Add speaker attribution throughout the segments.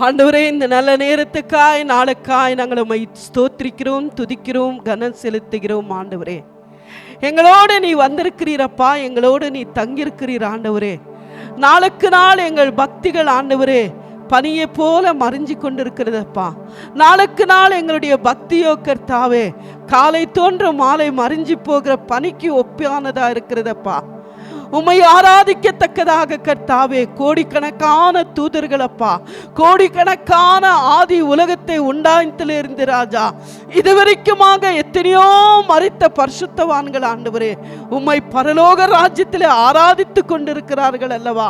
Speaker 1: ஆண்டவரே, இந்த நல்ல நேரத்துக்காய் நாளுக்காய் நாங்கள் உம்மை ஸ்தோத்திரிக்கிறோம், துதிக்கிறோம், கனம் செலுத்துகிறோம். ஆண்டவரே, எங்களோடு நீ வந்திருக்கிறீரப்பா, எங்களோடு நீ தங்கியிருக்கிறீர். ஆண்டவரே, நாளுக்கு நாள் எங்கள் பக்திகள் ஆண்டவரே பனியை போல மறைஞ்சு கொண்டிருக்கிறதப்பா. நாளுக்கு நாள் எங்களுடைய பக்தியோ கர்த்தாவே காலை தோன்ற மாலை மறைஞ்சு போகிற பனிக்கு ஒப்பானதா இருக்கிறதப்பா. உம்மை ஆராதிக்கத்தக்கதாக கர்த்தாவே கோடிக்கணக்கான தூதர்களப்பா, கோடிக்கணக்கான ஆதி உலகத்தை உண்டாய்த்திலிருந்து ராஜா இதுவரைக்குமாக எத்தனையோ மரித்த பரிசுத்தவான்கள் ஆண்டவரே உம்மை பரலோக ராஜ்யத்தில் ஆராதித்து கொண்டிருக்கிறார்கள் அல்லவா.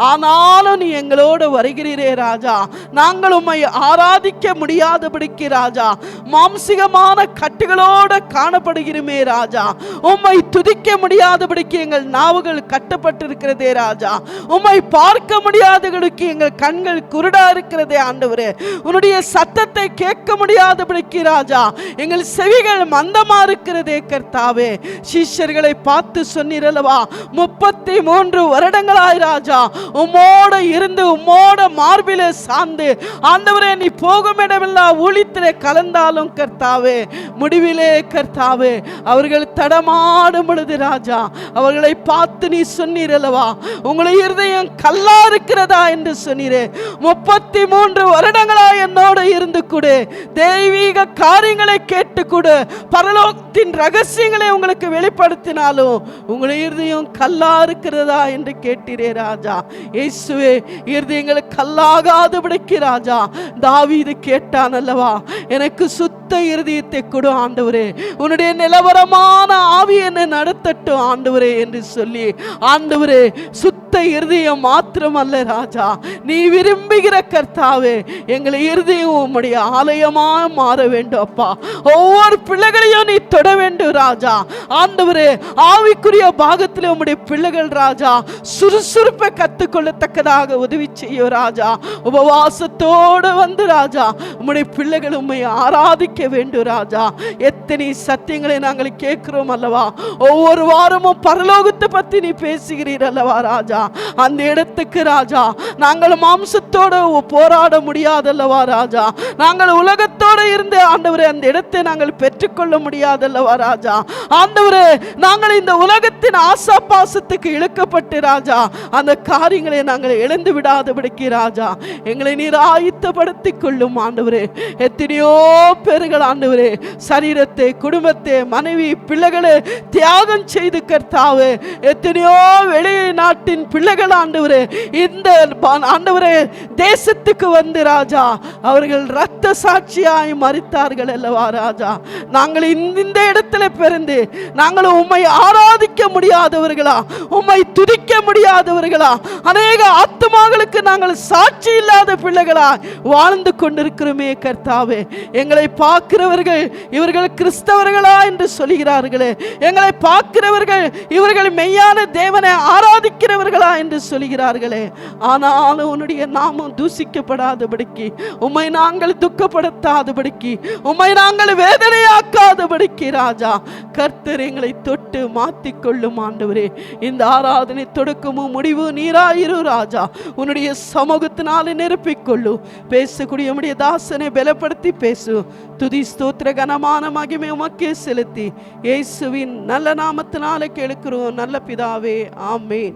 Speaker 1: ஆனாலும் நீ எங்களோடு வருகிறீரே ராஜா, நாங்கள் உம்மை ஆராதிக்க முடியாதபடிக்கு ராஜா மாம்சிகமான கட்டுகளோடு காணப்படுகிறோமே ராஜா. உம்மை துதிக்க முடியாதபடிக்கு எங்கள் நாவுகள் கட்டப்பட்டிருக்கிறதே ராஜா. உம்மை பார்க்க முடியாதபடிக்கு எங்கள் கண்கள் குருடா இருக்கிறதே ஆண்டவரே. உன்னுடைய சத்தத்தை கேட்க முடியாதபடிக்கு ராஜா எங்கள் செவிகள் மந்தமா இருக்கிறதே கர்த்தாவே. சீஷர்களை பார்த்து சொன்னீரல்லவா, 33 வருடங்களாய் ராஜா உம்மோட இருந்து உம்மோட மார்பிலே சார்ந்து ஆண்டவரே நீ போகும் இடமெல்லாம் ஊழியத்திலே கலந்தாலும் கர்த்தாவே முடிவிலே கர்த்தாவே அவர்கள் தடமாடும் பொழுது ராஜா அவர்களை பார்த்து நீ சொன்னீரல்லவா, உங்களை இருதயம் கல்லா இருக்கிறதா என்று சொன்னீரே. 33 வருடங்களா என்னோட இருந்து கூட தெய்வீக காரியங்களை கேட்டு கூட பரலோகத்தின் ரகசியங்களை உங்களுக்கு வெளிப்படுத்தினாலும் உங்களை இருதயம் கல்லா இருக்கிறதா என்று கேட்டீரே ராஜா. இயேசுவே, இருதயங்களை கல்லாகாதபடிக்கு ராஜா தாவீது கேட்டான் அல்லவா, எனக்கு சுத்த இருதயத்தை கொடு ஆண்டவரே, உன்னுடைய நிலவரமான ஆவி என்னை நடத்தட்டும் ஆண்டவரே என்று சொல்லி ஆண்டவரே சுத்த இருதயம் மாத்திரம் அல்ல ராஜா, நீ விரும்புகிற கர்த்தாவே எங்களை இருதயம் உம்முடைய ஆலயமா மாற வேண்டும் அப்பா. ஒவ்வொரு பிள்ளைகளையும் நீ தொட வேண்டும் ராஜா. ஆண்டவரே, ஆவிக்குரிய பாகத்தில் உம்முடைய பிள்ளைகள் ராஜா சுறுசுறுப்பை கற்றுக்கொள்ளத்தக்கதாக உதவி செய்யும் ராஜா. உபவாசத்தோடு வந்து ராஜா உம்முடைய பிள்ளைகள் உம்மை ஆராதிக்க வேண்டும் ராஜா. எத்தனை சத்தியங்களை நாங்கள் கேட்கிறோம் அல்லவா, ஒவ்வொரு வாரமும் பரலோகத்தை பத்தி நீ பேசுகிறீர் அல்லவா ராஜா. அந்த இடத்துக்கு ராஜா நாங்கள் மாம்சத்தோடு போராட முடியாதல்லவா ராஜா, நாங்கள் உலகத்தோடு இருந்து ஆண்டவரே அந்த இடத்தை நாங்கள் பெற்றுக்கொள்ள முடியாதல்லவா ராஜா. ஆண்டவரே, நாங்கள் இந்த உலகத்தின் ஆசா பாசத்துக்கு இழுக்கப்பட்டு ராஜா அந்த காரியங்களை நாங்கள் இழந்து விடாதபடிக்கு ராஜா எங்களை நீர் ஆயத்தப்படுத்திக் கொள்ளும் ஆண்டவரே. எத்தனையோ பேர்கள் ஆண்டவரே சரீரத்தை, குடும்பத்தை, மனைவி, பிள்ளைகளை தியாகம் செய்து கர்த்தாவே எத்தனையோ வெளிநாட்டின் பிள்ளைகள் ஆண்டவரே இந்த ஆண்டவரே தேசத்துக்கு வந்து ராஜா அவர்கள் இரத்த சாட்சியாய் மரித்தார்கள் அல்லவா ராஜா. நாங்கள் இந்த இடத்துல பிறந்து நாங்கள் உம்மை ஆராதிக்க முடியாதவர்களா, உம்மை துதிக்க முடியாதவர்களா, அநேக ஆத்துமாக்களுக்கு நாங்கள் சாட்சி இல்லாத பிள்ளைகளா வாழ்ந்து கொண்டிருக்கிறோமே கர்த்தாவே. எங்களை பார்க்கிறவர்கள் இவர்கள் கிறிஸ்தவர்களா என்று சொல்கிறார்களே, எங்களை பார்க்கிறவர்கள் இவர்கள் மெய்யான தேவனை ஆராதிக்கிறவர்களா என்று சொல்கிறார்களே, ஆனாலும் உன்னுடைய நாமம் தூசிக்கப்படாதபடிக்கு, உம்மை நாங்கள் துக்கப்படுத்தாதபடிக்கு, உம்மை நாங்கள் வேதனையாக்காதபடிக்கு ராஜா கர்த்தர் எங்களை தொட்டு மாற்றிக்கொள்ளும் ஆண்டவரே. இந்த ஆராதனை தொடக்கமும் முடிவு நீராயிரு ராஜா, உன்னுடைய சமூகத்தினாலே நிரப்பிக்கொள்ளும். பேசக்கூடிய உம்முடைய தாசனை பலப்படுத்தி பேசு. துதி ஸ்தோத்திர கனமான மகிமை உமக்கே செலுத்தி இயேசுவின் நல்ல நாமத்தினாலே கேட்கிறோம் நல்ல பிதாவே, ஆமென்.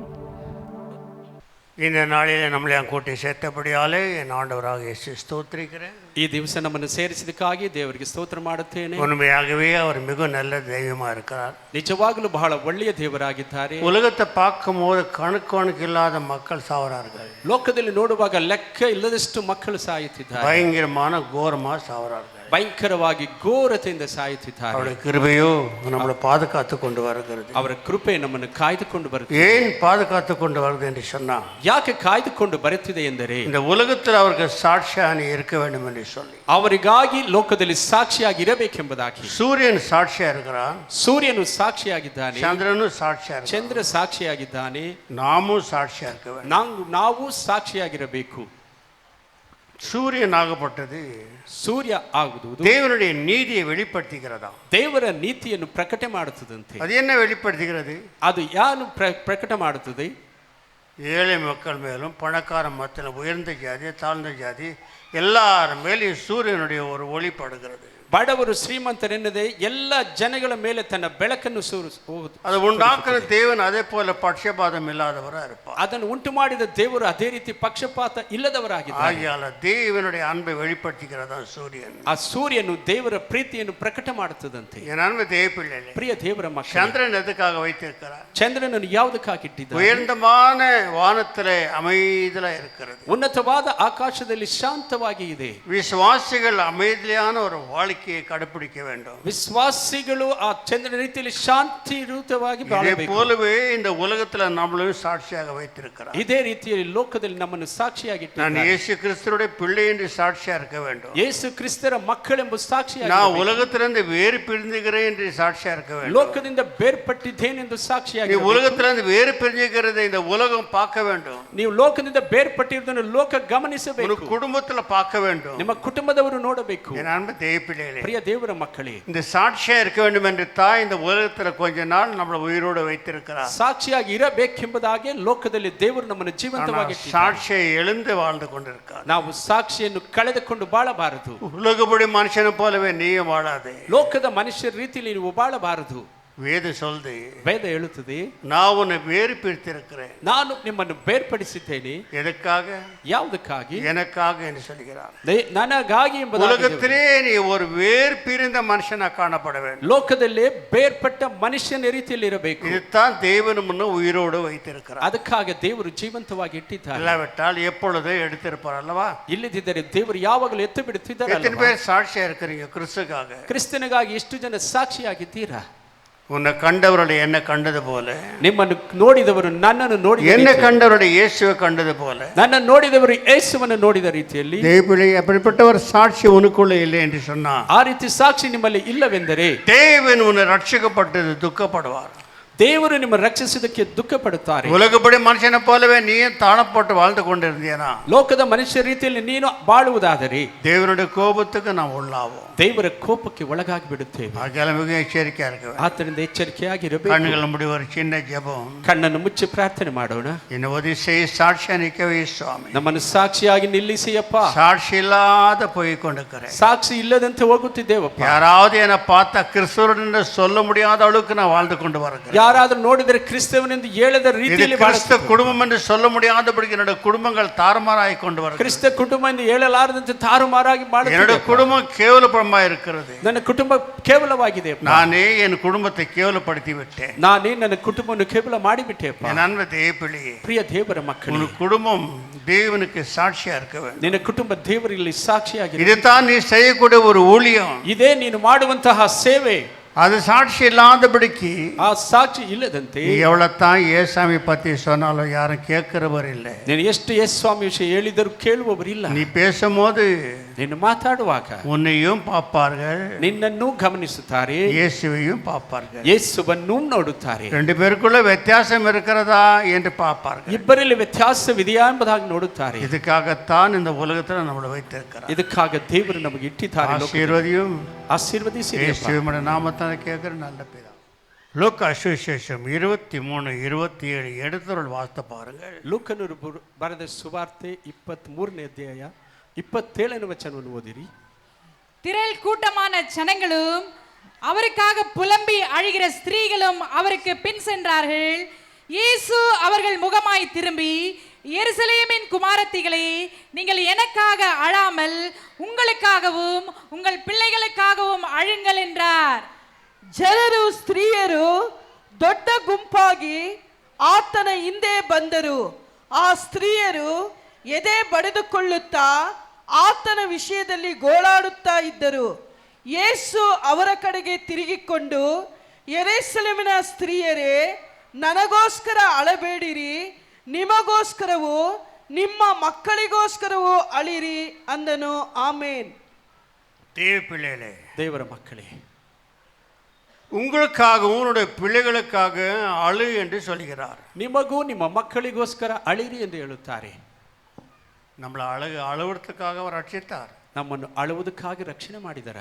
Speaker 2: இந்த நாளிலே நம்மளை ಕೂಟಿ ಸೇರ್ತಪಡಿಯಾಲೆ ಎನ್ ಆಂಡವರಾಗ ಯೇಸು ಸ್ತೋತ್ರಿக்கிறேன்.
Speaker 3: ಈ ದಿವಸ ನಮ್ಮನ್ನು ಸೇರಿಸಿದಕ್ಕಾಗಿ ದೇವರಿಗೆ ಸ್ತೋತ್ರ ಮಾಡುತ್ತೇನೆ.
Speaker 2: உண்மையாகவே அவர் மிக நல்ல தெய்வமா இருக்கிறார்.
Speaker 3: ನಿಜವಾಗಲೂ ಬಹಳ ಒಳ್ಳೆಯ ದೇವರಾಗಿದ್ದಾರೆ.
Speaker 2: உலகத்தை பார்க்கும்போது கணக்கு இல்லாத மக்கள் சாவறார்கள்.
Speaker 3: ಲೋಕದಲ್ಲಿ ನೋಡುವಾಗ ಲೆಕ್ಕ ಇಲ್ಲದಷ್ಟು ಮಕ್ಕಳು ಸಾಯುತ್ತಿದ್ದಾರೆ.
Speaker 2: பயங்கரமான கோரமா சாவறார்கள்.
Speaker 3: ಭಯಂಕರವಾಗಿ ಘೋರತೆಯಿಂದ ಸಾಯುತ್ತಿದ್ದಾರೆ.
Speaker 2: ಅವರ ಕೃಪೆಯು நம்மளை பாதுகாத்து கொண்டு வருகிறது.
Speaker 3: ಅವರ ಕೃಪೆ ನಮ್ಮನ್ನು ಕಾಯ್ದುಕೊಂಡು ಬರುತ್ತದೆ.
Speaker 2: ஏன் பாதுகாத்து கொண்டு வருது என்று சொன்னா,
Speaker 3: ಯಾಕೆ ಕಾಯ್ದುಕೊಂಡು ಬರುತ್ತಿದೆ ಎಂದರೆ
Speaker 2: இந்த உலகத்தில் அவருக்கு சாட்சியாக இருக்க வேண்டும் என்று சொல்லி
Speaker 3: ಅವರಿಗಾಗಿ ಲೋಕದಲ್ಲಿ ಸಾಕ್ಷಿಯಾಗಿ ಇರಬೇಕೆಂಬುದಾಗಿ.
Speaker 2: சூரியன் சாட்சியா இருக்கிறான்,
Speaker 3: ಸೂರ್ಯನು ಸಾಕ್ಷಿಯಾಗಿದ್ದಾನೆ,
Speaker 2: ಚಂದ್ರನು ಸಾಕ್ಷಿயா இருக்கிறான்,
Speaker 3: ಚಂದ್ರ ಸಾಕ್ಷಿಯಾಗಿದ್ದಾನೆ,
Speaker 2: நாமும் சாட்சியா இருக்க வேண்டும்.
Speaker 3: ನಾವು ಸಾಕ್ಷಿಯಾಗಿರಬೇಕು.
Speaker 2: சூரியன் ஆகப்பட்டது
Speaker 3: ಸೂರ್ಯ ಆಗುವುದು
Speaker 2: தேவனுடைய நீதியை வெளிப்படுத்துகிறதா,
Speaker 3: ದೇವರ ನೀತಿಯನ್ನು ಪ್ರಕಟ ಮಾಡುತ್ತದಂತೆ.
Speaker 2: அது என்ன வெளிப்படுத்துகிறது?
Speaker 3: ಅದು ಯಾರು ಪ್ರಕಟ ಮಾಡುತ್ತದೆ?
Speaker 2: ஏழை மக்கள் மேலும் பணக்கார மத்தியிலும் உயர்ந்த ஜாதி தாழ்ந்த ஜாதி எல்லார் மேலேயும் சூரியனுடைய ஒரு ஒளி படுகிறது.
Speaker 3: ಬಡವರು ಶ್ರೀಮಂತರೆನ್ನದೆ ಎಲ್ಲ ಜನಗಳ ಮೇಲೆ ತನ್ನ ಬೆಳಕನ್ನು
Speaker 2: ಅದು ಉಂಟಾಕಿದ ದೇವನು ಅದೇ ಪೋಲ ಪಕ್ಷಪಾತ ಇಲ್ಲದವರ இருப்பார்.
Speaker 3: ಅದನ್ನು ಉಂಟು ಮಾಡಿದ ದೇವರು ಅದೇ ರೀತಿ ಪಕ್ಷಪಾತ ಇಲ್ಲದವರಾಗಿದ್ದಾರೆ.
Speaker 2: ஆகையால தேவனுடைய அன்பை வெளிப்படுத்துகிறதா சூரியன்.
Speaker 3: ಆ ಸೂರ್ಯನು ದೇವರ ಪ್ರೀತಿಯನ್ನು ಪ್ರಕಟ ಮಾಡುತ್ತದಂತೆ.
Speaker 2: என் அன்பு தேவ பிள்ளைகளே,
Speaker 3: ಪ್ರಿಯ ದೇವರ ಮಕ್ಕಳೇ,
Speaker 2: சந்திரன் எதுக்காக வைத்திருக்கிறார்?
Speaker 3: ಚಂದ್ರನನ್ನು ಯಾವುದಕ್ಕಾಗಿ ಇಟ್ಟಿದ್ದಾರೆ?
Speaker 2: உயர்ந்தமான வானத்திலே அமைதியா இருக்கிறது.
Speaker 3: ಉನ್ನತವಾದ ಆಕಾಶದಲ್ಲಿ ಶಾಂತವಾಗಿ ಇದೆ.
Speaker 2: விசுவாசிகள் அமைதியான ஒரு வாழ்க்கை கடைபிடிக்க வேண்டும்.
Speaker 3: ವಿಶ್ವಾಸಿಗಳು ಆ ಚಂದ್ರನ ರೀತಿಯಲ್ಲಿ ಶಾಂತಿಯುತವಾಗಿ ಬಾಳಬೇಕು.
Speaker 2: போலவே இந்த உலகத்துல நம்மளையும் சாட்சியாக வைத்திருக்கிறார்.
Speaker 3: ಇದೇ ರೀತಿಯಲ್ಲಿ ಲೋಕದಲ್ಲಿ ನಮ್ಮನ್ನು ಸಾಕ್ಷಿಯಾಗಿ ಇಟ್ಟಿದ್ದಾರೆ.
Speaker 2: நான் இயேசு கிறிஸ்துவுடைய பிள்ளை என்று சாட்சியா இருக்க வேண்டும்.
Speaker 3: ಯೇಸು ಕ್ರಿಸ್ತರ ಮಕ್ಕಳೆಂಬ ಸಾಕ್ಷಿಯಾಗಿ
Speaker 2: நான் உலகத்திலிருந்து வேறு பிரிந்துகிறேன் என்று சாட்சியா இருக்க வேண்டும்.
Speaker 3: ಲೋಕದಿಂದ ಬೇರ್ಪಟ್ಟಿದ್ದೇನೆಂದು ಸಾಕ್ಷಿಯಾಗಿ.
Speaker 2: நீ உலகத்திலிருந்து வேறு பிரிஞ்சுகிறதை இந்த உலகம் பார்க்க வேண்டும்.
Speaker 3: ನೀವು ಲೋಕದಿಂದ ಬೇರ್ಪಟ್ಟಿರುವುದನ್ನು ಲೋಕ ಗಮನಿಸಬೇಕು.
Speaker 2: ஒரு குடும்பத்துல பார்க்க வேண்டும்.
Speaker 3: ನಿಮ್ಮ ಕುಟುಂಬದವರು ನೋಡಬೇಕು.
Speaker 2: என் அன்பு தேவ பிள்ளைகளே,
Speaker 3: ಪ್ರಿಯ ದೇವರ ಮಕ್ಕಳೇ,
Speaker 2: இந்த சாட்சியா இருக்க வேண்டும் என்று தான் இந்த உலகத்துல கொஞ்ச நாள் நம்மளை உயிரோடு வைத்திருக்கிறார்.
Speaker 3: ಸಾಕ್ಷಿಯಾಗಿ ಇರಬೇಕೆಂಬುದಾಗಿ ಲೋಕದಲ್ಲಿ ದೇವರು ನಮ್ಮನ್ನು ಜೀವಂತವಾಗಿ
Speaker 2: சாட்சியை எழுந்து வாழ்ந்து கொண்டிருக்கார்.
Speaker 3: ನಾವು ಸಾಕ್ಷಿಯನ್ನು ಕಳೆದುಕೊಂಡು ಬಾಳಬಾರದು.
Speaker 2: உலகப்படி மனுஷனை போலவே நீயும் வாழாதே.
Speaker 3: ಲೋಕದ ಮನುಷ್ಯರ ರೀತಿಯಲ್ಲಿ ನೀವು ಬಾಳಬಾರದು.
Speaker 2: ವೇದ சொல்லுது,
Speaker 3: ವೇದ ಹೇಳುತ್ತದೆ,
Speaker 2: நான் உன்னை வேறு பிரித்திருக்கிறேன்.
Speaker 3: ನಾನು ನಿಮ್ಮನ್ನು ಬೇರ್ಪಡಿಸಿದ್ದೇನೆ.
Speaker 2: எதற்காக?
Speaker 3: ಯಾವುದಕ್ಕಾಗಿ?
Speaker 2: எனக்காக என்று சொல்கிறார்.
Speaker 3: ನನಗಾಗಿ ಎಂಬುದಾಗಿ.
Speaker 2: உலகத்திலே நீ ஒரு வேறு பிரிந்த மனுஷனா காணப்பட வேண்டும்.
Speaker 3: ಲೋಕದಲ್ಲೇ ಬೇರ್ಪಟ್ಟ ಮನುಷ್ಯನ ರೀತಿಯಲ್ಲಿ ಇರಬೇಕು.
Speaker 2: இதுதான் தேவன் முன்ன உயிரோடு வைத்திருக்கிறார்.
Speaker 3: ಅದಕ್ಕಾಗಿ ದೇವರು ಜೀವಂತವಾಗಿ ಇಟ್ಟಿದ್ದಾರೆ.
Speaker 2: இல்லாவிட்டால் எப்பொழுதே எடுத்திருப்பார் அல்லவா?
Speaker 3: ಇಲ್ಲದಿದ್ದರೆ ದೇವರು ಯಾವಾಗಲೂ ಎತ್ತು ಬಿಡುತ್ತಿದ್ದಾರೆ.
Speaker 2: எத்தனை பேர் சாட்சியா இருக்கிறீங்க கிறிஸ்துக்காக?
Speaker 3: ಕ್ರಿಸ್ತನಿಗಾಗಿ ಎಷ್ಟು ಜನ ಸಾಕ್ಷಿಯಾಗಿದ್ದೀರಾ?
Speaker 2: உன்னை கண்டவருடைய என்ன கண்டது போல,
Speaker 3: ನಿಮ್ಮನ್ನು ನೋಡಿದವರು ನನ್ನನ್ನು ನೋಡಿದ
Speaker 2: என்ன கண்டவருடைய இயேசுவை கண்டது போல,
Speaker 3: ನನ್ನನ್ನು ನೋಡಿದವರು ಯೇಸುವನ್ನು ನೋಡಿದ ರೀತಿಯಲ್ಲಿ
Speaker 2: தேவனே அப்படிப்பட்ட ஒரு சாட்சி உனக்குள்ள இல்லை என்று சொன்னார்.
Speaker 3: ಆ ರೀತಿ ಸಾಕ್ಷಿ ನಿಮ್ಮಲ್ಲಿ ಇಲ್ಲವೆಂದರೆ
Speaker 2: தேவன் உன்னை ரட்சிக்கப்பட்டது துக்கப்படுவார்.
Speaker 3: ದೇವರು ನಿಮ್ಮ ರಕ್ಷಿಸುವುದಕ್ಕೆ ದುಃಖ ಪಡುತ್ತಾರೆ.
Speaker 2: உலகப்படி மனுஷனை போலவே நீயும் தாழப்பட்டு வாழ்ந்து கொண்டிருந்தேனா,
Speaker 3: ಲೋಕದ ಮನುಷ್ಯ ರೀತಿಯಲ್ಲಿ ನೀನು ಬಾಳುವುದಾದರೆ
Speaker 2: தேவனுடைய கோபத்துக்கு நாம் உள்ளாவோம்.
Speaker 3: ದೇವರ ಕೋಪಕ್ಕೆ ಒಳಗಾಗಿ ಬಿಡುತ್ತೇವೆ.
Speaker 2: ஆகையால மிக எச்சரிக்கையா இருக்க வேண்டும்.
Speaker 3: ಆದ್ದರಿಂದ ಎಚ್ಚರಿಕೆಯಾಗಿರಬೇಕು.
Speaker 2: கண்ணுகளை முடி ஒரு சின்ன ஜெபம்.
Speaker 3: ಕಣ್ಣನ್ನು ಮುಚ್ಚಿ ಪ್ರಾರ್ಥನೆ ಮಾಡೋಣ.
Speaker 2: என்னை உதவி செய்ய சாட்சியா நிற்கவே சுவாமி.
Speaker 3: ನಮ್ಮನ್ನು ಸಾಕ್ಷಿಯಾಗಿ ನಿಲ್ಲಿಸಿಯಪ್ಪ.
Speaker 2: சாட்சி இல்லாத போய் கொண்டிருக்கிறேன்.
Speaker 3: ಸಾಕ್ಷಿ ಇಲ್ಲದಂತೆ ಹೋಗುತ್ತಿದ್ದೇವಪ್ಪ.
Speaker 2: யாராவது என்னை பார்த்தா கிறிஸ்துவன் சொல்ல முடியாத அளவுக்கு நான் வாழ்ந்து கொண்டு வருகிறேன்.
Speaker 3: ಯಾರಾದರೂ ನೋಡಿದರೆ ಕ್ರಿಸ್ತವನೆಂದು ಹೇಳದ ರೀತಿಯಲ್ಲಿ
Speaker 2: கிறிஸ்த குடும்பம் என்று சொல்ல முடியாதபடிக்கு என்னோட குடும்பங்கள் தாறுமாறாய் கொண்டு வருகிறது.
Speaker 3: ಕ್ರಿಸ್ತ ಕುಟುಂಬ ಎಂದು ಹೇಳಲಾರದಂತೆ ತಾರುಮಾರಾಗಿ ಮಾಡುತ್ತಿದೆ.
Speaker 2: என்னோட குடும்பம் கேவலமா இருக்கிறது.
Speaker 3: ನನ್ನ ಕುಟುಂಬ ಕೇವಲವಾಗಿದೆ.
Speaker 2: நானே என் குடும்பத்தை கேவலப்படுத்தி விட்டேன்.
Speaker 3: ನಾನೇ ನನ್ನ ಕುಟುಂಬವನ್ನು ಕೇವಲ ಮಾಡಿಬಿಟ್ಟೆಪ್ಪ.
Speaker 2: என் அன்பு தேவ பிள்ளையே,
Speaker 3: ಪ್ರಿಯ ದೇವರ ಮಕ್ಕಳೇ,
Speaker 2: உன் குடும்பம் தேவனுக்கு சாட்சியா இருக்க வேண்டும்.
Speaker 3: ನಿನ್ನ ಕುಟುಂಬ ದೇವರಲ್ಲಿ ಸಾಕ್ಷಿಯಾಗಿದೆ.
Speaker 2: இதுதான் நீ செய்யக்கூடிய ஒரு ஊழியம்.
Speaker 3: ಇದೇ ನೀನು ಮಾಡುವಂತಹ ಸೇವೆ.
Speaker 2: அது சாட்சி இல்லாதபடிக்கு,
Speaker 3: ಆ ಸಾಕ್ಷಿ ಇಲ್ಲದಂತೆ
Speaker 2: நீ எவ்வளவுதான் ஏசாமி பத்தி சொன்னாலும் யாரும் கேட்கிறவர் இல்லை.
Speaker 3: ನೀನು ಎಷ್ಟು ಯೇಸು ಸ್ವಾಮಿ ವಿಷಯ ಹೇಳಿದರೂ ಕೇಳುವವರಿಲ್ಲ.
Speaker 2: நீ பேசும்போது
Speaker 3: ನೀನು ಮಾತಾಡುವಾಗ
Speaker 2: உன்னையும் பார்ப்பார்கள்,
Speaker 3: ನಿನ್ನನ್ನು ಗಮನಿಸುತ್ತಾರೆ,
Speaker 2: இயேசுவையும் பார்ப்பார்கள்.
Speaker 3: ಯೇಸುವನ್ನು ನೋಡುತ್ತಾರೆ.
Speaker 2: ரெண்டு பேருக்குள்ள வித்தியாசம் இருக்கிறதா என்று பார்ப்பார்கள்.
Speaker 3: ಇಬ್ಬರಲ್ಲಿ ವ್ಯತ್ಯಾಸವಿದೆಯಾ ಎಂಬುದಾಗಿ ನೋಡುತ್ತಾರೆ.
Speaker 2: இதுக்காகத்தான் இந்த உலகத்துல நம்மளை வைத்திருக்கிறார்.
Speaker 3: ಇದಕ್ಕಾಗಿ ದೇವರು ನಮಗೆ ಇಟ್ಟಿದ್ದಾರೆ.
Speaker 2: ஆசீர்வதியும்
Speaker 3: ಆಶೀರ್ವದಿಸಿರಿ.
Speaker 2: இயேசுவின் நாமத்தால கேட்கிற நல்ல பிதா. லூக்கா சுவிசேஷம் 23:27 எடுத்துரைல் வாசித்து பாருங்கள்.
Speaker 3: ಲೂಕನು ಬರೆದ ಸುವಾರ್ತೆ 23ನೇ ಅಧ್ಯಾಯ 27ನೇ ವಚನವನ್ನು ಓದಿರಿ.
Speaker 4: திரள் கூட்டமான ஜனங்களும் அவருக்காக புலம்பி அழுகிற ஸ்திரீகளும் அவருக்கு பின் சென்றார்கள். இயேசு அவர்கள் முகமாய் திரும்பி, எருசலேமின் குமாரத்திகளே, நீங்கள் எனக்காக அழாமல் உங்களுக்காகவும் உங்கள் பிள்ளைகளுக்காகவும் அழுங்கள் என்றார்.
Speaker 1: ಜನರು ಸ್ತ್ರೀಯರು ದೊಡ್ಡ ಗುಂಪಾಗಿ ಆತನ ಹಿಂದೆ ಬಂದರು. ಆ ಸ್ತ್ರೀಯರು ಎದೆ ಬಡಿದುಕೊಳ್ಳುತ್ತಾ ಆತನ ವಿಷಯದಲ್ಲಿ ಗೋಳಾಡುತ್ತಾ ಇದ್ದರು. ಯೇಸು ಅವರ ಕಡೆಗೆ ತಿರುಗಿಕೊಂಡು, ಯೆರೂಸಲೇಮಿನ ಸ್ತ್ರೀಯರೇ, ನನಗೋಸ್ಕರ ಅಳಬೇಡಿರಿ, ನಿಮಗೋಸ್ಕರವೂ ನಿಮ್ಮ ಮಕ್ಕಳಿಗೋಸ್ಕರವೂ ಅಳಿರಿ ಅಂದನು. ಆಮೇನ್.
Speaker 2: தேவ பிள்ளைகளே,
Speaker 3: ದೇವರ ಮಕ್ಕಳೇ,
Speaker 2: உங்களுக்காகவும் உன்னுடைய பிள்ளைகளுக்காக அழு என்று சொல்கிறார்.
Speaker 3: ನಿಮಗೂ ನಿಮ್ಮ ಮಕ್ಕಳಿಗೋಸ್ಕರ ಅಳಿರಿ ಎಂದು ಹೇಳುತ್ತಾರೆ.
Speaker 2: நம்மளை அழுவதற்காக அவர் ரட்சித்தார்.
Speaker 3: ನಮ್ಮನ್ನು ಅಳುವುದಕ್ಕಾಗಿ ರಕ್ಷಣೆ ಮಾಡಿದರ.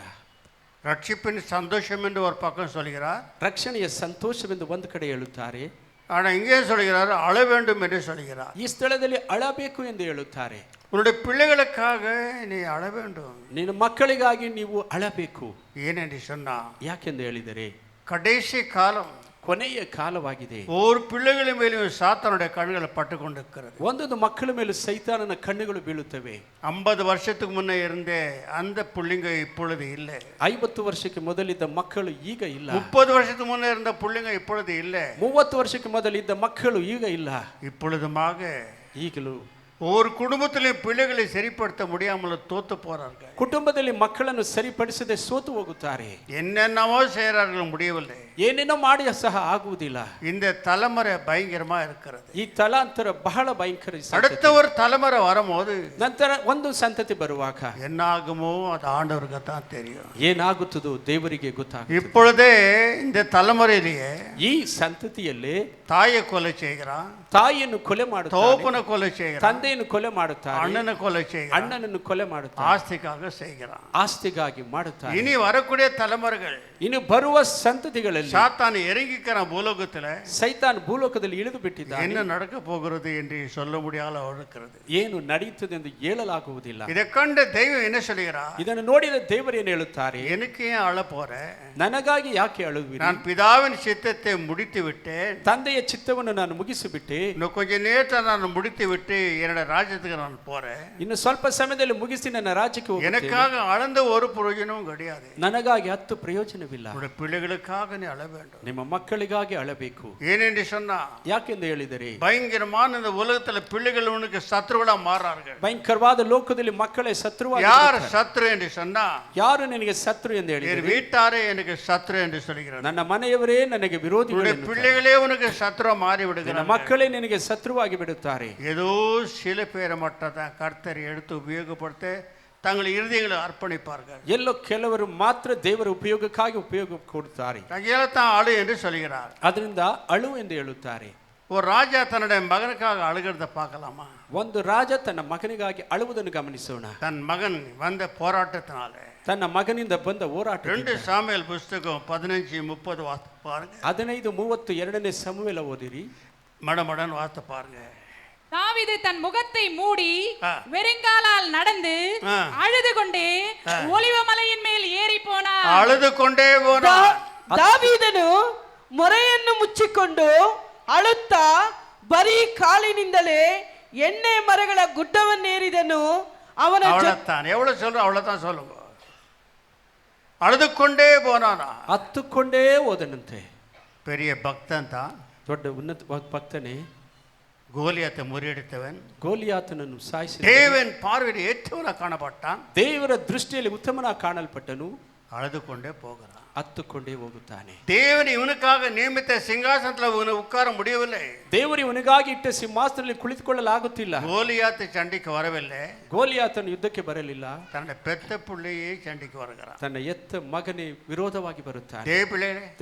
Speaker 2: ரட்சிப்பின் சந்தோஷம் என்று ஒரு பக்கம் சொல்கிறார்.
Speaker 3: ರಕ್ಷಣೆಯ ಸಂತೋಷವೆಂದು ಒಂದು ಕಡೆ ಹೇಳುತ್ತಾರೆ.
Speaker 2: ஆனால் இங்கே சொல்கிறார் அழ வேண்டும் என்று சொல்கிறார்.
Speaker 3: ಈ ಸ್ಥಳದಲ್ಲಿ ಅಳಬೇಕು ಎಂದು ಹೇಳುತ್ತಾರೆ.
Speaker 2: உன்னுடைய பிள்ளைகளுக்காக நீ அழ வேண்டும்.
Speaker 3: ನಿನ್ನ ಮಕ್ಕಳಿಗಾಗಿ ನೀವು ಅಳಬೇಕು.
Speaker 2: ஏனென்று சொன்னா
Speaker 3: ಯಾಕೆಂದು ಹೇಳಿದರೆ
Speaker 2: கடைசி காலம்,
Speaker 3: ಕೊನೆಯ ಕಾಲವಾಗಿದೆ.
Speaker 2: ஒரு பிள்ளைಗಳ மேலும் சாத்தானுடைய கண்களை பட்டு கொண்டிருக்கிறது.
Speaker 3: ಒಂದೊಂದು ಮಕ್ಕಳ ಮೇಲೆ ಸೈತಾನನ ಕಣ್ಣುಗಳು ಬೀಳುತ್ತವೆ.
Speaker 2: 50 வருஷத்துக்கு முன்னே இருந்த அந்த பிள்ளைங்க இப்பொழுது இல்லை.
Speaker 3: 50 ವರ್ಷಕ್ಕೆ ಮೊದಲಿದ್ದ ಮಕ್ಕಳು ಈಗ ಇಲ್ಲ.
Speaker 2: 30 வருஷத்துக்கு முன்னே இருந்த பிள்ளைங்க இப்பொழுது இல்லை.
Speaker 3: 30 ವರ್ಷಕ್ಕೆ ಮೊದಲಿದ್ದ ಮಕ್ಕಳು ಈಗ ಇಲ್ಲ.
Speaker 2: இப்பொழுதுமாக
Speaker 3: ಈಗಲೂ
Speaker 2: ஒரு குடும்பத்திலே பிள்ளைகளை சரிப்படுத்த முடியாமல் தோத்து போறார்கள்.
Speaker 3: ಕುಟುಂಬದಲ್ಲಿ ಮಕ್ಕಳನ್ನು ಸರಿಪಡಿಸದೆ ಸೋತು ಹೋಗುತ್ತಾರೆ.
Speaker 2: என்னென்னவோ செய்கிறார்கள், முடியவில்லை.
Speaker 3: ಏನೇನೋ ಮಾಡಿ ಸಹ ಆಗುವುದಿಲ್ಲ.
Speaker 2: இந்த தலைமுறை பயங்கரமா இருக்கிறது.
Speaker 3: ಈ ತಲಾಂತರ ಬಹಳ ಭಯಂಕರ.
Speaker 2: அடுத்த ஒரு தலைமுறை வரும்போது
Speaker 3: ನಂತರ ಒಂದು ಸಂತತಿ ಬರುವಾಗ
Speaker 2: என்னாகுமோ அது ஆண்டவருக்கு தான் தெரியும்.
Speaker 3: ಏನಾಗುತ್ತದೋ ದೇವರಿಗೆ ಗೊತ್ತಾಗುತ್ತೆ.
Speaker 2: இப்பொழுதே இந்த தலைமுறையிலேயே
Speaker 3: ಈ ಸಂತತಿಯಲ್ಲಿ
Speaker 2: தாயை கொலை செய்கிறான்,
Speaker 3: ತಾಯಿಯನ್ನು ಕೊಲೆ ಮಾಡುತ್ತಾನೆ,
Speaker 2: தோப்பனை கொலை செய்கிறான்,
Speaker 3: ತಂದೆಯನ್ನು ಕೊಲೆ ಮಾಡುತ್ತಾನೆ,
Speaker 2: அண்ணனை கொலை செய்கிறான்,
Speaker 3: ಅಣ್ಣನನ್ನು ಕೊಲೆ ಮಾಡುತ್ತಾನೆ,
Speaker 2: ஆஸ்திக்காக செய்கிறான்.
Speaker 3: ಆಸ್ತಿಗಾಗಿ ಮಾಡುತ್ತಾನೆ.
Speaker 2: இனி வரக்கூடிய தலைமுறைகள்
Speaker 3: ಇನ್ನು ಬರುವ ಸಂತತಿಗಳಲ್ಲಿ
Speaker 2: சாத்தான் இறங்கிக்கிற பூலோகத்துல
Speaker 3: ಸೈತಾನ್ ಭೂಲೋಕದಲ್ಲಿ ಇಳಿದು ಬಿಟ್ಟಿದ್ದಾನೆ.
Speaker 2: என்ன நடக்க போகிறது என்று சொல்ல முடியாத இருக்கிறது.
Speaker 3: ಏನು ನಡೆಯುತ್ತದೆ ಎಂದು ಹೇಳಲಾಗುವುದಿಲ್ಲ.
Speaker 2: இதை கண்ட தெய்வம் என்ன சொல்கிறார்?
Speaker 3: ಇದನ್ನು ನೋಡಿದ ದೇವರೇನು ಹೇಳುತ್ತಾರೆ?
Speaker 2: எனக்கு ஏன் அழ போற?
Speaker 3: ನನಗಾಗಿ ಯಾಕೆ ಅಳುವಿರಿ?
Speaker 2: நான் பிதாவின் சித்தத்தை முடித்து விட்டேன்.
Speaker 3: ತಂದೆಯ ಚಿತ್ತವನ್ನು ನಾನು ಮುಗಿಸಿಬಿಟ್ಟೆ.
Speaker 2: இன்னும் கொஞ்ச நேரத்தை நான் முடித்து விட்டு என்னோட ராஜ்யத்துக்கு நான் போறேன்.
Speaker 3: ಇನ್ನು ಸ್ವಲ್ಪ ಸಮಯದಲ್ಲಿ ಮುಗಿಸಿ ನನ್ನ ರಾಜ್ಯಕ್ಕೆ ಹೋಗುತ್ತೇನೆ.
Speaker 2: எனக்காக அளந்த ஒரு பிரயோஜனமும் கிடையாது.
Speaker 3: ನನಗಾಗಿ 10 ಪ್ರಯೋಜನವಿಲ್ಲ.
Speaker 2: உங்களுடைய பிள்ளைகளுக்காக நீ அழ வேண்டும்.
Speaker 3: ನಿಮ್ಮ ಮಕ್ಕಳಿಗಾಗಿ ಅಳಬೇಕು.
Speaker 2: ஏனென்று சொன்னா
Speaker 3: ಯಾಕೆಂದು ಹೇಳಿದರೆ
Speaker 2: பயங்கரமான இந்த உலகத்துல பிள்ளைகள் உனக்கு சத்ருகளா மாறார்கள்.
Speaker 3: ಭಯಂಕರವಾದ ಲೋಕದಲ್ಲಿ ಮಕ್ಕಳೇ ಶತ್ರುವಾಗಿ.
Speaker 2: யார் சத்ரு என்று சொன்னா
Speaker 3: ಯಾರು ನಿನಗೆ ಶತ್ರು ಎಂದು
Speaker 2: என்
Speaker 3: ಹೇಳಿದರೆ
Speaker 2: வீட்டாரே எனக்கு சத்ரு என்று சொல்கிறார்.
Speaker 3: ನನ್ನ ಮನೆಯವರೇ ನನಗೆ ವಿರೋಧಿಗಳು.
Speaker 2: பிள்ளைகளே உனக்கு சத்ரு மாறி
Speaker 3: ನನ್ನ
Speaker 2: விடுகிறார்.
Speaker 3: ಮಕ್ಕಳೇ ನಿನಗೆ ಶತ್ರುವಾಗಿ ಬಿಡುತ್ತಾರೆ.
Speaker 2: ஏதோ சில பேரை மட்டும் தான் கர்த்தர் எடுத்து உபயோகப்படுத்த தங்கள் இருதயங்களை அர்ப்பணிப்பார்கள்.
Speaker 3: ಎಲ್ಲೋ ಕೆಲವರು ಮಾತ್ರ ದೇವರ ಉಪಯೋಗಕ್ಕಾಗಿ ಉಪಯೋಗ ಕೊಡುತ್ತಾರೆ.
Speaker 2: தான் அழு என்று சொல்கிறார்.
Speaker 3: ಅದರಿಂದ ಅಳು ಎಂದು ಹೇಳುತ್ತಾರೆ.
Speaker 2: ஒரு ராஜா தன்னுடைய மகனுக்காக அழுகிறத பார்க்கலாமா?
Speaker 3: ಒಂದು ರಾಜ ತನ್ನ ಮಗನಿಗಾಗಿ ಅಳುವುದನ್ನು ಗಮನಿಸೋಣ.
Speaker 2: தன் மகன் வந்த போராட்டத்தினால
Speaker 3: ತನ್ನ ಮಗನಿಂದ ಬಂದ ಹೋರಾಟ.
Speaker 2: 2 சாமுவேல் புஸ்தகம் 15:30 வாசித்து பாருங்க.
Speaker 3: 15:32 ಸಮುವೇಲ ಓದಿರಿ.
Speaker 2: மடமடன் வாசித்து பாருங்க.
Speaker 4: தாவீது தன் முகத்தை மூடி வெறுங்காலால் நடந்து அழுது கொண்டே ஒலிவ மலையின் மேல் ஏறி போனார்.
Speaker 2: அழுது கொண்டே போனார்.
Speaker 1: ದಾವೀದನು ಮೊರೆಯನ್ನು ಮುಚ್ಚಿಕೊಂಡು ಅಳುತ್ತಾ ಬರೀ ಕಾಲಿನಿಂದಲೇ ಎಣ್ಣೆ ಮರಗಳ ಗುಡ್ಡವನ್ನೇರಿದನು. ಅವನ
Speaker 2: அவ்வளவுதான். எவ்வளவு சொல்ற அவ்வளவுதான் சொல்லுங்க. அழுது கொண்டே போனானா?
Speaker 3: ಹತ್ತುಕೊಂಡೇ ಹೋದನಂತೆ.
Speaker 2: பெரிய பக்தன் தான்.
Speaker 3: ದೊಡ್ಡ ಉನ್ನತ ಭಕ್ತನೇ.
Speaker 2: கோலியாத்தை முறியடித்தவன்.
Speaker 3: ಗೋಲಿಯಾತನನ್ನು ಸಾಯಿಸಿ
Speaker 2: தேவன் பார்வையில் ஏற்றவனாக காணப்பட்டான்.
Speaker 3: ದೇವರ ದೃಷ್ಟಿಯಲ್ಲಿ ಉತ್ತಮನಾಗಿ ಕಾಣಲ್ಪಟ್ಟನು.
Speaker 2: அழுது கொண்டே போகிறான்.
Speaker 3: ಹತ್ತುಕೊಂಡೇ ಹೋಗುತ್ತಾನೆ.
Speaker 2: தேவன் இவனுக்காக நியமித்த சிங்காசனத்தில் உட்கார முடியவில்லை.
Speaker 3: ದೇವರು ಇವನಿಗಾಗಿ ಇಟ್ಟ ಸಿಂಹಾಸನದಲ್ಲಿ ಕುಳಿತುಕೊಳ್ಳಲಾಗುತ್ತಿಲ್ಲ.
Speaker 2: கோலியாத்து சண்டைக்கு வரவில்லை.
Speaker 3: ಗೋಲಿಯಾತನು ಯುದ್ಧಕ್ಕೆ ಬರಲಿಲ್ಲ.
Speaker 2: தன்னுடைய பெத்த பிள்ளையே சண்டைக்கு வருகிறான்.
Speaker 3: ತನ್ನ ಎತ್ತ ಮಗನೇ ವಿರೋಧವಾಗಿ ಬರುತ್ತಾನೆ.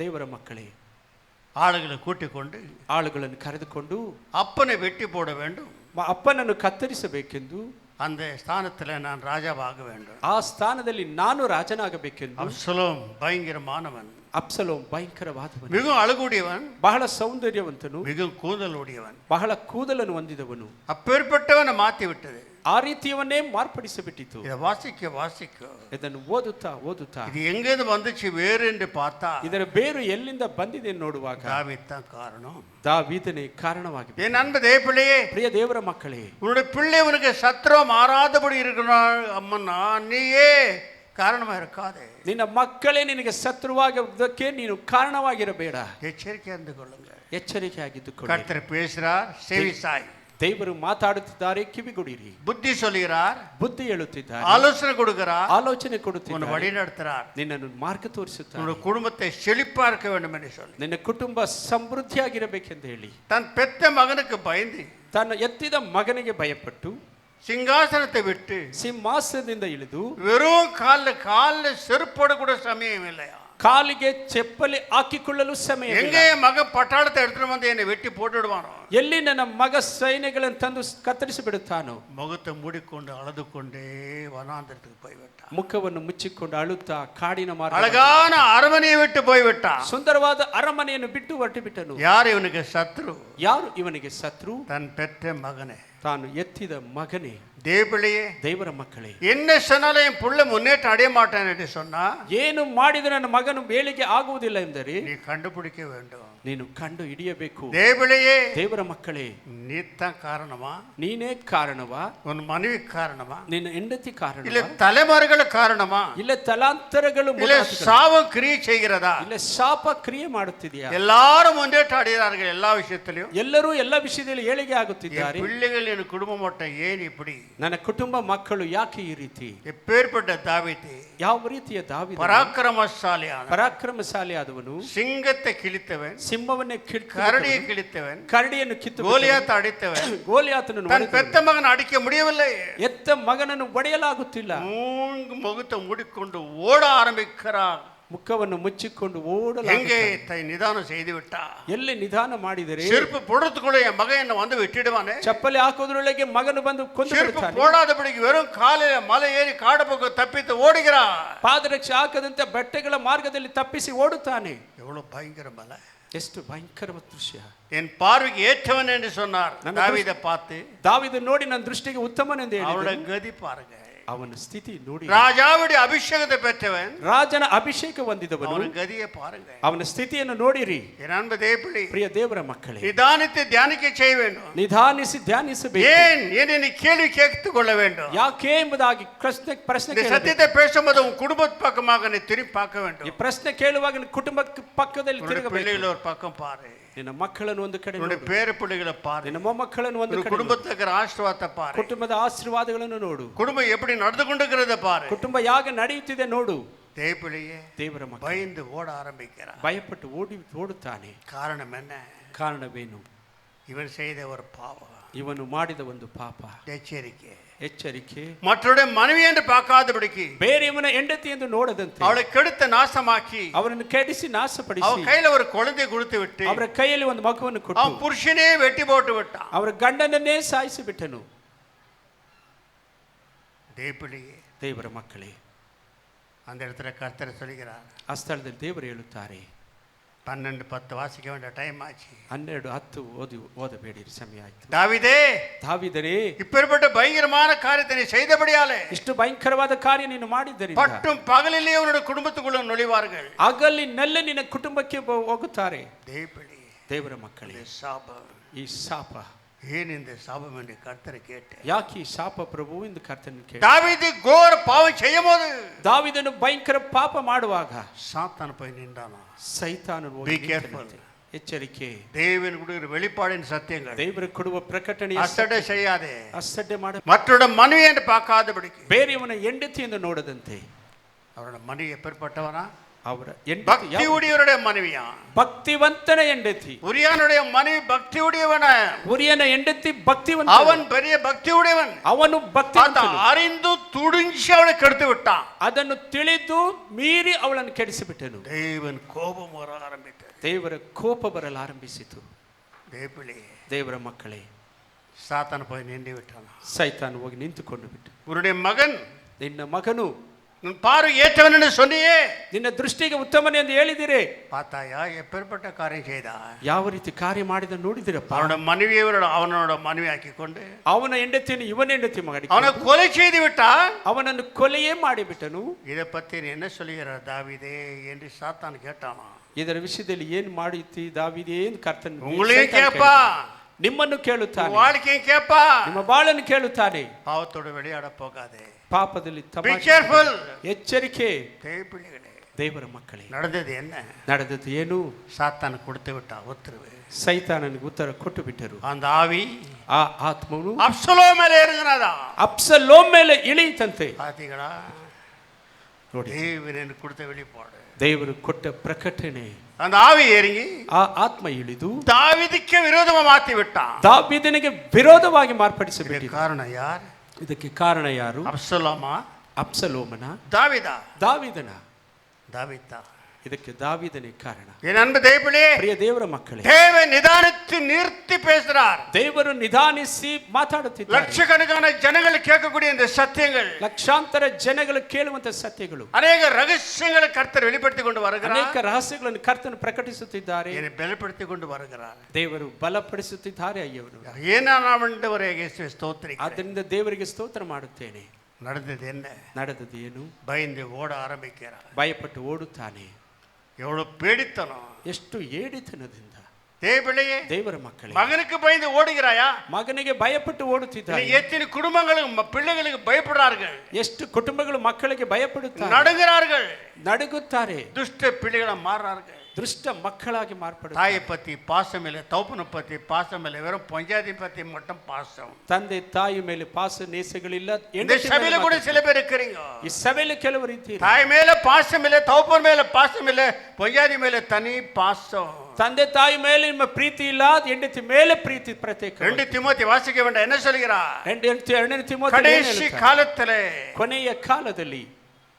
Speaker 3: ದೇವರ ಮಕ್ಕಳೇ,
Speaker 2: ஆளுகளை கூட்டிக் கொண்டு
Speaker 3: ಆಳುಗಳನ್ನು ಕರೆದುಕೊಂಡು
Speaker 2: அப்பனை வெட்டி போட வேண்டும்.
Speaker 3: ಅಪ್ಪನನ್ನು ಕತ್ತರಿಸಬೇಕೆಂದು,
Speaker 2: அந்த ஸ்தானத்தில் நான் ராஜாவாக வேண்டும்.
Speaker 3: ಆ ಸ್ಥಾನದಲ್ಲಿ ನಾನು ರಾಜನಾಗಬೇಕೆಂದು.
Speaker 2: அப்சலோம் பயங்கரமானவன்.
Speaker 3: ಅಬ್ಸಲೋಮ್ ಭಯಂಕರವಾದವನು,
Speaker 2: மிகவும் அழகுடையவன்,
Speaker 3: ಬಹಳ ಸೌಂದರ್ಯವಂತನು,
Speaker 2: மிகவும் கூந்தல் உடையவன்.
Speaker 3: ಬಹಳ ಕೂದಲನ್ನು ಹೊಂದಿದವನು.
Speaker 2: அப்பேற்பட்டவனை மாற்றி விட்டது.
Speaker 3: ಆ ರೀತಿಯವನ್ನೇ ಮಾರ್ಪಡಿಸಿಬಿಟ್ಟಿತು.
Speaker 2: இதை வாசிக்க
Speaker 3: ಇದನ್ನು ಓದುತ್ತಾ
Speaker 2: இது எங்கேருந்து வந்துச்சு வேறு என்று பார்த்தா
Speaker 3: ಇದರ ಬೇರು ಎಲ್ಲಿಂದ ಬಂದಿದೆ ನೋಡುವಾಗ
Speaker 2: தாவீது தான் காரணம்.
Speaker 3: ದಾವೀದನೇ ಕಾರಣವಾಗಿದೆ.
Speaker 2: என் அன்பு தேவ பிள்ளையே,
Speaker 3: ಪ್ರಿಯ ದೇವರ ಮಕ್ಕಳೇ,
Speaker 2: உன்னுடைய பிள்ளை உனக்கு சத்ரு மாறாதபடி இருக்கிறான் அம்மன்னா, நீயே காரணமா இருக்காதே.
Speaker 3: ನಿನ್ನ ಮಕ್ಕಳೇ ನಿನಗೆ ಶತ್ರುವಾಗುವುದಕ್ಕೆ ನೀನು ಕಾರಣವಾಗಿರಬೇಡ.
Speaker 2: எச்சரிக்கை இருந்து கொள்ளுங்க.
Speaker 3: ಎಚ್ಚರಿಕೆಯಾಗಿದ್ದುಕೊಳ್ಳಿ.
Speaker 2: கர்த்தர் பேசுறார், செவி சாய்.
Speaker 3: ದೇವರು ಮಾತಾಡುತ್ತಿದ್ದಾರೆ, ಕಿವಿಗೊಡಿರಿ.
Speaker 2: புத்தி சொல்லுகிறார்,
Speaker 3: ಬುದ್ಧಿ ಹೇಳುತ್ತಿದ್ದಾರೆ,
Speaker 2: ஆலோசனை கொடுக்கிறார்,
Speaker 3: ಆಲೋಚನೆ
Speaker 2: உன்னை
Speaker 3: ಕೊಡುತ್ತಿದ್ದಾರೆ,
Speaker 2: வழி நடத்துறார்.
Speaker 3: ನಿನ್ನನ್ನು ಮಾರ್ಗ ತೋರಿಸುತ್ತಾರೆ.
Speaker 2: உன்னுடைய குடும்பத்தை செழிப்பா இருக்க வேண்டும் என்று சொல்லி
Speaker 3: ನಿನ್ನ ಕುಟುಂಬ ಸಮೃದ್ಧಿಯಾಗಿರಬೇಕೆಂದು ಹೇಳಿ
Speaker 2: தன் பெத்த மகனுக்கு பயந்து
Speaker 3: ತನ್ನ ಎತ್ತಿದ ಮಗನಿಗೆ ಭಯಪಟ್ಟು
Speaker 2: சிங்காசனத்தை விட்டு
Speaker 3: ಸಿಂಹಾಸನದಿಂದ ಇಳಿದು
Speaker 2: வெறும் காலில் செருப்போட கூட சமயம் இல்லையா?
Speaker 3: ಕಾಲಿಗೆ ಚಪ್ಪಲಿ ಹಾಕಿಕೊಳ್ಳಲು ಸಮಯ
Speaker 2: எங்கே மகன் பட்டாளத்தை எடுத்துட்டு வந்து என்னை வெட்டி போட்டுடுவானோ,
Speaker 3: ಎಲ್ಲಿ ನನ್ನ ಮಗ ಸೈನ್ಯಗಳನ್ನು ತಂದು ಕತ್ತರಿಸಿ ಬಿಡುತ್ತಾನೋ,
Speaker 2: முகத்தை மூடிக்கொண்டு அழுது கொண்டே வனாந்திரத்துக்கு போய்விட்டான்.
Speaker 3: ಮುಖವನ್ನು ಮುಚ್ಚಿಕೊಂಡು ಅಳುತ್ತಾ ಕಾಡಿನ ಮಾರ್ಗ
Speaker 2: அழகான அரண்மனையை விட்டு போய்விட்டான்.
Speaker 3: ಸುಂದರವಾದ ಅರಮನೆಯನ್ನು ಬಿಟ್ಟು ಹೊರಟು ಬಿಟ್ಟನು.
Speaker 2: யார் இவனுக்கு சத்ரு?
Speaker 3: ಯಾರು ಇವನಿಗೆ ಶತ್ರು?
Speaker 2: தன் பெற்ற மகனே,
Speaker 3: ತಾನು ಎತ್ತಿದ ಮಗನೇ.
Speaker 2: தேவபிள்ளையே,
Speaker 3: ದೇವರ ಮಕ್ಕಳೇ,
Speaker 2: என்ன சொன்னாலும் என் புள்ள முன்னேற்றம் அடைய மாட்டேன் என்று சொன்னா
Speaker 3: ಏನು ಮಾಡಿದರೆ ನನ್ನ ಮಗನು ಬೇಳಿಗೆ ಆಗುವುದಿಲ್ಲ ಎಂದರೆ
Speaker 2: நீ கண்டுபிடிக்க வேண்டும்.
Speaker 3: ನೀನು ಕಂಡು ಹಿಡಿಯಬೇಕು.
Speaker 2: தேவபிள்ளையே,
Speaker 3: ದೇವರ ಮಕ್ಕಳೇ,
Speaker 2: நீத்தான் காரணமா?
Speaker 3: ನೀನೇ ಕಾರಣವಾ?
Speaker 2: உன் மனைவி காரணமா?
Speaker 3: ನಿನ್ನ ಹೆಂಡತಿ ಕಾರಣ?
Speaker 2: இல்ல தலைமுறைகள் காரணமா?
Speaker 3: ಇಲ್ಲ ತಲಾಂತರಗಳು
Speaker 2: இல்ல சாபம் கிரியை செய்கிறதா?
Speaker 3: ಇಲ್ಲ ಶಾಪ ಕ್ರಿಯೆ ಮಾಡುತ್ತಿದೆಯಾ?
Speaker 2: எல்லாரும் முன்னேற்றம் அடைகிறார்கள் எல்லா விஷயத்திலும்.
Speaker 3: ಎಲ್ಲರೂ ಎಲ್ಲ ವಿಷಯದಲ್ಲಿ ಏಳಿಗೆ ಆಗುತ್ತಿದ್ದಾರೆ.
Speaker 2: பிள்ளைகள் என் குடும்பம் மட்டும் ஏன் இப்படி?
Speaker 3: ನನ್ನ ಕುಟುಂಬ ಮಕ್ಕಳು ಯಾಕೆ ಈ ರೀತಿ?
Speaker 2: எப்பேற்பட்ட தாவீது
Speaker 3: ಯಾವ ರೀತಿಯ ದಾವೀದ?
Speaker 2: பராக்கிரமசாலியான,
Speaker 3: ಪರಾಕ್ರಮಶಾಲಿ ಆದವನು,
Speaker 2: சிங்கத்தை கிழித்தவன்,
Speaker 3: ಸಿಂಹವನ್ನೇ
Speaker 2: கரடியை கிழித்தவன்,
Speaker 3: ಕರಡಿಯನ್ನು ಕಿತ್ತು
Speaker 2: கோலியாத்தை அடித்தவன்,
Speaker 3: ಗೋಲಿಯಾತನನ್ನು
Speaker 2: தன் பெத்த மகன் அடிக்க முடியவில்லை.
Speaker 3: ಎತ್ತ ಮಗನನ್ನು ಒಡೆಯಲಾಗುತ್ತಿಲ್ಲ.
Speaker 2: மூன்று முகத்தை மூடிக்கொண்டு ஓட ஆரம்பிக்கிறார்.
Speaker 3: ಮುಖವನ್ನು ಮುಚ್ಚಿಕೊಂಡು
Speaker 2: எங்கே
Speaker 3: ಓಡಲಾಗುತ್ತಾನೆ.
Speaker 2: நிதானம் செய்து விட்டா?
Speaker 3: ಎಲ್ಲಿ ನಿಧಾನ ಮಾಡಿದರೆ
Speaker 2: செருப்பு போடுறதுக்குள்ள என் மகன் என்ன வந்து விட்டுடுவானே.
Speaker 3: ಚಪ್ಪಲಿ ಹಾಕೋದ್ರೊಳಗೆ ಮಗನು ಬಂದು ಕೊಂದು
Speaker 2: செருப்பு
Speaker 3: ಬಿಡುತ್ತಾನೆ.
Speaker 2: போடாதபடிக்கு வெறும் காலையில மலை ஏறி காடு பக்கம் தப்பித்து ஓடுகிறான்.
Speaker 3: ಪಾದರಕ್ಷೆ ಹಾಕದಂತೆ ಬೆಟ್ಟಗಳ ಮಾರ್ಗದಲ್ಲಿ ತಪ್ಪಿಸಿ ಓಡುತ್ತಾನೆ.
Speaker 2: எவ்வளவு பயங்கர மலை!
Speaker 3: ಎಷ್ಟು ಭಯಂಕರ ದೃಶ್ಯ!
Speaker 2: என் பார்வைக்கு ஏற்றவன் என்று சொன்னார் தாவீதை பார்த்து.
Speaker 3: ದಾವೀದ ನೋಡಿ ನನ್ನ ದೃಷ್ಟಿಗೆ ಉತ್ತಮನೆಂದು
Speaker 2: அவரோட
Speaker 3: ಹೇಳಿದನು.
Speaker 2: கதி பாருங்க.
Speaker 3: ಅವನ ಸ್ಥಿತಿ ನೋಡಿ.
Speaker 2: ராஜாவுடைய அபிஷேகத்தை பெற்றவன்,
Speaker 3: ರಾಜನ ಅಭಿಷೇಕ ಹೊಂದಿದವನು,
Speaker 2: அவன் கதியை பாருங்க.
Speaker 3: ಅವನ ಸ್ಥಿತಿಯನ್ನು ನೋಡಿರಿ.
Speaker 2: என் அன்பு தேவப்பிள்ளை,
Speaker 3: ಪ್ರಿಯ ದೇವರ ಮಕ್ಕಳೇ,
Speaker 2: நிதானித்து தியானிக்க செய்ய வேண்டும்.
Speaker 3: ನಿಧಾನಿಸಿ ಧ್ಯಾನಿಸಬೇಕು.
Speaker 2: ஏன் நீ கேள்வி கேட்டுக் கொள்ள வேண்டும்.
Speaker 3: ಯಾಕೆ ಎಂಬುದಾಗಿ ಪ್ರಶ್ನೆ
Speaker 2: இந்த
Speaker 3: ಕೇಳಬೇಕು.
Speaker 2: சத்தியத்தை பேசும்போது உன் குடும்ப பக்கமாக நீ திரும்பி பார்க்க
Speaker 3: ಈ
Speaker 2: வேண்டும்.
Speaker 3: ಪ್ರಶ್ನೆ ಕೇಳುವಾಗ ನಿನ್ನ ಕುಟುಂಬಕ್ಕೆ ಪಕ್ಕದಲ್ಲಿ
Speaker 2: உன்னுடைய
Speaker 3: ತಿರುಗಬೇಕು.
Speaker 2: பிள்ளைகளை ஒரு பக்கம் பாரு,
Speaker 3: ನಿನ್ನ ಮಕ್ಕಳನ್ನು ಒಂದು ಕಡೆ
Speaker 2: உன்னுடைய
Speaker 3: ನೋಡು.
Speaker 2: பேர பிள்ளைகளை பாரு,
Speaker 3: ನಿನ್ನ ಮೊಮ್ಮಕ್ಕಳನ್ನು ಒಂದು
Speaker 2: உன்
Speaker 3: ಕಡೆ ನೋಡು.
Speaker 2: குடும்பத்துல இருக்கிற ஆசீர்வாதத்தை பாரு,
Speaker 3: ಕುಟುಂಬದ ಆಶೀರ್ವಾದಗಳನ್ನು ನೋಡು.
Speaker 2: குடும்பம் எப்படி நடந்து கொண்டிருக்கிறத பாரு.
Speaker 3: ಕುಟುಂಬ ಹೇಗೆ ನಡೆಯುತ್ತಿದೆ ನೋಡು.
Speaker 2: தேவப்பிள்ளையே,
Speaker 3: ದೇವರ ಮಕ್ಕಳು
Speaker 2: பயந்து ஓட ஆரம்பிக்கிறார்.
Speaker 3: ಭಯಪಟ್ಟು ಓಡುತ್ತಾನೆ.
Speaker 2: காரணம் என்ன?
Speaker 3: ಕಾರಣವೇನು?
Speaker 2: இவன் செய்த ஒரு பாவம்,
Speaker 3: ಇವನು ಮಾಡಿದ ಒಂದು ಪಾಪ,
Speaker 2: எச்சரிக்கை.
Speaker 3: ಎಚ್ಚರಿಕೆ.
Speaker 2: மற்றவருடைய மனைவி என்று பார்க்காதபடிக்கு,
Speaker 3: ಬೇರೆಯವನ ಹೆಂಡತಿ ಎಂದು ನೋಡದಂತೆ,
Speaker 2: அவளை கெடுத்த நாசமாக்கி,
Speaker 3: ಅವನನ್ನು ಕೆಡಿಸಿ ನಾಶಪಡಿಸಿ,
Speaker 2: அவ கையில ஒரு குழந்தையை கொடுத்து விட்டு,
Speaker 3: ಅವರ ಕೈಯಲ್ಲಿ ಒಂದು ಮಗುವನ್ನು ಕೊಟ್ಟು
Speaker 2: அவன் புருஷனே வெட்டி போட்டு விட்டான்.
Speaker 3: ಅವರ ಗಂಡನನ್ನೇ ಸಾಯಿಸಿ ಬಿಟ್ಟನು.
Speaker 2: தேவப்பிள்ளையே,
Speaker 3: ದೇವರ ಮಕ್ಕಳೇ,
Speaker 2: அந்த இடத்துல கர்த்தர் சொல்கிறார்.
Speaker 3: ಆ ಸ್ಥಳದಲ್ಲಿ ದೇವರು ಹೇಳುತ್ತಾರೆ,
Speaker 2: 12:10 வாசிக்க வேண்டிய டைம் ஆச்சு.
Speaker 3: 12:10 ಓದಬೇಡಿರಿ, ಸಮಯ ಆಯ್ತು.
Speaker 2: தாவீதே,
Speaker 3: ದಾವೀದನೇ,
Speaker 2: இப்பேற்பட்ட பயங்கரமான காரியத்தை நீ செய்தபடியாலே
Speaker 3: ಇಷ್ಟು ಭಯಂಕರವಾದ ಕಾರ್ಯ ನೀನು ಮಾಡಿದ್ದರಿಂದ
Speaker 2: பட்டும் பகலிலே உன்னுடைய குடும்பத்துக்குள்ள நுழைவார்கள்.
Speaker 3: ಹಗಲಿನಲ್ಲಿ ನಿನ್ನ ಕುಟುಂಬಕ್ಕೆ ಹೋಗುತ್ತಾರೆ.
Speaker 2: தேவப்பிள்ளையே,
Speaker 3: ದೇವರ ಮಕ್ಕಳೇ,
Speaker 2: இந்த சாபம்
Speaker 3: ಈ ಶಾಪ
Speaker 2: ஏன் இந்த சாபம் என்று கர்த்தரை கேட்டேன்.
Speaker 3: ಯಾಕೆ ಈ ಶಾಪ ಪ್ರಭು ಎಂದು ಕರ್ತನ ಕೇಳಿ.
Speaker 2: தாவீது கோர பாவம் செய்யும்போது
Speaker 3: ದಾವೀದನು ಭಯಂಕರ ಪಾಪ ಮಾಡುವಾಗ
Speaker 2: சாத்தான் போய் நின்றானா.
Speaker 3: ಸೈತಾನನು ಹೋಗಿ
Speaker 2: Be careful.
Speaker 3: ನಿಂತನಂತೆ. ಎಚ್ಚರಿಕೆ.
Speaker 2: தேவன் கொடுக்கிற வெளிப்பாடின் சத்தியங்கள்
Speaker 3: ದೇವರು ಕೊಡುವ ಪ್ರಕಟಣೆ
Speaker 2: அசட்டை செய்யாதே.
Speaker 3: ಅಸಡ್ಡೆ ಮಾಡ.
Speaker 2: மற்றோட மனைவி என்று பார்க்காதபடிக்கு,
Speaker 3: ಬೇರೆಯವನ ಹೆಂಡತಿ ಎಂದು ನೋಡದಂತೆ,
Speaker 2: அவரோட மனைவி எப்பேற்பட்டவனா?
Speaker 3: ಅವರ ಹೆಂಡತಿ
Speaker 2: பக்தி உடையவருடைய மனைவியா?
Speaker 3: ಭಕ್ತಿವಂತನ ಹೆಂಡತಿ.
Speaker 2: உரியானுடைய மனைவி பக்தி உடையவன.
Speaker 3: ಉರಿಯನ ಹೆಂಡತಿ ಭಕ್ತಿವಂತ.
Speaker 2: அவன் பெரிய பக்தி உடையவன்.
Speaker 3: ಅವನು ಭಕ್ತಿವಂತನು.
Speaker 2: அறிந்து துடிஞ்சு அவளை கெடுத்து விட்டான்.
Speaker 3: ಅದನ್ನು ತಿಳಿದು ಮೀರಿ ಅವಳನ್ನು ಕೆಡಿಸಿಬಿಟ್ಟನು.
Speaker 2: தேவன் கோபம் வர ஆரம்பித்தது.
Speaker 3: ದೇವರ ಕೋಪ ಬರಲು ಆರಂಭಿಸಿತು.
Speaker 2: தேவப்பிள்ளையே,
Speaker 3: ದೇವರ ಮಕ್ಕಳೇ,
Speaker 2: சாத்தான் போய் நின்று விட்டான்.
Speaker 3: ಸೈತಾನ್ ಹೋಗಿ ನಿಂತುಕೊಂಡು ಬಿಟ್ಟು,
Speaker 2: உன்னுடைய மகன்
Speaker 3: ನಿನ್ನ ಮಗನು
Speaker 2: உன் பார்வை ஏற்றவன் என்று சொன்னியே,
Speaker 3: ನಿನ್ನ ದೃಷ್ಟಿಗೆ ಉತ್ತಮನೆ ಎಂದು ಹೇಳಿದಿರಿ.
Speaker 2: பார்த்தாயா எப்பேற்பட்ட காரியம் செய்தா?
Speaker 3: ಯಾವ ರೀತಿ ಕಾರ್ಯ ಮಾಡಿದ ನೋಡಿದಿರಪ್ಪ.
Speaker 2: அவனோட மனைவியை அவனோட மனைவி ஆக்கி கொண்டு
Speaker 3: ಅವನ ಹೆಂಡತಿಯನ್ನು ಇವನ ಹೆಂಡತಿ ಮಾಡಿ
Speaker 2: அவனை கொலை செய்து விட்டான்.
Speaker 3: ಅವನನ್ನು ಕೊಲೆಯೇ ಮಾಡಿಬಿಟ್ಟನು.
Speaker 2: இதை பத்தி நீ என்ன சொல்லுகிறார் தாவீதே என்று சாத்தான் கேட்டானா.
Speaker 3: ಇದರ ವಿಷಯದಲ್ಲಿ ಏನ್ ಮಾಡಿತಿ ದಾವೀದೇ ಎಂದು ಕರ್ತನ
Speaker 2: உங்களையும் கேப்பா,
Speaker 3: ನಿಮ್ಮನ್ನು ಕೇಳುತ್ತಾನೆ,
Speaker 2: வாழ்க்கையும் கேப்பா.
Speaker 3: ನಿಮ್ಮ ಬಾಳನ್ನು ಕೇಳುತ್ತಾನೆ.
Speaker 2: பாவத்தோட விளையாட போகாதே.
Speaker 3: ಪಾಪದಲ್ಲಿ
Speaker 2: Be
Speaker 3: ತಮಾಷೆ.
Speaker 2: careful.
Speaker 3: ಎಚ್ಚರಿಕೆ.
Speaker 2: தேவப்பிள்ளைகளே,
Speaker 3: ದೇವರ ಮಕ್ಕಳೇ,
Speaker 2: நடந்தது என்ன?
Speaker 3: ನಡೆದದ್ದು ಏನು?
Speaker 2: சாத்தான் கொடுத்து விட்டான் உத்தரவு.
Speaker 3: ಸೈತಾನನಿಗೆ ಉತ್ತರ ಕೊಟ್ಟು ಬಿಟ್ಟರು.
Speaker 2: அந்த ஆவி
Speaker 3: ಆ ಆತ್ಮನು
Speaker 2: அப்சலோம் மேல இறங்குனதா.
Speaker 3: ಅಬ್ಸಲೋಮ್ ಮೇಲೆ ಇಳಿಯಿತಂತೆ.
Speaker 2: பாத்தீங்களா?
Speaker 3: ನೋಡಿ,
Speaker 2: தேவன் கொடுத்த வெளிப்பாடு,
Speaker 3: ದೇವರು ಕೊಟ್ಟ ಪ್ರಕಟಣೆ.
Speaker 2: அந்த ஆவி இறங்கி
Speaker 3: ಆ ಆತ್ಮ ಇಳಿದು
Speaker 2: தாவீதுக்கு விரோதமா மாத்தி விட்டான்.
Speaker 3: ದಾವೀದನಿಗೆ ವಿರೋಧವಾಗಿ
Speaker 2: இதுக்கு
Speaker 3: ಮಾರ್ಪಡಿಸಿಬಿಟ್ಟಿದೆ.
Speaker 2: காரணம் யார்?
Speaker 3: ಇದಕ್ಕೆ ಕಾರಣ ಯಾರು?
Speaker 2: அப்சலோமா?
Speaker 3: ಅಬ್ಸಲೋಮನ?
Speaker 2: தாவீதா?
Speaker 3: ದಾವೀದನ?
Speaker 2: தாவீதா.
Speaker 3: ಇದಕ್ಕೆ ದಾವೀದನೇ ಕಾರಣ.
Speaker 2: என் அன்பு தேவப்பிள்ளையே,
Speaker 3: ಪ್ರಿಯ ದೇವರ ಮಕ್ಕಳೇ,
Speaker 2: தேவன் நிதானித்து நிறுத்தி பேசுறார்.
Speaker 3: ದೇವರು ನಿಧಾನಿಸಿ ಮಾತಾಡುತ್ತಿದ್ದಾರೆ.
Speaker 2: லட்சக்கணக்கான ஜனங்கள் கேட்கக்கூடிய இந்த சத்தியங்கள்,
Speaker 3: ಲಕ್ಷಾಂತರ ಜನಗಳು ಕೇಳುವಂತ ಸತ್ಯಗಳು,
Speaker 2: அநேக ரகசியங்களை கர்த்தர் வெளிப்படுத்தி கொண்டு வருகிறார்.
Speaker 3: ಅನೇಕ ರಹಸ್ಯಗಳನ್ನು ಕರ್ತನು ಪ್ರಕಟಿಸುತ್ತಿದ್ದಾರೆ.
Speaker 2: என்னை பலப்படுத்தி கொண்டு வருகிறார்.
Speaker 3: ದೇವರು ಬಲಪಡಿಸುತ್ತಿದ್ದಾರೆ. ಅಯ್ಯವರು
Speaker 2: ஏன்னா நான் ஆண்டவரே இயேசுவை ஸ்தோத்திரிக்கிறேன்.
Speaker 3: ಆದ್ದರಿಂದ ದೇವರಿಗೆ ಸ್ತೋತ್ರ ಮಾಡುತ್ತೇನೆ.
Speaker 2: நடந்தது என்ன?
Speaker 3: ನಡೆದದ್ದು ಏನು?
Speaker 2: பயந்து ஓட ஆரம்பிக்கிறார்.
Speaker 3: ಭಯಪಟ್ಟು ಓಡುತ್ತಾನೆ.
Speaker 2: எவ்வளவு பேடித்தனம்!
Speaker 3: ಎಷ್ಟು ಏಡಿತನದಿಂದ!
Speaker 2: தேவப்பிள்ளையே,
Speaker 3: ದೇವರ ಮಕ್ಕಳೇ,
Speaker 2: மகனுக்கு பயந்து ஓடுகிறாயா?
Speaker 3: ಮಗನಿಗೆ ಭಯಪಟ್ಟು ಓಡುತ್ತಿದ್ದಾರೆ.
Speaker 2: எத்தனை குடும்பங்களுக்கு பிள்ளைகளுக்கு பயப்படுறார்கள்.
Speaker 3: ಎಷ್ಟು ಕುಟುಂಬಗಳು ಮಕ್ಕಳಿಗೆ ಭಯಪಡುತ್ತಾರೆ,
Speaker 2: நடுகிறார்கள்,
Speaker 3: ನಡುಗುತ್ತಾರೆ,
Speaker 2: துஷ்ட பிள்ளைகளா மாறுறார்கள்.
Speaker 3: ದುಷ್ಟ ಮಕ್ಕಳಾಗಿ ಮಾರ್ಪಡುತ್ತಾರೆ.
Speaker 2: தாயை பத்தி பாசம் இல்லை, தகப்பனை பத்தி பாசம் இல்லை, வெறும் பஞ்சாயத்தை பத்தி மட்டும் பாசம்.
Speaker 3: ತಂದೆ ತಾಯಿ ಮೇಲೆ ಪಾಸ ನೇಸಗಳಿಲ್ಲ.
Speaker 2: இந்த சபையில கூட சில பேர் இருக்கிறீங்க.
Speaker 3: ಈ ಸಭೆಯಲ್ಲಿ ಕೆಲವರು ಇದ್ದೀರಿ.
Speaker 2: தாய் மேல பாசம் இல்லை, தகப்பன் மேல பாசம் இல்லை, பஞ்சாயத்து மேல தனி பாசம்.
Speaker 3: ತಂದೆ ತಾಯಿ ಮೇಲೆ ನಿಮ್ಮ ಪ್ರೀತಿ ಇಲ್ಲ, ಹೆಂಡತಿ ಮೇಲೆ ಪ್ರೀತಿ ಪ್ರತ್ಯೇಕ.
Speaker 2: 2 ತಿಮೋತಿ ವಾಸಿக்க வேண்டாம், என்ன சொல்கிறார்?
Speaker 3: 2 ತಿಮೋತಿ
Speaker 2: கடைசி காலத்துல
Speaker 3: ಕೊನೆಯ ಕಾಲದಲ್ಲಿ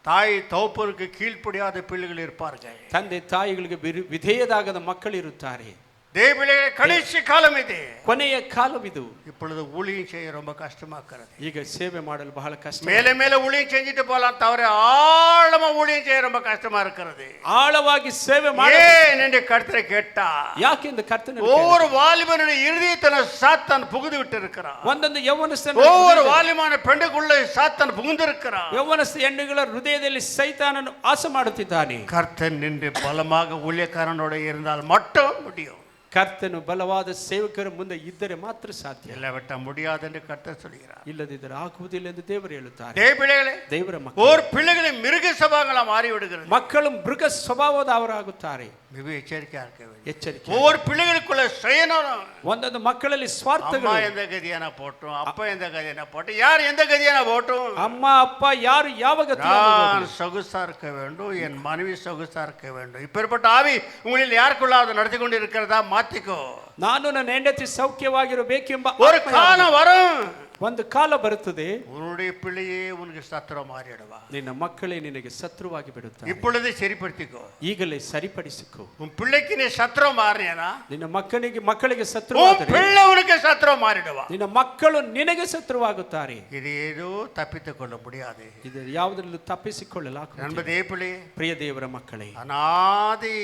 Speaker 2: தாய் தகப்பனுக்கு கீழ்ப்படியாத பிள்ளைகள் இருப்பார்கள்.
Speaker 3: ತಂದೆ ತಾಯಿಗಳಿಗೆ ವಿಧೇಯರಾಗದ ಮಕ್ಕಳು ಇರುತ್ತಾರೆ.
Speaker 2: தேவபிள்ளைகளே, கடைசி காலம் இது.
Speaker 3: ಕೊನೆಯ ಕಾಲವಿದು.
Speaker 2: இப்பொழுது ஊழியம் செய்ய ரொம்ப கஷ்டமாக்குறது.
Speaker 3: ಈಗ ಸೇವೆ ಮಾಡಲು ಬಹಳ ಕಷ್ಟ.
Speaker 2: மேலே மேலே ஊழியம் செஞ்சுட்டு போலாம், தவிர ஆழமா ஊழியம் செய்ய ரொம்ப கஷ்டமா இருக்கிறது.
Speaker 3: ಆಳವಾಗಿ ಸೇವೆ ಮಾಡಿ
Speaker 2: ஏன் என்று கர்த்தரை கேட்டா,
Speaker 3: ಯಾಕೆಂದು ಕರ್ತನ
Speaker 2: ஒவ்வொரு வாலிபனுடைய இருதயத்தை சாத்தான் புகுந்து விட்டு இருக்கிறான்.
Speaker 3: ಒಂದೊಂದು ಯೌವನಸ್ಥನ
Speaker 2: ஒவ்வொரு வாலிபமான பெண்ணுக்குள்ள சாத்தான் புகுந்து இருக்கிறான்.
Speaker 3: ಯೌವನಸ್ಥ ಹೆಣ್ಣುಗಳ ಹೃದಯದಲ್ಲಿ ಸೈತಾನನು ಆಸ ಮಾಡುತ್ತಿದ್ದಾನೆ.
Speaker 2: கர்த்தன் நின்று பலமாக ஊழியக்காரனோட இருந்தால் மட்டும் முடியும்.
Speaker 3: ಕರ್ತನು ಬಲವಾದ ಸೇವಕರ ಮುಂದೆ ಇದ್ದರೆ ಮಾತ್ರ ಸಾಧ್ಯ.
Speaker 2: இல்லாவிட்டா முடியாது என்று கர்த்தர் சொல்கிறார்.
Speaker 3: ಇಲ್ಲದಿದ್ದರೆ ಆಗುವುದಿಲ್ಲ ಎಂದು ದೇವರು ಹೇಳುತ್ತಾರೆ.
Speaker 2: தேவபிள்ளைகளே,
Speaker 3: ದೇವರ ಮಕ್ಕಳು,
Speaker 2: ஒரு பிள்ளைகளை மிருக சபாங்களா மாறி விடுகிறது.
Speaker 3: ಮಕ್ಕಳು ಮೃಗ ಸ್ವಭಾವದವರಾಗುತ್ತಾರೆ.
Speaker 2: மிக எச்சரிக்கையா இருக்க வேண்டும்.
Speaker 3: ಎಚ್ಚರಿಕೆ.
Speaker 2: ஒவ்வொரு பிள்ளைகளுக்குள்ள சுயநலம்.
Speaker 3: ಒಂದೊಂದು ಮಕ್ಕಳಲ್ಲಿ ಸ್ವಾರ್ಥಗಳು.
Speaker 2: அம்மா எந்த கதியான போட்டும், அப்பா எந்த கதியான போட்டும், யார் எந்த கதியான போட்டும்,
Speaker 3: ಅಮ್ಮ ಅಪ್ಪ ಯಾರು ಯಾವ ಗತಿ.
Speaker 2: நான் சொகுசா இருக்க வேண்டும், என் மனைவி சொகுசா இருக்க வேண்டும். இப்பேற்பட்ட ஆவி உங்களில் யாருக்குள்ளாவது நடத்தி கொண்டு இருக்கிறதா? மாத்திக்கோ.
Speaker 3: ನಾನು ನನ್ನ ಹೆಂಡತಿ ಸೌಖ್ಯವಾಗಿರಬೇಕೆಂಬ
Speaker 2: ஒரு காலம் வரும்,
Speaker 3: ಒಂದು ಕಾಲ ಬರುತ್ತದೆ,
Speaker 2: உன்னுடைய பிள்ளையே உனக்கு சத்துரு மாறிடுவா.
Speaker 3: ನಿನ್ನ ಮಕ್ಕಳೇ ನಿನಗೆ ಶತ್ರುವಾಗಿ ಬಿಡುತ್ತಾರೆ.
Speaker 2: இப்பொழுது சரிப்படுத்திக்கோ.
Speaker 3: ಈಗಲೇ ಸರಿಪಡಿಸಿಕೋ.
Speaker 2: உன் பிள்ளைக்கு நீ சத்துரு மாறினா,
Speaker 3: ನಿನ್ನ ಮಕ್ಕಳಿಗೆ
Speaker 2: உன்
Speaker 3: ಶತ್ರುವಾದರೆ
Speaker 2: பிள்ளை உனக்கு சத்துரு மாறிடுவா.
Speaker 3: ನಿನ್ನ ಮಕ್ಕಳು ನಿನಗೆ ಶತ್ರುವಾಗುತ್ತಾರೆ.
Speaker 2: இது ஏதோ தப்பித்துக் கொள்ள முடியாது.
Speaker 3: ಇದು ಯಾವುದರಲ್ಲೂ ತಪ್ಪಿಸಿಕೊಳ್ಳಲಾಗುವುದಿಲ್ಲ.
Speaker 2: நண்பதே பிள்ளை,
Speaker 3: ಪ್ರಿಯ ದೇವರ ಮಕ್ಕಳೇ,
Speaker 2: அநாதி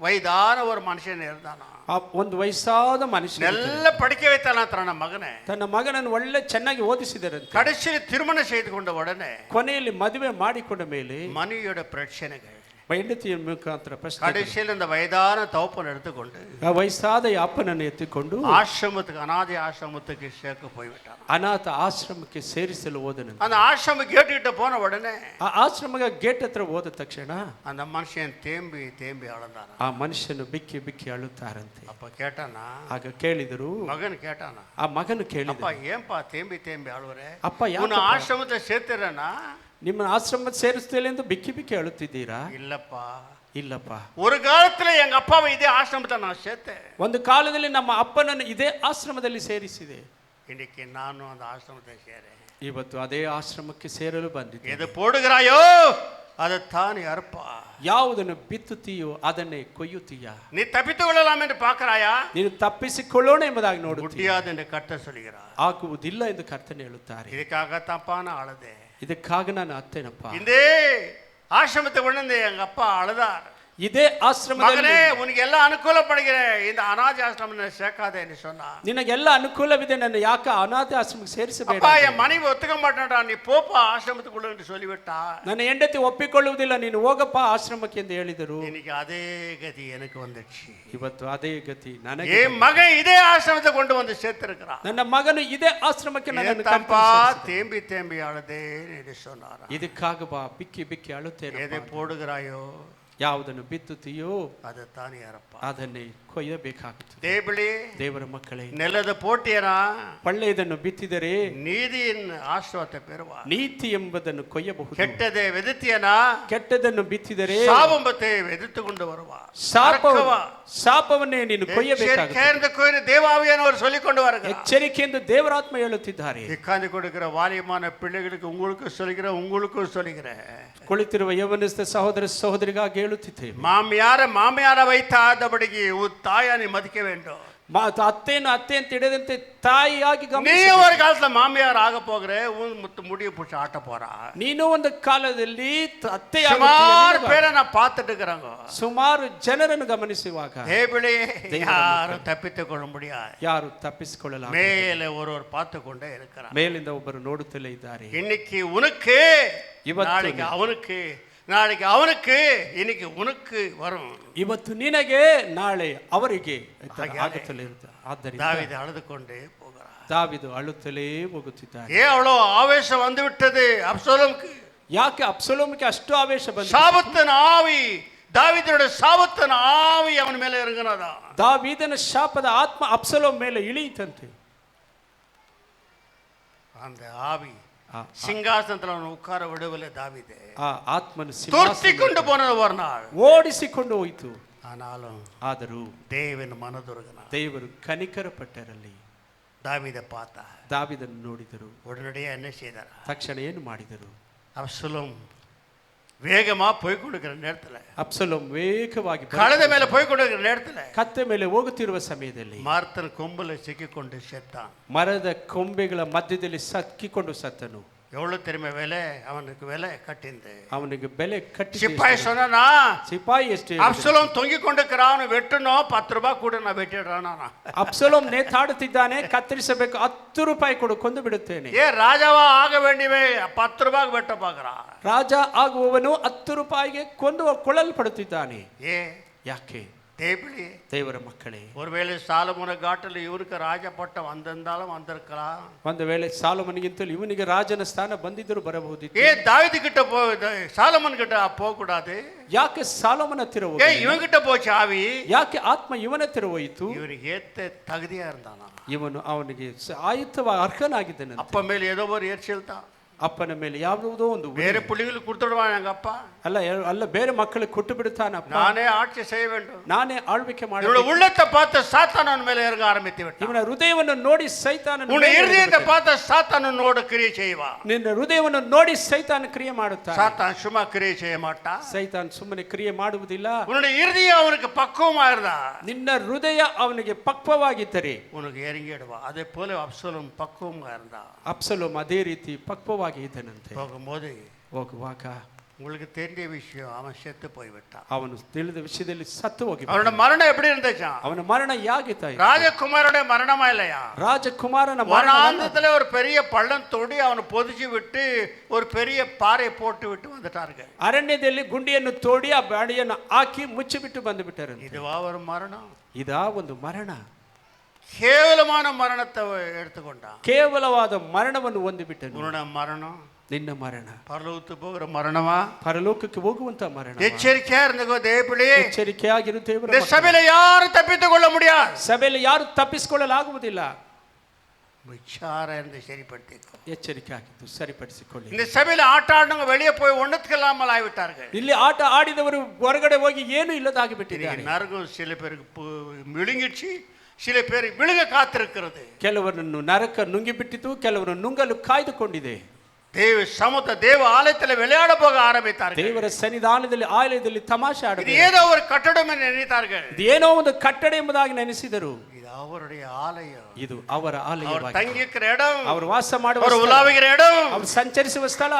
Speaker 2: வயதான ஒரு மனுஷன் இருந்தானா,
Speaker 3: ಒಂದು ವಯಸ್ಸಾದ ಮನುಷ್ಯ
Speaker 2: நல்ல படிக்க வைத்தானா தನ್ನ மகனை.
Speaker 3: ತನ್ನ ಮಗನನ್ನು ಒಳ್ಳೆ ಚೆನ್ನಾಗಿ ಓದಿಸಿದರಂತೆ.
Speaker 2: கடைசியில் திருமணம் செய்து கொண்ட உடனே
Speaker 3: ಕೊನೆಯಲ್ಲಿ ಮದುವೆ ಮಾಡಿಕೊಂಡ ಮೇಲೆ
Speaker 2: மனைவியோட பிரச்சனைகள்,
Speaker 3: ಹೆಂಡತಿಯ ಮುಖಾಂತರ ಪ್ರಶ್ನೆ.
Speaker 2: கடைசியில் இந்த வயதான தகப்பன் எடுத்துக்கொண்டு
Speaker 3: ಆ ವಯಸ್ಸಾದ ಅಪ್ಪನನ್ನು ಎತ್ತಿಕೊಂಡು
Speaker 2: ஆசிரமத்துக்கு, அநாதி ஆசிரமத்துக்கு சேர்க்க போய்விட்டான்.
Speaker 3: ಅನಾಥ ಆಶ್ರಮಕ್ಕೆ ಸೇರಿಸಲು ಹೋದನು.
Speaker 2: அந்த ஆசிரமம் கேட்டுக்கிட்ட போன உடனே
Speaker 3: ಆ ಆಶ್ರಮದ ಗೇಟ್ ಹತ್ರ ಹೋದ ತಕ್ಷಣ
Speaker 2: அந்த மனுஷன் தேம்பி தேம்பி அழுந்தானா.
Speaker 3: ಆ ಮನುಷ್ಯನು ಬಿಕ್ಕಿ ಬಿಕ್ಕಿ ಅಳುತ್ತಾರಂತೆ.
Speaker 2: அப்ப கேட்டானா,
Speaker 3: ಆಗ ಕೇಳಿದರು,
Speaker 2: மகன் கேட்டானா,
Speaker 3: ಆ ಮಗನು ಕೇಳಿದ,
Speaker 2: அப்பா ஏன்பா தேம்பி தேம்பி அழுவுற?
Speaker 3: ಅಪ್ಪ ಯಾಕೆ
Speaker 2: உன்னை ஆசிரமத்தை சேர்த்துறேன்னா?
Speaker 3: ನಿಮ್ಮ ಆಶ್ರಮ ಸೇರಿಸ್ತೇನೆ ಎಂದು ಬಿಕ್ಕಿ ಬಿಕ್ಕಿ ಅಳುತ್ತಿದ್ದೀರಾ?
Speaker 2: இல்லப்பா,
Speaker 3: ಇಲ್ಲಪ್ಪ,
Speaker 2: ஒரு காலத்துல எங்க அப்பாவை இதே ஆசிரமத்தை நான் சேர்த்தேன்.
Speaker 3: ಒಂದು ಕಾಲದಲ್ಲಿ ನಮ್ಮ ಅಪ್ಪನನ್ನು ಇದೇ ಆಶ್ರಮದಲ್ಲಿ ಸೇರಿಸಿದೆ.
Speaker 2: இன்னைக்கு நானும் அந்த ஆசிரமத்தை சேரேன்.
Speaker 3: ಇವತ್ತು ಅದೇ ಆಶ್ರಮಕ್ಕೆ ಸೇರಲು ಬಂದಿದ್ದೆ.
Speaker 2: எது போடுகிறாயோ அதைத்தான் அறுப்பா.
Speaker 3: ಯಾವುದನ್ನು ಬಿತ್ತುತ್ತೀಯೋ ಅದನ್ನೇ ಕೊಯ್ಯುತ್ತೀಯ.
Speaker 2: நீ தப்பித்துக் கொள்ளலாம் என்று பார்க்கிறாயா?
Speaker 3: ನೀನು ತಪ್ಪಿಸಿಕೊಳ್ಳೋಣ ಎಂಬುದಾಗಿ ನೋಡುತ್ತೀಯ.
Speaker 2: முடியாது என்று கர்த்தர் சொல்கிறார்.
Speaker 3: ಆಗುವುದಿಲ್ಲ ಎಂದು ಕರ್ತನೆ ಹೇಳುತ್ತಾರೆ.
Speaker 2: இதுக்காகத்தான்ப்பா நான் அழுதேன்.
Speaker 3: ಇದಕ್ಕಾಗ ನಾನು ಅತ್ತೇನಪ್ಪ.
Speaker 2: இந்த ஆசிரமத்தை கொண்டு எங்க அப்பா அழுதார்.
Speaker 3: ಇದೇ ಆಶ್ರಮದಲ್ಲಿ
Speaker 2: மகனே, உனக்கு எல்லாம் அனுகூலப்படுகிற இந்த அநாத ஆசிரமம் சேர்க்காத என்று சொன்னா.
Speaker 3: ನಿನಗೆಲ್ಲ ಅನುಕೂಲವಿದೆ, ನನ್ನ ಯಾಕೆ ಅನಾಥ ಆಶ್ರಮಕ್ಕೆ ಸೇರಿಸಬೇಡ?
Speaker 2: அப்பா, என் மனைவி ஒத்துக்க மாட்டேன்டா, நீ போப்பா ஆசிரமத்துக்குள்ள என்று சொல்லிவிட்டா.
Speaker 3: ನನ್ನ ಹೆಂಡತಿ ಒಪ್ಪಿಕೊಳ್ಳುವುದಿಲ್ಲ, ನೀನು ಹೋಗಪ್ಪ ಆಶ್ರಮಕ್ಕೆ ಎಂದು ಹೇಳಿದರು.
Speaker 2: இன்னைக்கு அதே கதி எனக்கு வந்துச்சு.
Speaker 3: ಇವತ್ತು ಅದೇ ಗತಿ ನನಗೆ.
Speaker 2: என் மகன் இதே ஆசிரமத்தை கொண்டு வந்து சேர்த்திருக்கிறான்.
Speaker 3: ನನ್ನ ಮಗನು ಇದೇ ಆಶ್ರಮಕ್ಕೆ ನನ್ನನ್ನು
Speaker 2: ஏத்தாப்பா
Speaker 3: ಕರೆತಂದು
Speaker 2: தேம்பி தேம்பி அழுதேன் என்று சொன்னாரா.
Speaker 3: ಇದಕ್ಕಾಗ ಬಾ, ಬಿಕ್ಕಿ ಬಿಕ್ಕಿ ಅಳುತ್ತೇನೆ.
Speaker 2: எதை போடுகிறாயோ
Speaker 3: ಯಾವುದನ್ನು ಬಿತ್ತುತ್ತೀಯೋ
Speaker 2: அதைத்தான் அறுப்பா.
Speaker 3: ಅದನ್ನೇ ಕೊಯ್ಯಬೇಕಾಗುತ್ತದೆ.
Speaker 2: தேவளே,
Speaker 3: ದೇವರ ಮಕ್ಕಳೇ,
Speaker 2: ನೆಲದ ಪೋಟಿಯನಾ
Speaker 3: ಒಳ್ಳೆಯದನ್ನು ಬಿತ್ತಿದರೆ
Speaker 2: ನೀತಿயின் ಆಶ್ರವத்தை பெறுவா.
Speaker 3: ನೀತಿ ಎಂಬುದನ್ನು ಕೊಯ್ಯಬಹುದು.
Speaker 2: ಕೆಟ್ಟದೆ வெதுத்தியனா
Speaker 3: ಕೆಟ್ಟದನ್ನು ಬಿತ್ತಿದರೆ
Speaker 2: சாபத்தை வெதுத்துக்கொண்டு வருவா.
Speaker 3: ಶಾಪವನ್ನೇ ನೀನು ಕೊಯ್ಯಬೇಕಾಗುತ್ತದೆ.
Speaker 2: தேவாவியானவர் சொல்லிக் கொண்டு வருகிறார்.
Speaker 3: ಎಚ್ಚರಿಕೆಯಿಂದ ದೇವರಾತ್ಮ ಹೇಳುತ್ತಿದ್ದಾರೆ.
Speaker 2: உட்கார்ந்து கொடுக்கிற வாலியமான பிள்ளைகளுக்கு உங்களுக்கும் சொல்கிறேன், உங்களுக்கும் சொல்கிறேன்.
Speaker 3: ಕುಳಿತಿರುವ ಯೌವನಸ್ಥ ಸಹೋದರ ಸಹೋದರಿಗಾಗಿ ಹೇಳುತ್ತಿದ್ದೇವೆ.
Speaker 2: மாமியார வைத்தாதபடிக்கு உன் தாயா நீ மதிக்க வேண்டும்.
Speaker 3: ಅತ್ತೆಯನ್ನು ಅತ್ತೆ ಅಂತ ಹಿಡಿದಂತೆ ತಾಯಿಯಾಗಿ
Speaker 2: நீ ஒரு காலத்துல மாமியார் ஆக போகிற உன் முடிய பிடிச்சி ஆட்ட போறா.
Speaker 3: ನೀನು ಒಂದು ಕಾಲದಲ್ಲಿ ಅತ್ತೆ
Speaker 2: ಸುಮಾರು பேரை நான் பார்த்துட்டு இருக்கிறாங்க.
Speaker 3: ಸುಮಾರು ಜನರನ್ನು ಗಮನಿಸುವಾಗ
Speaker 2: தேவளே யாரும் தப்பித்துக்கொள்ள முடியாது.
Speaker 3: ಯಾರು ತಪ್ಪಿಸಿಕೊಳ್ಳಲಾರ.
Speaker 2: மேலே ஒருவர் பார்த்து கொண்டே இருக்கிறார்.
Speaker 3: ಮೇಲಿಂದ ಒಬ್ಬರು ನೋಡುತ್ತಲೇ ಇದ್ದಾರೆ.
Speaker 2: இன்னைக்கு உனக்கு, நாளைக்கு அவனுக்கு, நாளைக்கு அவனுக்கு, இன்னைக்கு உனக்கு வரும்.
Speaker 3: ಇವತ್ತು ನಿನಗೆ ನಾಳೆ ಅವರಿಗೆ ಆಗುತ್ತಲೇ ಇರುತ್ತೆ. ಆದ್ದರಿಂದ
Speaker 2: தாவீது அழுதுಕೊಂಡே போகிறார்.
Speaker 3: ದಾವೀದು ಅಳುತ್ತಲೇ ಹೋಗುತ್ತಿದ್ದಾನೆ.
Speaker 2: ஏன் அவ்வளோ ஆவேசம் வந்து விட்டது அப்சலோமுக்கு?
Speaker 3: ಯಾಕೆ ಅಬ್ಸಲೋಮಿಗೆ ಅಷ್ಟು ಆವೇಶ ಬಂತು?
Speaker 2: சாபத்தின் ஆவி, தாவீதுடைய சாபத்தின் ஆவி அவன் மேலே இறங்கினதா.
Speaker 3: ದಾವೀದನ ಶಾಪದ ಆತ್ಮ ಅಬ್ಸಲೋಮ್ ಮೇಲೆ ಇಳಿಯಿತಂತೆ.
Speaker 2: அந்த ஆவி சிங்காசனத்தில் அவன் உட்கார விடவில்லை. தாவீது
Speaker 3: ಆ ಆತ್ಮನು
Speaker 2: துரத்தி கொண்டு போனது ஒரு நாள்,
Speaker 3: ಓಡಿಸಿಕೊಂಡು ಹೋಯಿತು. ಆದರೂ
Speaker 2: தேவன் மனதுருகினார்.
Speaker 3: ದೇವರು ಕನಿಕರಪಟ್ಟರಲ್ಲಿ
Speaker 2: தாவீதை பார்த்தா,
Speaker 3: ದಾವೀದನ್ನು ನೋಡಿದರು.
Speaker 2: உடனடியாக என்ன செய்தார்?
Speaker 3: ತಕ್ಷಣ ಏನು ಮಾಡಿದರು?
Speaker 2: அப்சலோம் வேகமா போய் கொண்டிருக்கிற நேரத்தில்,
Speaker 3: ಅಬ್ಸಲೋಮ್ ವೇಗವಾಗಿ
Speaker 2: கழுதை மேல போய் கொண்டிருக்கிற நேரத்தில்,
Speaker 3: ಕತ್ತೆ ಮೇಲೆ ಹೋಗುತ್ತಿರುವ ಸಮಯದಲ್ಲಿ
Speaker 2: மரத்தின் கொம்பில் சிக்கிக்கொண்டு செத்தான்.
Speaker 3: ಮರದ ಕೊಂಬೆಗಳ ಮಧ್ಯದಲ್ಲಿ ಸಕ್ಕಿಕೊಂಡು ಸತ್ತನು.
Speaker 2: எவ்வளவு தெரியுமா வேலை அவனுக்கு வேலை கட்டிந்து?
Speaker 3: ಅವನಿಗೆ ಬೆಲೆ ಕಟ್ಟಿ.
Speaker 2: சிப்பாய் சொன்னா,
Speaker 3: ಸಿಪಾಯಿ ಎಷ್ಟು?
Speaker 2: அப்சலோம் தொங்கிக் கொண்டிருக்கிறான், வெட்டணும், 10 ரூபாய் கூட நான் வெட்டிடுறான்.
Speaker 3: ಅಬ್ಸಲೋಮ್ ನೇತಾಡುತ್ತಿದ್ದಾನೆ, ಕತ್ತರಿಸಬೇಕು, 10 ರೂಪಾಯಿ ಕೊಡು, ಕೊಂದು ಬಿಡುತ್ತೇನೆ.
Speaker 2: ஏ ராஜாவா ஆக வேண்டியவே 10 ரூபாய்க்கு வெட்ட பார்க்கறான்.
Speaker 3: ರಾಜ ಆಗುವವನು 10 ರೂಪಾಯಿಗೆ ಕೊಂದುಕೊಳ್ಳಲ್ಪಡುತ್ತಿದ್ದಾನೆ. ಯಾಕೆ? ದೇವರ ಮಕ್ಕಳೇ,
Speaker 2: ஒருவேளை சாலமோன காட்டில் இவருக்கு ராஜ பட்டம் வந்திருந்தாலும் வந்திருக்கலாம்.
Speaker 3: ಒಂದು ವೇಳೆ ಸಾಲೋಮನಿಗಿಂತಲೂ ಇವನಿಗೆ ರಾಜನ ಸ್ಥಾನ ಬಂದಿದ್ದರೂ ಬರಬಹುದಿತ್ತು.
Speaker 2: தாவீது கிட்ட சாலமன் கிட்ட போக கூடாது?
Speaker 3: ಯಾಕೆ ಸಾಲೋಮನ ಹತ್ತಿರ ಹೋಗಿ?
Speaker 2: இவன் கிட்ட போச்சு ஆவி.
Speaker 3: ಯಾಕೆ ಆತ್ಮ ಇವನ ಹತ್ತಿರ ಹೋಯಿತು?
Speaker 2: ಇವನಿಗೆ ಏத்த ತಗದಿಯಾ இருந்தானா?
Speaker 3: ಇವನು ಅವನಿಗೆ ಆಯುತ್ತವ ಅರ್ಹನಾಗಿದ್ದಾನೆ.
Speaker 2: ಅಪ್ಪ ಮೇಲೆ ஏதோ ஒரு எரிச்சல் தான்.
Speaker 3: ಅಪ್ಪನ ಮೇಲೆ ಯಾವುದೋ ಒಂದು
Speaker 2: ಬೇರೆ புள்ளிகளுக்கு கொடுத்துடுவான் எங்க அப்பா.
Speaker 3: ಅಲ್ಲ ಬೇರೆ ಮಕ್ಕಳಿಗೆ ಕೊಟ್ಟು ಬಿಡುತ್ತಾನೆ.
Speaker 2: ನಾನೇ ಆಳ್ವಿಕೆ செய்ய வேண்டும்,
Speaker 3: ನಾನೇ ಆಳ್ವಿಕೆ ಮಾಡಿ.
Speaker 2: ಇವಳ உள்ளத்தை பார்த்து சாத்தான் அவன் ಮೇಲೆ இறங்க ಆರಂಭಿಸಿ விட்டான்.
Speaker 3: ಇವನ ಹೃದಯವನ್ನು ನೋಡಿ ಸೈತಾನನು,
Speaker 2: உன் இதயத்தை பார்த்து சாத்தான் உன்னோட ಕ್ರಿಯೆ செய்வான்.
Speaker 3: ನಿನ್ನ ಹೃದಯವನ್ನು ನೋಡಿ ಸೈತಾನ ಕ್ರಿಯೆ ಮಾಡುತ್ತಾನೆ.
Speaker 2: சாத்தான் சும்மா ಕ್ರಿಯೆ செய்ய மாட்டான்.
Speaker 3: ಸೈತಾನ್ ಸುಮ್ಮನೆ ಕ್ರಿಯೆ ಮಾಡುವುದಿಲ್ಲ.
Speaker 2: உன்னுடைய இதயம் அவனுக்கு பக்குவமா இருந்தா,
Speaker 3: ನಿನ್ನ ಹೃದಯ ಅವನಿಗೆ ಪಕ್ವವಾಗಿದ್ದರೆ
Speaker 2: உனக்கு இறங்கிடுவா. அதே போல அப்சலோம் பக்குவமா இருந்தா,
Speaker 3: ಅಬ್ಸಲೋಮ್ ಅದೇ ರೀತಿ ಪಕ್ವವಾಗಿ ಇದ್ದನಂತೆ.
Speaker 2: போகும்போது
Speaker 3: ಹೋಗುವಾಗ
Speaker 2: உங்களுக்கு தெரிஞ்ச விஷயம், அவன் செத்து போய்விட்டான்.
Speaker 3: ಅವನು ತಿಳಿದ ವಿಷಯದಲ್ಲಿ ಸತ್ತು ಹೋಗಿ.
Speaker 2: அவனோட மரணம் எப்படி இருந்துச்சா?
Speaker 3: ಅವನ ಮರಣ ಹೇಗಿತ್ತು?
Speaker 2: ராஜகுமாரோட மரணமா இல்லையா?
Speaker 3: ರಾಜಕುಮಾರನ
Speaker 2: வனாந்தரத்துல ஒரு பெரிய பள்ளம் தோண்டி அவனை பொதிச்சு விட்டு ஒரு பெரிய பாறை போட்டு விட்டு வந்துட்டார்கள்.
Speaker 3: ಅರಣ್ಯದಲ್ಲಿ ಗುಂಡಿಯನ್ನು ತೋಡಿ ಆ ಬಾಡಿಯನ್ನು ಹಾಕಿ ಮುಚ್ಚಿಬಿಟ್ಟು ಬಂದು ಬಿಟ್ಟರು.
Speaker 2: இதுவா ஒரு மரணம்?
Speaker 3: ಇದಾ ಒಂದು ಮರಣ?
Speaker 2: கேவலமான மரணத்தை எடுத்துக்கொண்டான்.
Speaker 3: ಕೇವಲವಾದ ಮರಣವನ್ನು ಹೊಂದಿಬಿಟ್ಟನು.
Speaker 2: உன்னோட மரணம்,
Speaker 3: ನಿನ್ನ ಮರಣ
Speaker 2: பரலோகத்துக்கு போகிற மரணமா?
Speaker 3: ಪರಲೋಕಕ್ಕೆ ಹೋಗುವಂತ ಮರಣ.
Speaker 2: எச்சரிக்கையா இருந்துக்கோ தேவளே.
Speaker 3: ಎಚ್ಚರಿಕೆಯಾಗಿರು ದೇವರ
Speaker 2: இந்த சபையில யாரும் தப்பித்துக் கொள்ள முடியாது.
Speaker 3: ಸಭೆಯಲ್ಲಿ ಯಾರು ತಪ್ಪಿಸಿಕೊಳ್ಳಲಾಗುವುದಿಲ್ಲ.
Speaker 2: ವಿಚಾರ ಎಂದು ಸರಿಪಡಿಸಿಕೊ.
Speaker 3: ಎಚ್ಚರಿಕೆ ಆಗಿದ್ದು ಸರಿಪಡಿಸಿಕೊಳ್ಳಿ.
Speaker 2: இந்த சபையில ஆட்ட ஆடுனவங்க வெளியே போய் ஒண்ணுத்துக்கு இல்லாமல் ஆகிவிட்டார்கள்.
Speaker 3: ಇಲ್ಲಿ ಆಟ ಆಡಿದವರು ಹೊರಗಡೆ ಹೋಗಿ ಏನು ಇಲ್ಲದಾಗಿ ಬಿಟ್ಟಿದ್ದಾರೆ.
Speaker 2: நரகம் சில பேருக்கு விழுங்கிடுச்சு, சில பேர் விழுக காத்திருக்கிறது.
Speaker 3: ಕೆಲವರನ್ನು ನರಕ ನುಂಗಿಬಿಟ್ಟಿತು, ಕೆಲವರು ನುಂಗಲು ಕಾಯ್ದುಕೊಂಡಿದೆ.
Speaker 2: ದೇವ ಸಮುದ್ರ ದೇವ ಆಲಯದಲ್ಲಿ விளையாட போக ஆரம்பித்தார்கள்.
Speaker 3: ದೇವರ ಸನ್ನಿಧಾನದಲ್ಲಿ ಆಲಯದಲ್ಲಿ ತಮಾಷೆ ಆಡಬೇಕು.
Speaker 2: ಇದು ಏನೋ ஒரு ಕಟ್ಟಡ ಎಂದು ನೆನೆತಾர்கள்.
Speaker 3: ಇದು ಏನೋ ಒಂದು ಕಟ್ಟಡ ಎಂಬುದಾಗಿ ನೆನೆಸಿದರು.
Speaker 2: ಇದು ಅವರುடைய ஆலயம்.
Speaker 3: ಇದು ಅವರ ಆಲಯವಾಗಿದೆ.
Speaker 2: ಅವರು ತಂಗಿஇருக்கிற இடம்,
Speaker 3: ಅವರು ವಾಸ ಮಾಡುವ
Speaker 2: ಅವರು
Speaker 3: ಸ್ಥಳ,
Speaker 2: ಉಲಾವಿಗಿற இடம்,
Speaker 3: ಅವರು ಸಂಚರಿಸುವ ಸ್ಥಳ.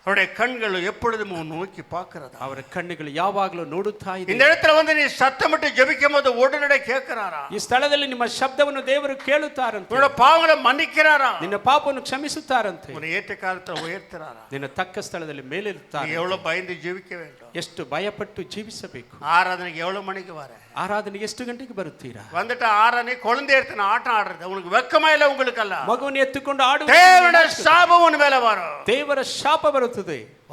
Speaker 2: அவருடைய கண்கள் எப்பொழுதும் நோக்கி பார்க்கிறது.
Speaker 3: ಅವರ ಕಣ್ಣುಗಳು ಯಾವಾಗಲೂ ನೋಡುತ್ತಾ ಇದೆ.
Speaker 2: இந்த இடத்துல வந்து நீ சத்தமிட்டு ஜெபிக்கும்போது உடனடியே கேட்கிறாரா?
Speaker 3: ಈ ಸ್ಥಳದಲ್ಲಿ ನಿಮ್ಮ ಶಬ್ದವನ್ನು ದೇವರು ಕೇಳುತ್ತಾರಂತೆ.
Speaker 2: உன்னோட பாவங்களை மன்னிக்கிறாரா?
Speaker 3: ನಿನ್ನ ಪಾಪವನ್ನು ಕ್ಷಮಿಸುತ್ತಾರಂತೆ.
Speaker 2: உன்னை ஏற்ற காலத்துல உயர்த்துறாரா?
Speaker 3: ನಿನ್ನ ತಕ್ಕ ಸ್ಥಳದಲ್ಲಿ ಮೇಲೇರುತ್ತಾರೆ.
Speaker 2: எவ்வளவு பயந்து ஜீவிக்க வேண்டும்,
Speaker 3: ಎಷ್ಟು ಭಯಪಟ್ಟು ಜೀವಿಸಬೇಕು.
Speaker 2: ஆராதனைக்கு எவ்வளவு மணிக்கு வர?
Speaker 3: ಆರಾಧನೆಗೆ ಎಷ್ಟು ಗಂಟೆಗೆ ಬರುತ್ತೀರಾ?
Speaker 2: வந்துட்டு ஆராதனை குழந்தை எடுத்து ஆட்டம் ஆடுறது உங்களுக்கு வெக்கமா இல்ல? உங்களுக்கு அல்ல,
Speaker 3: ಮಗುವನ್ನು ಎತ್ತುಕೊಂಡು ಆಡುವ
Speaker 2: தேவனுடைய சாபம் உன் மேல வரும்.
Speaker 3: ದೇವರ ಶಾಪ ಬರುತ್ತದೆ.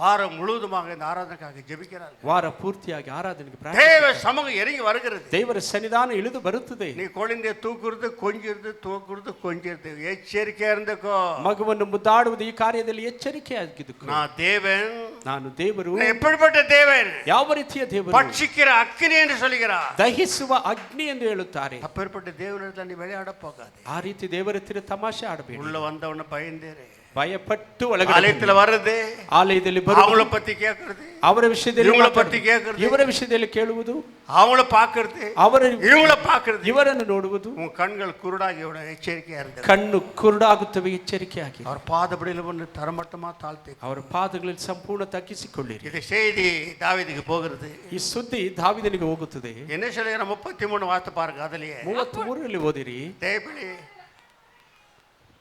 Speaker 2: வாரம் முழுவதுமாக இந்த ஆராதனைக்காக ஜெபிக்கிறார்கள்.
Speaker 3: ವಾರ ಪೂರ್ತಿಯಾಗಿ ಆರಾಧನೆಗೆ
Speaker 2: தேவ சமூகம் இறங்கி வருகிறது.
Speaker 3: ದೇವರ ಸನ್ನಿಧಾನ ಇಳಿದು ಬರುತ್ತದೆ.
Speaker 2: நீ குழந்தைய தூக்குறது, கொஞ்சிருது, தூக்குறது, கொஞ்சிருது. எச்சரிக்கையா இருந்துக்கோ.
Speaker 3: ಮಗುವನ್ನು ಮುದ್ದಾಡುವುದು ಈ ಕಾರ್ಯದಲ್ಲಿ ಎಚ್ಚರಿಕೆಯಾಗಿದ್ದು.
Speaker 2: நான் தேவன்,
Speaker 3: ನಾನು ದೇವರು.
Speaker 2: எப்படிப்பட்ட தேவன்?
Speaker 3: ಯಾವ ರೀತಿಯ ದೇವರು?
Speaker 2: பட்சிக்கிற அக்கினி என்று சொல்கிறார்.
Speaker 3: ದಹಿಸುವ ಅಗ್ನಿ ಎಂದು ಹೇಳುತ್ತಾರೆ.
Speaker 2: அப்பேற்பட்ட தேவனிடத்தில் நீ விளையாட போகாது.
Speaker 3: ಆ ರೀತಿ ದೇವರ ಹತ್ತಿರ ತಮಾಷೆ ಆಡಬೇಡಿ.
Speaker 2: உள்ள வந்தவன பயந்தேரே.
Speaker 3: ಭಯಪಟ್ಟು ಒಳಗಡೆ
Speaker 2: ಆಲಯத்துல வருது,
Speaker 3: ಆಲಯದಲ್ಲಿ ಬರುವುದು,
Speaker 2: அவங்கள பத்தி கேக்குறது,
Speaker 3: ಅವರ ವಿಷಯದಲ್ಲಿ
Speaker 2: ಇವಳ
Speaker 3: ಮಾತಾಡುವುದು,
Speaker 2: ಪತ್ತಿ ಕೇಳ್ಕறது,
Speaker 3: ಇವರ ವಿಷಯದಲ್ಲಿ ಕೇಳುವುದು,
Speaker 2: அவங்கள பார்க்கிறது,
Speaker 3: ಅವರ
Speaker 2: ಇವಳ பார்க்கிறது.
Speaker 3: ಇವರನ್ನು ನೋಡುವುದು.
Speaker 2: உன் கண்கள் குருடாகி விட எச்சரிக்கையா இருந்தது.
Speaker 3: ಕಣ್ಣು ಕುರುಡಾಗುತ್ತವೆ, ಎಚ್ಚರಿಕೆಯಾಗಿ.
Speaker 2: அவர் பாதபடியில வந்து தரமட்டமா தாழ்த்தி
Speaker 3: ಅವರ ಪಾದಗಳಲ್ಲಿ ಸಂಪೂರ್ಣ ತಗ್ಗಿಸಿಕೊಳ್ಳಿರಿ.
Speaker 2: இது செய்தி தாவீதுக்கு போகிறது.
Speaker 3: ಈ ಸುದ್ದಿ ದಾವೀದನಿಗೆ ಹೋಗುತ್ತದೆ.
Speaker 2: என்ன சொல்லுகிற 33 வார்த்தை பாருங்க. அதுலயே
Speaker 3: 33ರಲ್ಲಿ ಓದಿರಿ.
Speaker 2: தேவனே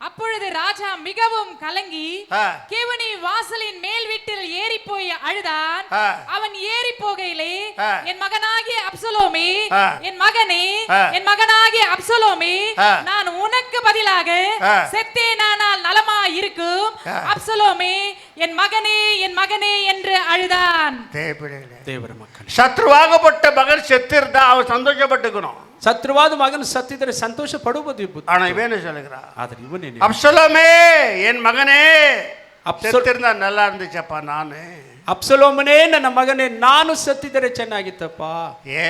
Speaker 4: அப்பொழுது ராஜா மிகவும் கலங்கி
Speaker 2: ஆ.
Speaker 4: கேவனி வாசலின் மேல் வீட்டில் ஏறி போய் அழுதான்.
Speaker 2: ஆ.
Speaker 4: அவன் ஏறி போகையிலே
Speaker 2: ஆ.
Speaker 4: என் மகனாகிய அப்சலோமே,
Speaker 2: ஆ.
Speaker 4: என் மகனே,
Speaker 2: ஆ.
Speaker 4: என் மகனாகிய அப்சலோமே,
Speaker 2: ஆ.
Speaker 4: நான் உனக்கு பதிலாக
Speaker 2: ஆ.
Speaker 4: செத்தேனானால் நலமா இருக்கும்.
Speaker 2: ஆ.
Speaker 4: அப்சலோமே, என் மகனே, என் மகனே என்று அழுதான்.
Speaker 3: ದೇವರ ಮಕ್ಕಳು,
Speaker 2: சத்ருவாகப்பட்ட மகன் செத்திருந்தா அவன் சந்தோஷப்பட்டுக்கணும்.
Speaker 3: ಶತ್ರುವಾದ ಮಗನು ಸತ್ತಿದರೆ ಸಂತೋಷ ಪಡುವುದು.
Speaker 2: ஆனா இவன் என்ன சொல்லுகிறான்?
Speaker 3: ಆದ್ರೆ ಇವನೇನೆ,
Speaker 2: அப்சலோமே என் மகனே,
Speaker 3: அப்சல்-
Speaker 2: செத்திருந்தா நல்லா இருந்துச்சப்பா நானு.
Speaker 3: ಅಬ್ಸಲೋಮನೇ ನನ್ನ ಮಗನೇ, ನಾನು ಸತ್ತಿದರೆ ಚೆನ್ನಾಗಿತ್ತಪ್ಪ.
Speaker 2: ஏ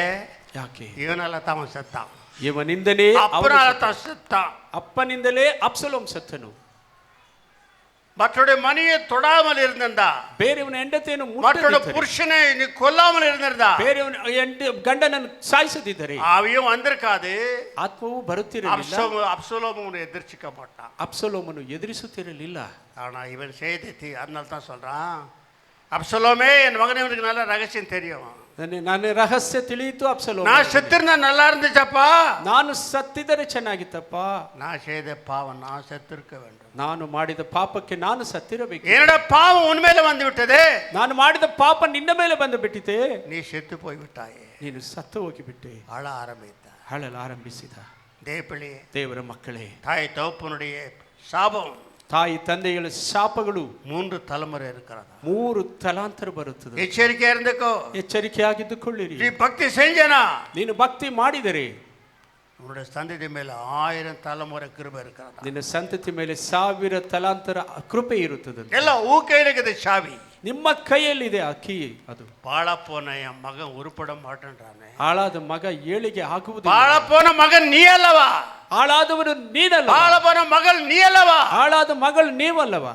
Speaker 3: ಯಾಕೆ?
Speaker 2: இவனால தான் அவன் செத்தான்,
Speaker 3: ಇವನಿಂದಲೇ
Speaker 2: அப்பனால தான் செத்தான்.
Speaker 3: ಅಪ್ಪನಿಂದಲೇ ಅಬ್ಸಲೋಮ್ ಸತ್ತನು.
Speaker 2: மற்றொரு மணியை தொடாமல் இருந்திருந்தா,
Speaker 3: ಬೇರೆಯವನ ಹೆಂಡತಿಯನ್ನು
Speaker 2: மற்றொரு
Speaker 3: ಮುಟ್ಟದಿದ್ದರೆ,
Speaker 2: புருஷனை நீ கொல்லாமல் இருந்திருந்தா,
Speaker 3: ಬೇರೆಯವನ ಗಂಡನನ್ನು ಸಾಯಿಸದಿದ್ದರೆ
Speaker 2: அவையும் வந்திருக்காது.
Speaker 3: ಆತ್ಮವು ಬರುತ್ತಿರಲಿಲ್ಲ.
Speaker 2: அப்சலோமும் எதிர்ச்சிக்க மாட்டான்.
Speaker 3: ಅಬ್ಸಲೋಮನು ಎದುರಿಸುತ್ತಿರಲಿಲ್ಲ.
Speaker 2: ஆனா இவன் செய்தி அதனால தான் சொல்றான், அப்சலோமே என் மகனை இவனுக்கு நல்ல ரகசியம் தெரியும்.
Speaker 3: ನನ್ನ ರಹಸ್ಯ ತಿಳಿಯಿತು. ಅಬ್ಸಲೋಮ,
Speaker 2: நான் செத்திருந்தா நல்லா இருந்துச்சப்பா,
Speaker 3: ನಾನು ಸತ್ತಿದರೆ ಚೆನ್ನಾಗಿತ್ತಪ್ಪ.
Speaker 2: நான் செய்த பாவம் நான் செத்திருக்க வேண்டும்.
Speaker 3: ನಾನು ಮಾಡಿದ ಪಾಪಕ್ಕೆ ನಾನು ಸತ್ತಿರಬೇಕು.
Speaker 2: என்னோட பாவம் உண்மையில வந்து விட்டது,
Speaker 3: ನಾನು ಮಾಡಿದ ಪಾಪ ನಿನ್ನ ಮೇಲೆ ಬಂದು ಬಿಟ್ಟಿತೆ.
Speaker 2: நீ செத்து போய் விட்டாயே.
Speaker 3: ನೀನು ಸತ್ತು ಹೋಗಿಬಿಟ್ಟೆ.
Speaker 2: அழ ஆரம்பித்த
Speaker 3: ಅಳಲು ಆರಂಭಿಸಿದ.
Speaker 2: தேவப்பிள்ளை,
Speaker 3: ದೇವರ ಮಕ್ಕಳೇ,
Speaker 2: தாய் தகப்பனுடைய சாபம்
Speaker 3: ತಾಯಿ ತಂದೆಗಳ ಶಾಪಗಳು
Speaker 2: 3 தலைமுறை இருக்கிறதா.
Speaker 3: 3 ತಲಾಂತರ ಬರುತ್ತದೆ.
Speaker 2: எச்சரிக்கையா இருந்துக்கோ.
Speaker 3: ಎಚ್ಚರಿಕೆಯಾಗಿದ್ದುಕೊಳ್ಳಿರಿ.
Speaker 2: நீ பக்தி செஞ்சனா,
Speaker 3: ನೀನು ಭಕ್ತಿ ಮಾಡಿದರೆ
Speaker 2: உன்னுடைய சந்ததி மேல 1000 தலைமுறை கிருபை இருக்கிறதா.
Speaker 3: ನಿನ್ನ ಸಂತತಿ ಮೇಲೆ 1000 ತಲಾಂತರ ಕೃಪೆ ಇರುತ್ತದೆ.
Speaker 2: எல்லாம் ஊக்கையில இருக்குது சாவி.
Speaker 3: ನಿಮ್ಮ ಕೈಯಲ್ಲಿದೆ ಆ ಕೀ. ಅದು
Speaker 2: பாழப்போன என் மகன் உருப்பட மாட்டேன்றானே.
Speaker 3: ಹಾಳಾದ ಮಗ ಏಳಿಗೆ ಆಗುವುದು.
Speaker 2: பாழப்போன மகன் நீ அல்லவா,
Speaker 3: ಹಾಳಾದವನು ನೀನಲ್ಲ,
Speaker 2: பாழப்போன மகள் நீ அல்லவா.
Speaker 3: ಹಾಳಾದ ಮಗಳು ನೀವಲ್ಲವಾ.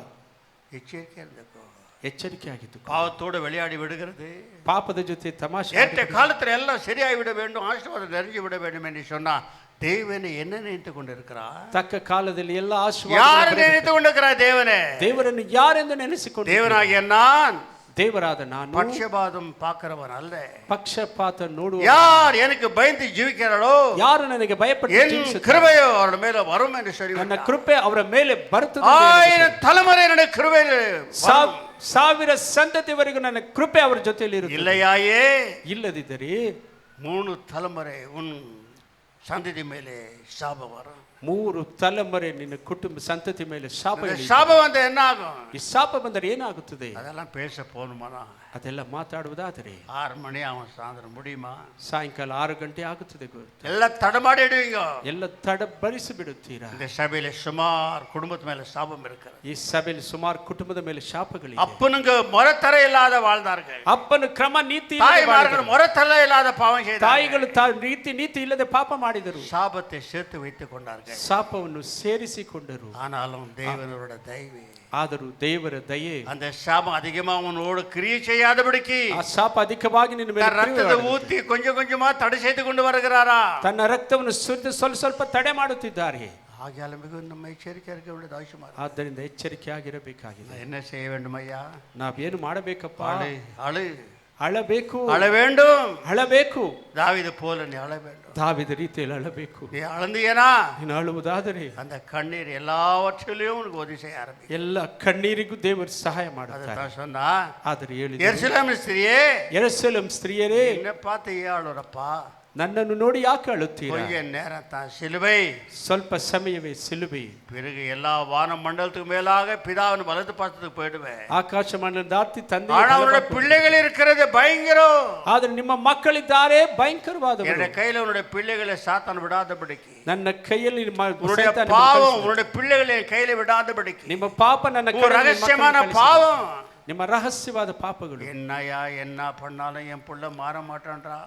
Speaker 2: எச்சரிக்கையா இருந்துக்கோ.
Speaker 3: ಎಚ್ಚರಿಕೆಯಾಗಿದ್ದು.
Speaker 2: பாவத்தோடு விளையாடி விடுகிறது.
Speaker 3: ಪಾಪದ ಜೊತೆ ತಮಾಷೆ
Speaker 2: ஏற்ற காலத்துல எல்லாம் சரியாகி விட வேண்டும், ஆசீர்வாதம் நிறைஞ்சு விட வேண்டும் என்று சொன்னா தேவனை என்ன நினைத்து கொண்டிருக்கிறார்?
Speaker 3: ತಕ್ಕ ಕಾಲದಲ್ಲಿ ಎಲ್ಲ
Speaker 2: யார்
Speaker 3: ಆಶೀರ್ವಾದ
Speaker 2: நினைத்து கொண்டிருக்கிறார்? தேவனே.
Speaker 3: ದೇವರನ್ನು ಯಾರೆಂದು ನೆನೆಸಿಕೊಂಡು,
Speaker 2: தேவனாகிய நான்
Speaker 3: ದೇವರಾದ ನಾನು
Speaker 2: பட்சபாதம் பார்க்கிறவன் அல்ல.
Speaker 3: ಪಕ್ಷಪಾತ ನೋಡುವ,
Speaker 2: யார் எனக்கு பயந்து ஜீவிக்கிறாளோ,
Speaker 3: ಯಾರು ನನಗೆ ಭಯಪಟ್ಟು
Speaker 2: என்
Speaker 3: ಜೀವಿಸುತ್ತಾರೆ,
Speaker 2: கிருபையோ அவರ மேல வரும் என்று சொல்லி
Speaker 3: ನನ್ನ ಕೃಪೆ ಅವರ ಮೇಲೆ ಬರುತ್ತದೆ.
Speaker 2: 1000 தலைமுறை என்னுடைய கிருபையில் வரும்.
Speaker 3: 1000 ಸಂತತಿವರೆಗೂ ನನ್ನ ಕೃಪೆ ಅವರ ಜೊತೆಯಲ್ಲಿ ಇರುತ್ತದೆ.
Speaker 2: இல்லையாயே
Speaker 3: ಇಲ್ಲದಿದ್ದರೆ
Speaker 2: 3 தலைமுறை உன் சந்ததி மேலே சாபம் வரும்.
Speaker 3: 3 ತಲೆಮಾರೆ ನಿನ್ನ ಕುಟುಂಬ ಸಂತತಿ ಮೇಲೆ ಶಾಪ ಇಳಿಯುತ್ತದೆ.
Speaker 2: சாபம் வந்து என்ன ஆகும்?
Speaker 3: ಈ ಶಾಪ ಬಂದರೆ ಏನಾಗುತ್ತದೆ?
Speaker 2: அதெல்லாம் பேச போகணுமானா
Speaker 3: ಅದೆಲ್ಲ ಮಾತಾಡುವುದಾದರೆ
Speaker 2: 6 மணி அவன் சாயந்தரம் முடியுமா?
Speaker 3: ಸಾಯಂಕಾಲ 6 ಗಂಟೆ ಆಗುತ್ತದೆ.
Speaker 2: எல்லாம் தடமாடிடுவீங்க.
Speaker 3: ಎಲ್ಲ ತಡಬರಿಸಿ ಬಿಡುತ್ತೀರಾ.
Speaker 2: இந்த சபையில சுமார் குடும்பத்து மேல சாபம் இருக்கிறது.
Speaker 3: ಈ ಸಭೆಯಲ್ಲಿ ಸುಮಾರು ಕುಟುಂಬದ ಮೇಲೆ ಶಾಪಗಳಿವೆ.
Speaker 2: அப்பனுங்க முறத்தரை இல்லாத வாழ்ந்தார்கள்.
Speaker 3: ಅಪ್ಪನ ಕ್ರಮ ನೀತಿ
Speaker 2: தாய்மார்கள் முறத்தரை இல்லாத பாவம் செய்தார்கள்.
Speaker 3: ತಾಯಿಗಳು ನೀತಿ ಇಲ್ಲದೆ ಪಾಪ ಮಾಡಿದರು.
Speaker 2: சாபத்தை சேர்த்து வைத்துக் கொண்டார்கள்.
Speaker 3: ಶಾಪವನ್ನು ಸೇರಿಸಿಕೊಂಡರು.
Speaker 2: ஆனாலும் தேவனோட தயவு,
Speaker 3: ಆದರೂ ದೇವರ ದಯೆ
Speaker 2: அந்த சாபம் அதிகமா உன்னோடு கிரியை செய்யாதபடிக்கு
Speaker 3: ಆ ಶಾಪ ಅಧಿಕವಾಗಿ ನಿನ್ನ ಮೇಲೆ
Speaker 2: ரத்தத்தை ஊத்தி கொஞ்சம் கொஞ்சமா தடை செய்து கொண்டு வருகிறாரா?
Speaker 3: ತನ್ನ ರಕ್ತವನ್ನು ಸುರಿದು ಸ್ವಲ್ಪ ಸ್ವಲ್ಪ ತಡೆ ಮಾಡುತ್ತಿದ್ದಾರೆ.
Speaker 2: ஆகியால மிகவும் நம்ம எச்சரிக்கை இருக்க வேண்டியது அவசியமா.
Speaker 3: ಆದ್ದರಿಂದ ಎಚ್ಚರಿಕೆಯಾಗಿರಬೇಕಾಗಿದೆ.
Speaker 2: என்ன செய்ய வேண்டும் ஐயா?
Speaker 3: ನಾವೇನು ಮಾಡಬೇಕಪ್ಪ?
Speaker 2: அழு அழு
Speaker 3: ಅಳಬೇಕು,
Speaker 2: அழ வேண்டும்.
Speaker 3: ಅಳಬೇಕು.
Speaker 2: தாவீது போல நீ அழ வேண்டும்.
Speaker 3: ದಾವಿದ ರೀತಿಯಲ್ಲಿ ಅಳಬೇಕು.
Speaker 2: நீ அழுந்தீனா
Speaker 3: ನೀನು ಅಳುವುದಾದರೆ
Speaker 2: அந்த கண்ணீர் எல்லாவற்றிலையும் உனக்கு உதவி செய்ய ஆரம்பிக்கும்.
Speaker 3: ಎಲ್ಲ ಕಣ್ಣೀರಿಗೂ ದೇವರು ಸಹಾಯ ಮಾಡುತ್ತಾರೆ.
Speaker 2: அதுதான் சொன்னா,
Speaker 3: ಆದರೆ ಹೇಳಿದ
Speaker 2: எருசலேம் ஸ்திரியே
Speaker 3: ಯೆರೂಸಲೇಮ್ ಸ್ತ್ರೀಯರೇ,
Speaker 2: என்ன பார்த்து ஏன் அழுறப்பா?
Speaker 3: ನನ್ನನ್ನು ನೋಡಿ ಯಾಕೆ ಅಳುತ್ತೀರಾ?
Speaker 2: கொஞ்ச நேரம் தான் சிலுவை,
Speaker 3: ಸ್ವಲ್ಪ ಸಮಯವೇ ಸಿಲುಬೆ,
Speaker 2: பிறகு எல்லா வான மண்டலத்துக்கு மேலாக பிதாவின் வலது பாசத்துக்கு போயிடுவேன்.
Speaker 3: ಆಕಾಶ ಮಂಡಲ ದಾಟಿ ತಂದೆ.
Speaker 2: ஆனா அவனுடைய பிள்ளைகள் இருக்கிறது பயங்கரம்.
Speaker 3: ಆದ್ರೆ ನಿಮ್ಮ ಮಕ್ಕಳಿದ್ದಾರೆ ಭಯಂಕರವಾದವರು.
Speaker 2: என்னுடைய கையில உன்னுடைய பிள்ளைகளை சாத்தான் விடாதபடிக்கு,
Speaker 3: ನನ್ನ ಕೈಯಲ್ಲಿ
Speaker 2: உன்னுடைய பாவம் உன்னுடைய பிள்ளைகளை கையில விடாதபடிக்கு,
Speaker 3: ನಿಮ್ಮ ಪಾಪ ನನ್ನ
Speaker 2: ஒரு ரகசியமான பாவம்,
Speaker 3: ನಿಮ್ಮ ರಹಸ್ಯವಾದ ಪಾಪಗಳು.
Speaker 2: என்னையா என்ன பண்ணாலும் என் புள்ள மாற மாட்டான்றா.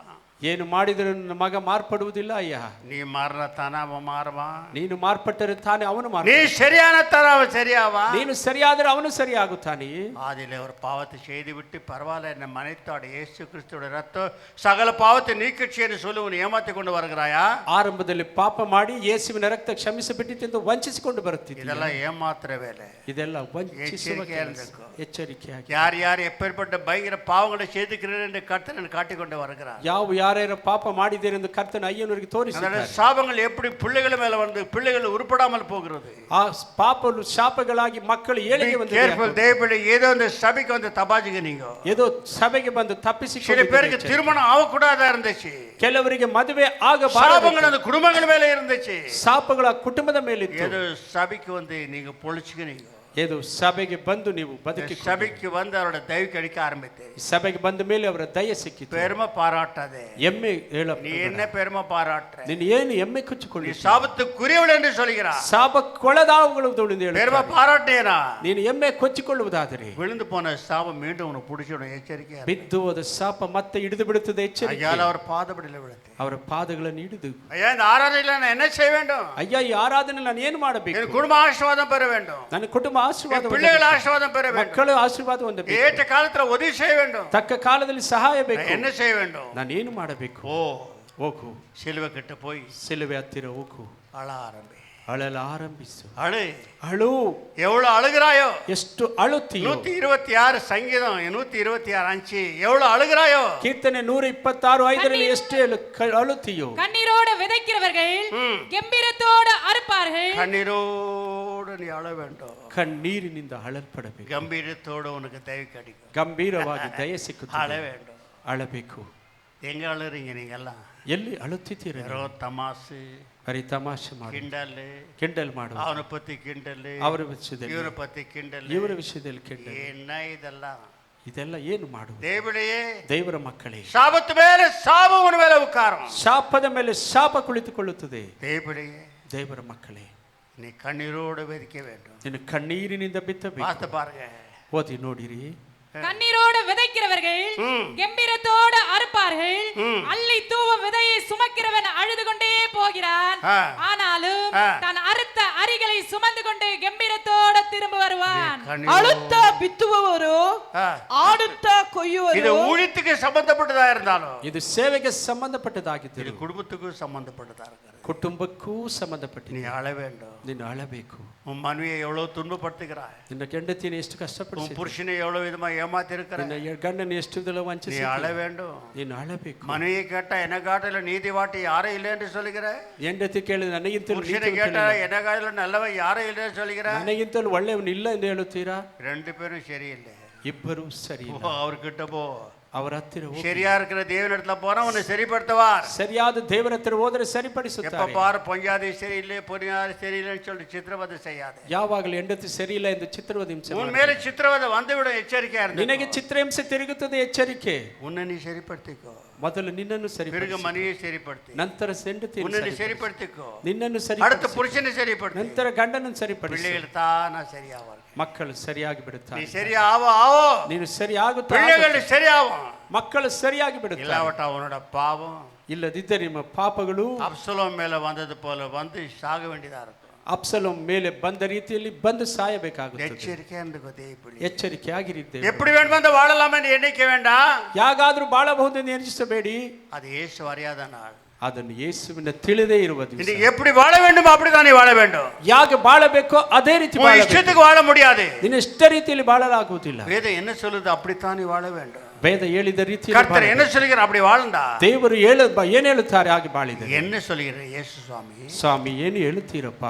Speaker 3: ಏನು ಮಾಡಿದರೂ ನನ್ನ ಮಗ ಮಾರ್ಪಡುವುದಿಲ್ಲ ಅಯ್ಯ.
Speaker 2: நீ மாறின தானே அவன் மாறுவான்.
Speaker 3: ನೀನು ಮಾರ್ಪಟ್ಟರೆ ತಾನೇ ಅವನು
Speaker 2: நீ சரியான தானே அவன் சரியாவா.
Speaker 3: ನೀನು ಸರಿಯಾದರೆ ಅವನು ಸರಿಯಾಗುತ್ತಾನೆ.
Speaker 2: ஆதியிலே ஒரு பாவத்தை செய்து விட்டு பரவாயில்ல என்ன மனைத்தாடு இயேசு கிறிஸ்துவோட ரத்தம் சகல பாவத்தை நீக்கிச்சு என்று சொல்லி உன்னை ஏமாத்தி கொண்டு வருகிறாயா?
Speaker 3: ಆರಂಭದಲ್ಲಿ ಪಾಪ ಮಾಡಿ ಯೇಸುವಿನ ರಕ್ತ ಕ್ಷಮಿಸಿಬಿಟ್ಟಿತ್ತು ವಂಚಿಸಿಕೊಂಡು ಬರುತ್ತಿದ್ದೆ.
Speaker 2: இதெல்லாம் ஏமாத்துற வேலை.
Speaker 3: ಇದೆಲ್ಲ ವಂಚಿಸುವ ಕೆಲಸ. ಎಚ್ಚರಿಕೆಯಾಗಿ.
Speaker 2: யார் யார் எப்பேற்பட்ட பயங்கர பாவங்களை செய்துக்கிறேன் என்று கர்த்தர் காட்டிக்கொண்டு வருகிறார்.
Speaker 3: ಯಾರ್ಯಾರ ಪಾಪ ಮಾಡಿದ್ದೀರಿ ಎಂದು ಕರ್ತನ ಅಯ್ಯನವರಿಗೆ ತೋರಿಸಿದ್ದಾರೆ.
Speaker 2: சாபங்கள் எப்படி பிள்ளைಗಳ ಮೇಲೆ வந்து பிள்ளைகள் உருப்படாமல் போகிறது.
Speaker 3: ಆ ಪಾಪಗಳು ಶಾಪಗಳಾಗಿ ಮಕ್ಕಳು ಏಳಿಗೆ ಬಂದಿದೆ.
Speaker 2: ಕೇರ್ಫುಲ್ ದೇವರೇ ஏதோ ಒಂದು ಸಭೆಗೆ வந்து தபாஜிங்க நீங்க.
Speaker 3: ஏதோ ಸಭೆಗೆ ಬಂದು ತಪ್ಪಿಸಿಕೊಂಡು.
Speaker 2: சில பேருக்கு திருமணம் ஆகக்கூடாதா இருந்துச்சு.
Speaker 3: ಕೆಲವರಿಗೆ ಮದುವೆ ಆಗಬಾರದು.
Speaker 2: ಶಾಪಗಳು அந்த குடும்பಗಳ ಮೇಲೆ இருந்துச்சு.
Speaker 3: ಶಾಪಗಳ ಕುಟುಂಬದ ಮೇಲೆ ಇತ್ತು.
Speaker 2: ஏதோ சபைக்கு வந்து நீங்க பொழிச்சுக்கிறீங்க.
Speaker 3: ஏதோ ಸಭೆಗೆ ಬಂದು ನೀವು ಬದುಕಿ
Speaker 2: சபைக்கு வந்து அவரோட ದಯೆ கிடைக்க ஆரம்பித்தே.
Speaker 3: ಸಭೆಗೆ ಬಂದ ಮೇಲೆ ಅವರ ದಯೆ ಸಿಕ್ಕಿತು.
Speaker 2: பெருமை பாராட்டாதே.
Speaker 3: ಎಮ್ಮೆ ಹೇಳ.
Speaker 2: நீ என்ன பெருமை பாராட்டுற?
Speaker 3: ನೀನು ಏನು ಎಮ್ಮೆ ಕುಚ್ಚಿಕೊಳ್ಳಿ.
Speaker 2: நீ சாபத்துக்குரியவள் என்று சொல்கிறாய்.
Speaker 3: ಶಾಪಕ್ಕೊಳಗಾಗುವುದು ಎಂದು
Speaker 2: பெருமை பாராட்டேனா?
Speaker 3: ನೀನು ಎಮ್ಮೆ ಕೊಚ್ಚಿಕೊಳ್ಳುವುದಾದರೆ
Speaker 2: விழுந்து போன சாபம் மீண்டும் உன்னை பிடிச்சிடும். எச்சரிக்கையா.
Speaker 3: ಬಿದ್ದು ಹೋದ ಶಾಪ ಮತ್ತೆ ಹಿಡಿದು ಬಿಡುತ್ತದೆ. ಎಚ್ಚರಿಕೆ.
Speaker 2: ஐயா அவர் பாதபடியில் விழுந்து
Speaker 3: ಅವರ ಪಾದಗಳನ್ನು ಹಿಡಿದು
Speaker 2: ஐயா இந்த ஆராதனையில நான் என்ன செய்ய வேண்டும்?
Speaker 3: ಅಯ್ಯ ಈ ಆರಾಧನೆ ನಾನು ಏನು ಮಾಡಬೇಕು?
Speaker 2: என் குடும்ப ஆசீர்வாதம் பெற வேண்டும்.
Speaker 3: ನನ್ನ ಕುಟುಂಬ ಆಶೀರ್ವಾದ,
Speaker 2: பிள்ளைகள் ஆசீர்வாதம் பெற வேண்டும்.
Speaker 3: ಮಕ್ಕಳ ಆಶೀರ್ವಾದ ಹೊಂದಬೇಕು.
Speaker 2: ஏற்ற காலத்துல உதவி செய்ய வேண்டும்.
Speaker 3: ತಕ್ಕ ಕಾಲದಲ್ಲಿ ಸಹಾಯ ಬೇಕು.
Speaker 2: என்ன செய்ய வேண்டும்?
Speaker 3: ನಾನು ಏನು ಮಾಡಬೇಕು? ಹೋಗು
Speaker 2: சிலுவை கிட்ட போய்
Speaker 3: ಸಿಲುವೆ ಹತ್ತಿರ ಹೋಗು.
Speaker 2: அழ ಆರಂಭಿ.
Speaker 3: ಅಳಲ ಆರಂಭಿಸು.
Speaker 2: அழு.
Speaker 3: ಅಳು.
Speaker 2: எவ்வளவு அழுகிறாயோ?
Speaker 3: ಎಷ್ಟು ಅಳುತ್ತೀಯೋ?
Speaker 2: 126 ಸಂಗೀதம் 126 5 எவ்வளவு அழுகிறாயோ?
Speaker 3: ಕೀರ್ತನೆ 126:5 ಎಷ್ಟು ಅಳುತ್ತೀಯೋ?
Speaker 4: கண்ணீரோடு விதைக்கிறவர்கள் கம்பீரத்தோடு அறுப்பார்கள்.
Speaker 2: கண்ணீரோடு நீ அழ வேண்டும்.
Speaker 3: ಕಣ್ಣೀರಿನಿಂದ ಅಳಲ್ಪಡಬೇಕು.
Speaker 2: ಗಂಭೀರத்தோடு உனக்கு ದಯೆ கிடைக்கும்.
Speaker 3: ಗಂಭೀರವಾಗಿ ದಯೆ ಸಿಕ್ಕುತ್ತದೆ.
Speaker 2: ಅಳ வேண்டும்.
Speaker 3: ಅಳಬೇಕು.
Speaker 2: எங்க அழுறீங்க நீங்க எல்லாம்?
Speaker 3: ಎಲ್ಲಿ ಅಳುತ್ತಿದ್ದೀರಿ?
Speaker 2: ತಮಾಸೆ,
Speaker 3: ಬರೀ ತಮಾಷೆ ಮಾಡಿ, ಕಿಂಡಲ್ ಮಾಡು.
Speaker 2: ಅವನ ಪತಿ ಕಿಂಡಲ್,
Speaker 3: ಅವರ ವಿಷಯದಲ್ಲಿ
Speaker 2: ಇವರ ಪತಿ ಕಿಂಡಲ್,
Speaker 3: ಇವರ ವಿಷಯದಲ್ಲಿ ಕಿಂಡಲ್.
Speaker 2: ಏನ
Speaker 3: ಇದೆಲ್ಲ ಏನು ಮಾಡು?
Speaker 2: ದೇವರ
Speaker 3: ಮಕ್ಕಳೇ,
Speaker 2: ಶಾಪದ ಮೇಲೆ ಶಾಪವನ ಮೇಲೆ ಉಕ್ಕಾರಂ.
Speaker 3: ಶಾಪದ ಮೇಲೆ ಶಾಪ ಕುಳಿತುಕೊಳ್ಳುತ್ತದೆ.
Speaker 2: ದೇವರ
Speaker 3: ಮಕ್ಕಳೇ,
Speaker 2: ನೀ ಕಣ್ಣೀರೋಡು ವೇದಿಕ வேண்டும்.
Speaker 3: ನೀನು ಕಣ್ಣೀರಿನಿಂದ ಬಿತ್ತಬೇಕು. ಓದಿ ನೋಡಿರಿ.
Speaker 4: கண்ணீரோடு விதைக்கிறவர்கள் கம்பீரத்தோடு அறுப்பார்கள். அள்ளி தூவும் விதையை சுமக்கிறவன் அழுது கொண்டே போகிறான். ஆனாலும் தான் அறுத்த அரிகளை சுமந்து கொண்டு கம்பீரத்தோடு திரும்ப வருவான்.
Speaker 1: அழுத்த ಬಿತ್ತುವವರು ಆಡುತ್ತ ಕೊಯ್ಯುವರು.
Speaker 2: இது ஊழியத்துக்கு சம்பந்தப்பட்டதா இருந்தாலும்,
Speaker 3: ಇದು ಸೇವೆಗೆ ಸಂಬಂಧಪಟ್ಟದಾಗಿದ್ದರೂ,
Speaker 2: இது குடும்பத்துக்கு சம்பந்தப்பட்டதா இருக்கிறது.
Speaker 3: ಕುಟುಂಬಕ್ಕೂ ಸಂಬಂಧಪಟ್ಟಿದೆ.
Speaker 2: நீ அழ வேண்டும்.
Speaker 3: ನೀನು ಅಳಬೇಕು.
Speaker 2: உன் மனைவியை எவ்வளவு துன்பப்படுத்துகிறாய்.
Speaker 3: ನಿನ್ನ ಹೆಂಡತಿಯನ್ನು ಎಷ್ಟು ಕಷ್ಟಪಡಿಸಿ,
Speaker 2: உன் புருஷனை எவ்வளவு விதமா ஏமாத்தி இருக்கிறாய்.
Speaker 3: ನಿನ್ನ ಗಂಡನ ಎಷ್ಟು ವಿಧದಲ್ಲಿ ವಂಚಿಸಿ.
Speaker 2: நீ அழ வேண்டும்.
Speaker 3: ನೀನು ಅಳಬೇಕು.
Speaker 2: மனைவியை கேட்டா என்ன காட்டில நீதிவாட்டி யாரும் இல்லை என்று சொல்லுகிறாய்.
Speaker 3: ಹೆಂಡತಿ ಕೇಳಿದ ನನಗಿಂತಲೂ,
Speaker 2: புருஷனை கேட்டா என்ன காட்டில நல்லவன் யாரும் இல்லை என்று சொல்லுகிறாய்.
Speaker 3: ನನಗಿಂತಲೂ ಒಳ್ಳೆಯವನು ಇಲ್ಲ ಎಂದು ಹೇಳುತ್ತೀರಾ?
Speaker 2: ரெண்டு பேரும் சரியில்லை.
Speaker 3: ಇಬ್ಬರು ಸರಿ ಇಲ್ಲ.
Speaker 2: அவர்கிட்ட போ.
Speaker 3: ಅವರ ಹತ್ತಿರ ಹೋಗಿ.
Speaker 2: சரியா இருக்கிற தேவனிடத்துல போனா உன்னை சரிப்படுத்துவார்.
Speaker 3: ಸರಿಯಾದ ದೇವರ ಹತ್ತಿರ ಹೋದರೆ ಸರಿಪಡಿಸುತ್ತಾರೆ.
Speaker 2: எப்ப பாரு பொஞ்சாதி சரியில்லை, பொறியாதி சரியில்லைன்னு சொல்லி சித்திரவதை செய்யாத.
Speaker 3: ಯಾವಾಗಲೂ ಹೆಂಡತಿ ಸರಿ ಇಲ್ಲ ಎಂದು ಚಿತ್ರವಧೆ ಹಿಂಸೆ
Speaker 2: உன் மேல சித்திரவதை வந்துவிடும். எச்சரிக்கையா இரு.
Speaker 3: ನಿನಗೆ ಚಿತ್ರಹಿಂಸೆ ತಿರುಗುತ್ತದೆ, ಎಚ್ಚರಿಕೆ.
Speaker 2: உன்னை நீ சரிப்படுத்திக்கோ.
Speaker 3: ಮೊದಲು ನಿನ್ನನ್ನು
Speaker 2: பிறகு
Speaker 3: ಸರಿಪಡಿಸು.
Speaker 2: மனைவியை சரிப்படுத்தி,
Speaker 3: ನಂತರ ಹೆಂಡತಿ
Speaker 2: உன்னை நீ சரிப்படுத்திக்கோ.
Speaker 3: ನಿನ್ನನ್ನು
Speaker 2: அடுத்த
Speaker 3: ಸರಿಪಡಿಸು.
Speaker 2: புருஷனை சரிப்படுத்தி,
Speaker 3: ನಂತರ ಗಂಡನನ್ನು ಸರಿಪಡಿಸು.
Speaker 2: பிள்ளைகள் தானா சரியாவார்.
Speaker 3: ಮಕ್ಕಳು ಸರಿಯಾಗಿ
Speaker 2: நீ
Speaker 3: ಬಿಡುತ್ತಾರೆ.
Speaker 2: சரியாவோ
Speaker 3: ನೀನು ಸರಿಯಾಗುತ್ತಾ,
Speaker 2: பிள்ளைகள் சரியாவும்.
Speaker 3: ಮಕ್ಕಳು ಸರಿಯಾಗಿ ಬಿಡುತ್ತಾರೆ.
Speaker 2: இல்லாவிட்டா உன்னோட பாவம்
Speaker 3: ಇಲ್ಲದಿದ್ದರೆ ನಿಮ್ಮ ಪಾಪಗಳು
Speaker 2: அப்சலோம் மேல வந்தது போல வந்து சாக வேண்டியதா இருக்கும்.
Speaker 3: ಅಬ್ಸಲೋಮ್ ಮೇಲೆ ಬಂದ ರೀತಿಯಲ್ಲಿ ಬಂದು ಸಾಯಬೇಕಾಗುತ್ತದೆ.
Speaker 2: எச்சரிக்கையா இருந்துக்கோ தேவப்பிள்ளை.
Speaker 3: ಎಚ್ಚರಿಕೆಯಾಗಿರಿದ್ದೇವೆ.
Speaker 2: எப்படி வேண்டும் வந்து வாழலாம் என்று எண்ணிக்க வேண்டாம்.
Speaker 3: ಯಾಗಾದ್ರೂ ಬಾಳಬಹುದು ಎಂದು ಎಣಿಸಬೇಡಿ.
Speaker 2: அது இயேசு அறியாத நாள்.
Speaker 3: ಅದನ್ನು ಯೇಸುವಿನ ತಿಳಿದೇ ಇರುವ ದಿವಸ.
Speaker 2: நீ எப்படி வாழ வேண்டுமோ அப்படிதான் நீ வாழ வேண்டும்.
Speaker 3: ಯಾಕೆ ಬಾಳಬೇಕೋ ಅದೇ ರೀತಿ ಬಾಳಬೇಕು.
Speaker 2: இஷ்டத்துக்கு வாழ முடியாது.
Speaker 3: ನಿನ್ನ ಇಷ್ಟ ರೀತಿಯಲ್ಲಿ ಬಾಳಲಾಗುವುದಿಲ್ಲ.
Speaker 2: வேதம் என்ன சொல்லுது அப்படித்தான் நீ வாழ வேண்டும்.
Speaker 3: ವೇದ ಹೇಳಿದ ರೀತಿಯಲ್ಲಿ
Speaker 2: கர்த்தர் என்ன சொல்கிறார் அப்படி வாழண்டா.
Speaker 3: ದೇವರು ಏನು ಹೇಳುತ್ತಾರೆ ಹಾಗೆ ಬಾಳಿದೆ.
Speaker 2: என்ன சொல்கிறார் இயேசு சுவாமி?
Speaker 3: ಸ್ವಾಮಿ ಏನು ಹೇಳುತ್ತೀರಪ್ಪ?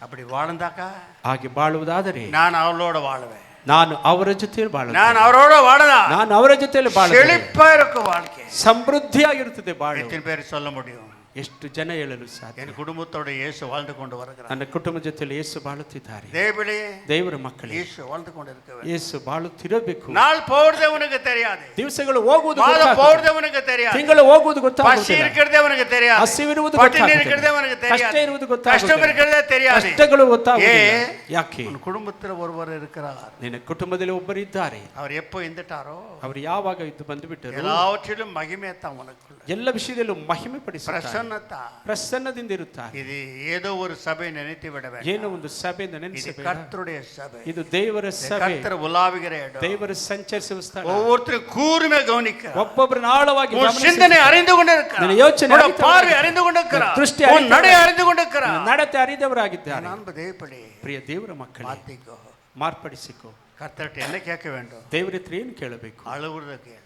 Speaker 2: அப்படி வாழந்தாக்கா
Speaker 3: ಹಾಗೆ ಬಾಳುವುದಾದರೆ
Speaker 2: நான் அவளோட வாழுவேன்.
Speaker 3: ನಾನು ಅವರ ಜೊತೆ ಬಾಳುತ್ತೇನೆ.
Speaker 2: நான் அவரோட வாழனா.
Speaker 3: ನಾನು ಅವರ ಜೊತೆಯಲ್ಲಿ ಬಾಳುತ್ತೇನೆ.
Speaker 2: செழிப்பா இருக்கும் வாழ்க்கை.
Speaker 3: ಸಮೃದ್ಧಿಯಾಗಿರುತ್ತದೆ ಬಾಳು.
Speaker 2: எத்தனை பேர் சொல்ல முடியும்?
Speaker 3: ಎಷ್ಟು ಜನ ಹೇಳಲು ಸಾಧ್ಯ?
Speaker 2: என் குடும்பத்தோட இயேசு வாழ்ந்து கொண்டு வருகிறார்.
Speaker 3: ನನ್ನ ಕುಟುಂಬ ಜೊತೆಯಲ್ಲಿ ಯೇಸು ಬಾಳುತ್ತಿದ್ದಾರೆ.
Speaker 2: தேவனே,
Speaker 3: ದೇವರ ಮಕ್ಕಳೇ,
Speaker 2: இயேசு வாழ்ந்து கொண்டு இருக்க வேண்டும்.
Speaker 3: ಯೇಸು ಬಾಳುತ್ತಿರಬೇಕು.
Speaker 2: நாள் போறது அவனுக்கு தெரியாது,
Speaker 3: ದಿವಸಗಳು ಹೋಗುವುದು
Speaker 2: மாதம்
Speaker 3: ಗೊತ್ತಾಗುವುದಿಲ್ಲ,
Speaker 2: போறது அவனுக்கு தெரியாது,
Speaker 3: ತಿಂಗಳು ಹೋಗುವುದು
Speaker 2: பசி
Speaker 3: ಗೊತ್ತಾಗುವುದಿಲ್ಲ,
Speaker 2: இருக்கிறதே அவனுக்கு தெரியாது,
Speaker 3: ಹಸಿವಿರುವುದು
Speaker 2: பட்டினி
Speaker 3: ಗೊತ್ತಾಗುವುದಿಲ್ಲ,
Speaker 2: இருக்கிறதே ಅವನಿಗೆ
Speaker 3: ಕಷ್ಟ
Speaker 2: தெரியாது,
Speaker 3: ಇರುವುದು
Speaker 2: கஷ்டம்
Speaker 3: ಗೊತ್ತಾಗುವುದಿಲ್ಲ,
Speaker 2: இருக்கிறதே தெரியாது.
Speaker 3: ಕಷ್ಟಗಳು ಗೊತ್ತಾಗುವುದಿಲ್ಲ.
Speaker 2: ஏன்?
Speaker 3: ಯಾಕೆ?
Speaker 2: உன் குடும்பத்தில் ஒருவர் இருக்கிறார்.
Speaker 3: ನಿನ್ನ ಕುಟುಂಬದಲ್ಲಿ ಒಬ್ಬರಿದ್ದಾರೆ.
Speaker 2: அவர் எப்போ இருந்துட்டாரோ
Speaker 3: ಅವರು ಯಾವಾಗ ಇದ್ದು ಬಂದು ಬಿಟ್ಟರು,
Speaker 2: எல்லாவற்றிலும் மகிமையத்தான் உனக்குள்ள,
Speaker 3: ಎಲ್ಲ ವಿಷಯದಲ್ಲೂ ಮಹಿಮೆ ಪಡಿಸುತ್ತಾರೆ,
Speaker 2: பிரசன்னத்தா.
Speaker 3: ಪ್ರಸನ್ನದಿಂದ ಇರುತ್ತಾರೆ.
Speaker 2: இது ஏதோ ஒரு சபை நினைத்து விட
Speaker 3: ಏನೋ
Speaker 2: வேண்டாம்.
Speaker 3: ಒಂದು ಸಭೆಯಿಂದ
Speaker 2: இது
Speaker 3: ನೆನೆಸಬೇಡ.
Speaker 2: கர்த்தருடைய சபை,
Speaker 3: ಇದು ದೇವರ ಸಭೆ,
Speaker 2: கர்த்தர் உலாவுகிற இடம்.
Speaker 3: ದೇವರು ಸಂಚರಿಸುವ ಸ್ಥಳ.
Speaker 2: ஒவ்வொருத்தரும் கூர்மை கவனிக்கிறார்.
Speaker 3: ಒಬ್ಬೊಬ್ಬರನ್ನ ಆಳವಾಗಿ
Speaker 2: உன்
Speaker 3: ಗಮನಿಸಿ,
Speaker 2: சிந்தனை அறிந்து கொண்டிருக்கிறார்,
Speaker 3: ನಿನ್ನ ಯೋಚನೆ
Speaker 2: உன்
Speaker 3: ಅರಿತವರಾಗಿದ್ದಾರೆ,
Speaker 2: பார்வை அறிந்து கொண்டிருக்கிறார்,
Speaker 3: ದೃಷ್ಟಿ
Speaker 2: உன் நடை
Speaker 3: ಅರಿತವರಾಗಿದ್ದಾರೆ,
Speaker 2: அறிந்து கொண்டிருக்கிறார்.
Speaker 3: ನಿನ್ನ ನಡತೆ ಅರಿದವರಾಗಿದ್ದಾರೆ.
Speaker 2: நான் தேவப்படி
Speaker 3: ಪ್ರಿಯ ದೇವರ ಮಕ್ಕಳೇ,
Speaker 2: மாத்திக்கோ.
Speaker 3: ಮಾರ್ಪಡಿಸಿಕೋ.
Speaker 2: கர்த்தர்ட்ட என்ன கேட்க வேண்டும்?
Speaker 3: ದೇವರ ಹತ್ರ ಏನು ಕೇಳಬೇಕು?
Speaker 2: அழுவுறத கேள்.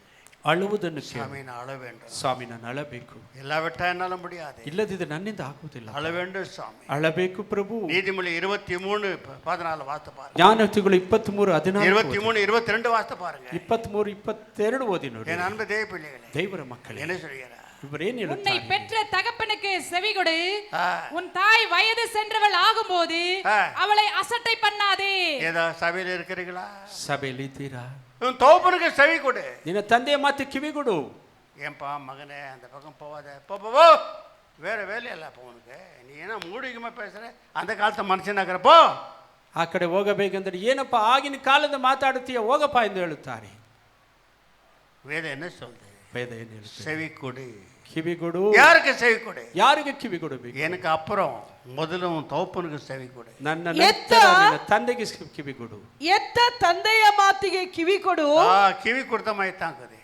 Speaker 3: ಅಳುವುದನ್ನು ಕೇಳು.
Speaker 2: சாமி நான் அழ வேண்டும்.
Speaker 3: ಸ್ವಾಮಿ, ನಾನು ಅಳಬೇಕು,
Speaker 2: எல்லாவற்றா என்னால முடியாது,
Speaker 3: ಇಲ್ಲದಿದ್ದರೆ ನನ್ನಿಂದ ಆಗುವುದಿಲ್ಲ.
Speaker 2: அழ வேண்டும் சாமி.
Speaker 3: ಅಳಬೇಕು ಪ್ರಭು.
Speaker 2: நீதிமொழி 23:14 வார்த்தை பாருங்க.
Speaker 3: ಜ್ಞಾನೋಕ್ತಿಗಳು 23:14,
Speaker 2: 23:22 வார்த்தை பாருங்க.
Speaker 3: 23:22 ಓದಿ ನೋಡಿ.
Speaker 2: என் அன்பு தேவ பிள்ளைகளே,
Speaker 3: ದೇವರ ಮಕ್ಕಳೇ,
Speaker 2: என்ன சொல்கிறார்?
Speaker 3: ಇವರೇನು
Speaker 4: உன்னை
Speaker 3: ಹೇಳುತ್ತಾರೆ?
Speaker 4: பெற்ற தகப்பனுக்கு செவி கொடு.
Speaker 2: ஆ.
Speaker 4: உன் தாய் வயது சென்றவள் ஆகும்போது
Speaker 2: ஆ.
Speaker 4: அவளை அசட்டை பண்ணாதே.
Speaker 2: ஏதோ சபையில் இருக்கிறீங்களா?
Speaker 3: ಸಭೆಯಲ್ಲಿ ಇದ್ದೀರಾ?
Speaker 2: உன் தோப்பனுக்கு செவி கொடு.
Speaker 3: ನಿನ್ನ ತಂದೆಯ ಮಾತು ಕಿವಿಗೊಡು.
Speaker 2: ஏன்பா மகனே, அந்த பக்கம் போவாத, போ, வேற வேலையில்ல அப்போ உனக்கு, நீ ஏன்னா மூடிக்குமா பேசுற, அந்த காலத்து மனுஷனாக்கிற போ.
Speaker 3: ಆ ಕಡೆ ಹೋಗಬೇಕೆಂದರೆ ಏನಪ್ಪ ಆಗಿನ ಕಾಲದ ಮಾತಾಡುತ್ತೀಯ, ಹೋಗಪ್ಪ ಎಂದು ಹೇಳುತ್ತಾರೆ.
Speaker 2: வேதம் என்ன சொல்லுது?
Speaker 3: ವೇದ ಏನು ಹೇಳುತ್ತೆ?
Speaker 2: செவி கொடு.
Speaker 3: ಕಿವಿಗೊಡು.
Speaker 2: யாருக்கு செவி கொடு?
Speaker 3: ಯಾರಿಗೆ ಕಿವಿಗೊಡಬೇಕು?
Speaker 2: எனக்கு அப்புறம் முதல்ல உன் தோப்பனுக்கு செவி கொடு.
Speaker 3: ನನ್ನ
Speaker 1: ಎತ್ತ?
Speaker 3: ನಂತರ ನಿನ್ನ ತಂದೆಗೆ ಕಿವಿಗೊಡು.
Speaker 1: ಎತ್ತ ತಂದೆಯ ಮಾತಿಗೆ ಕಿವಿ ಕೊಡು.
Speaker 2: கிவி கொடுத்த மாதிரி தாங்குது.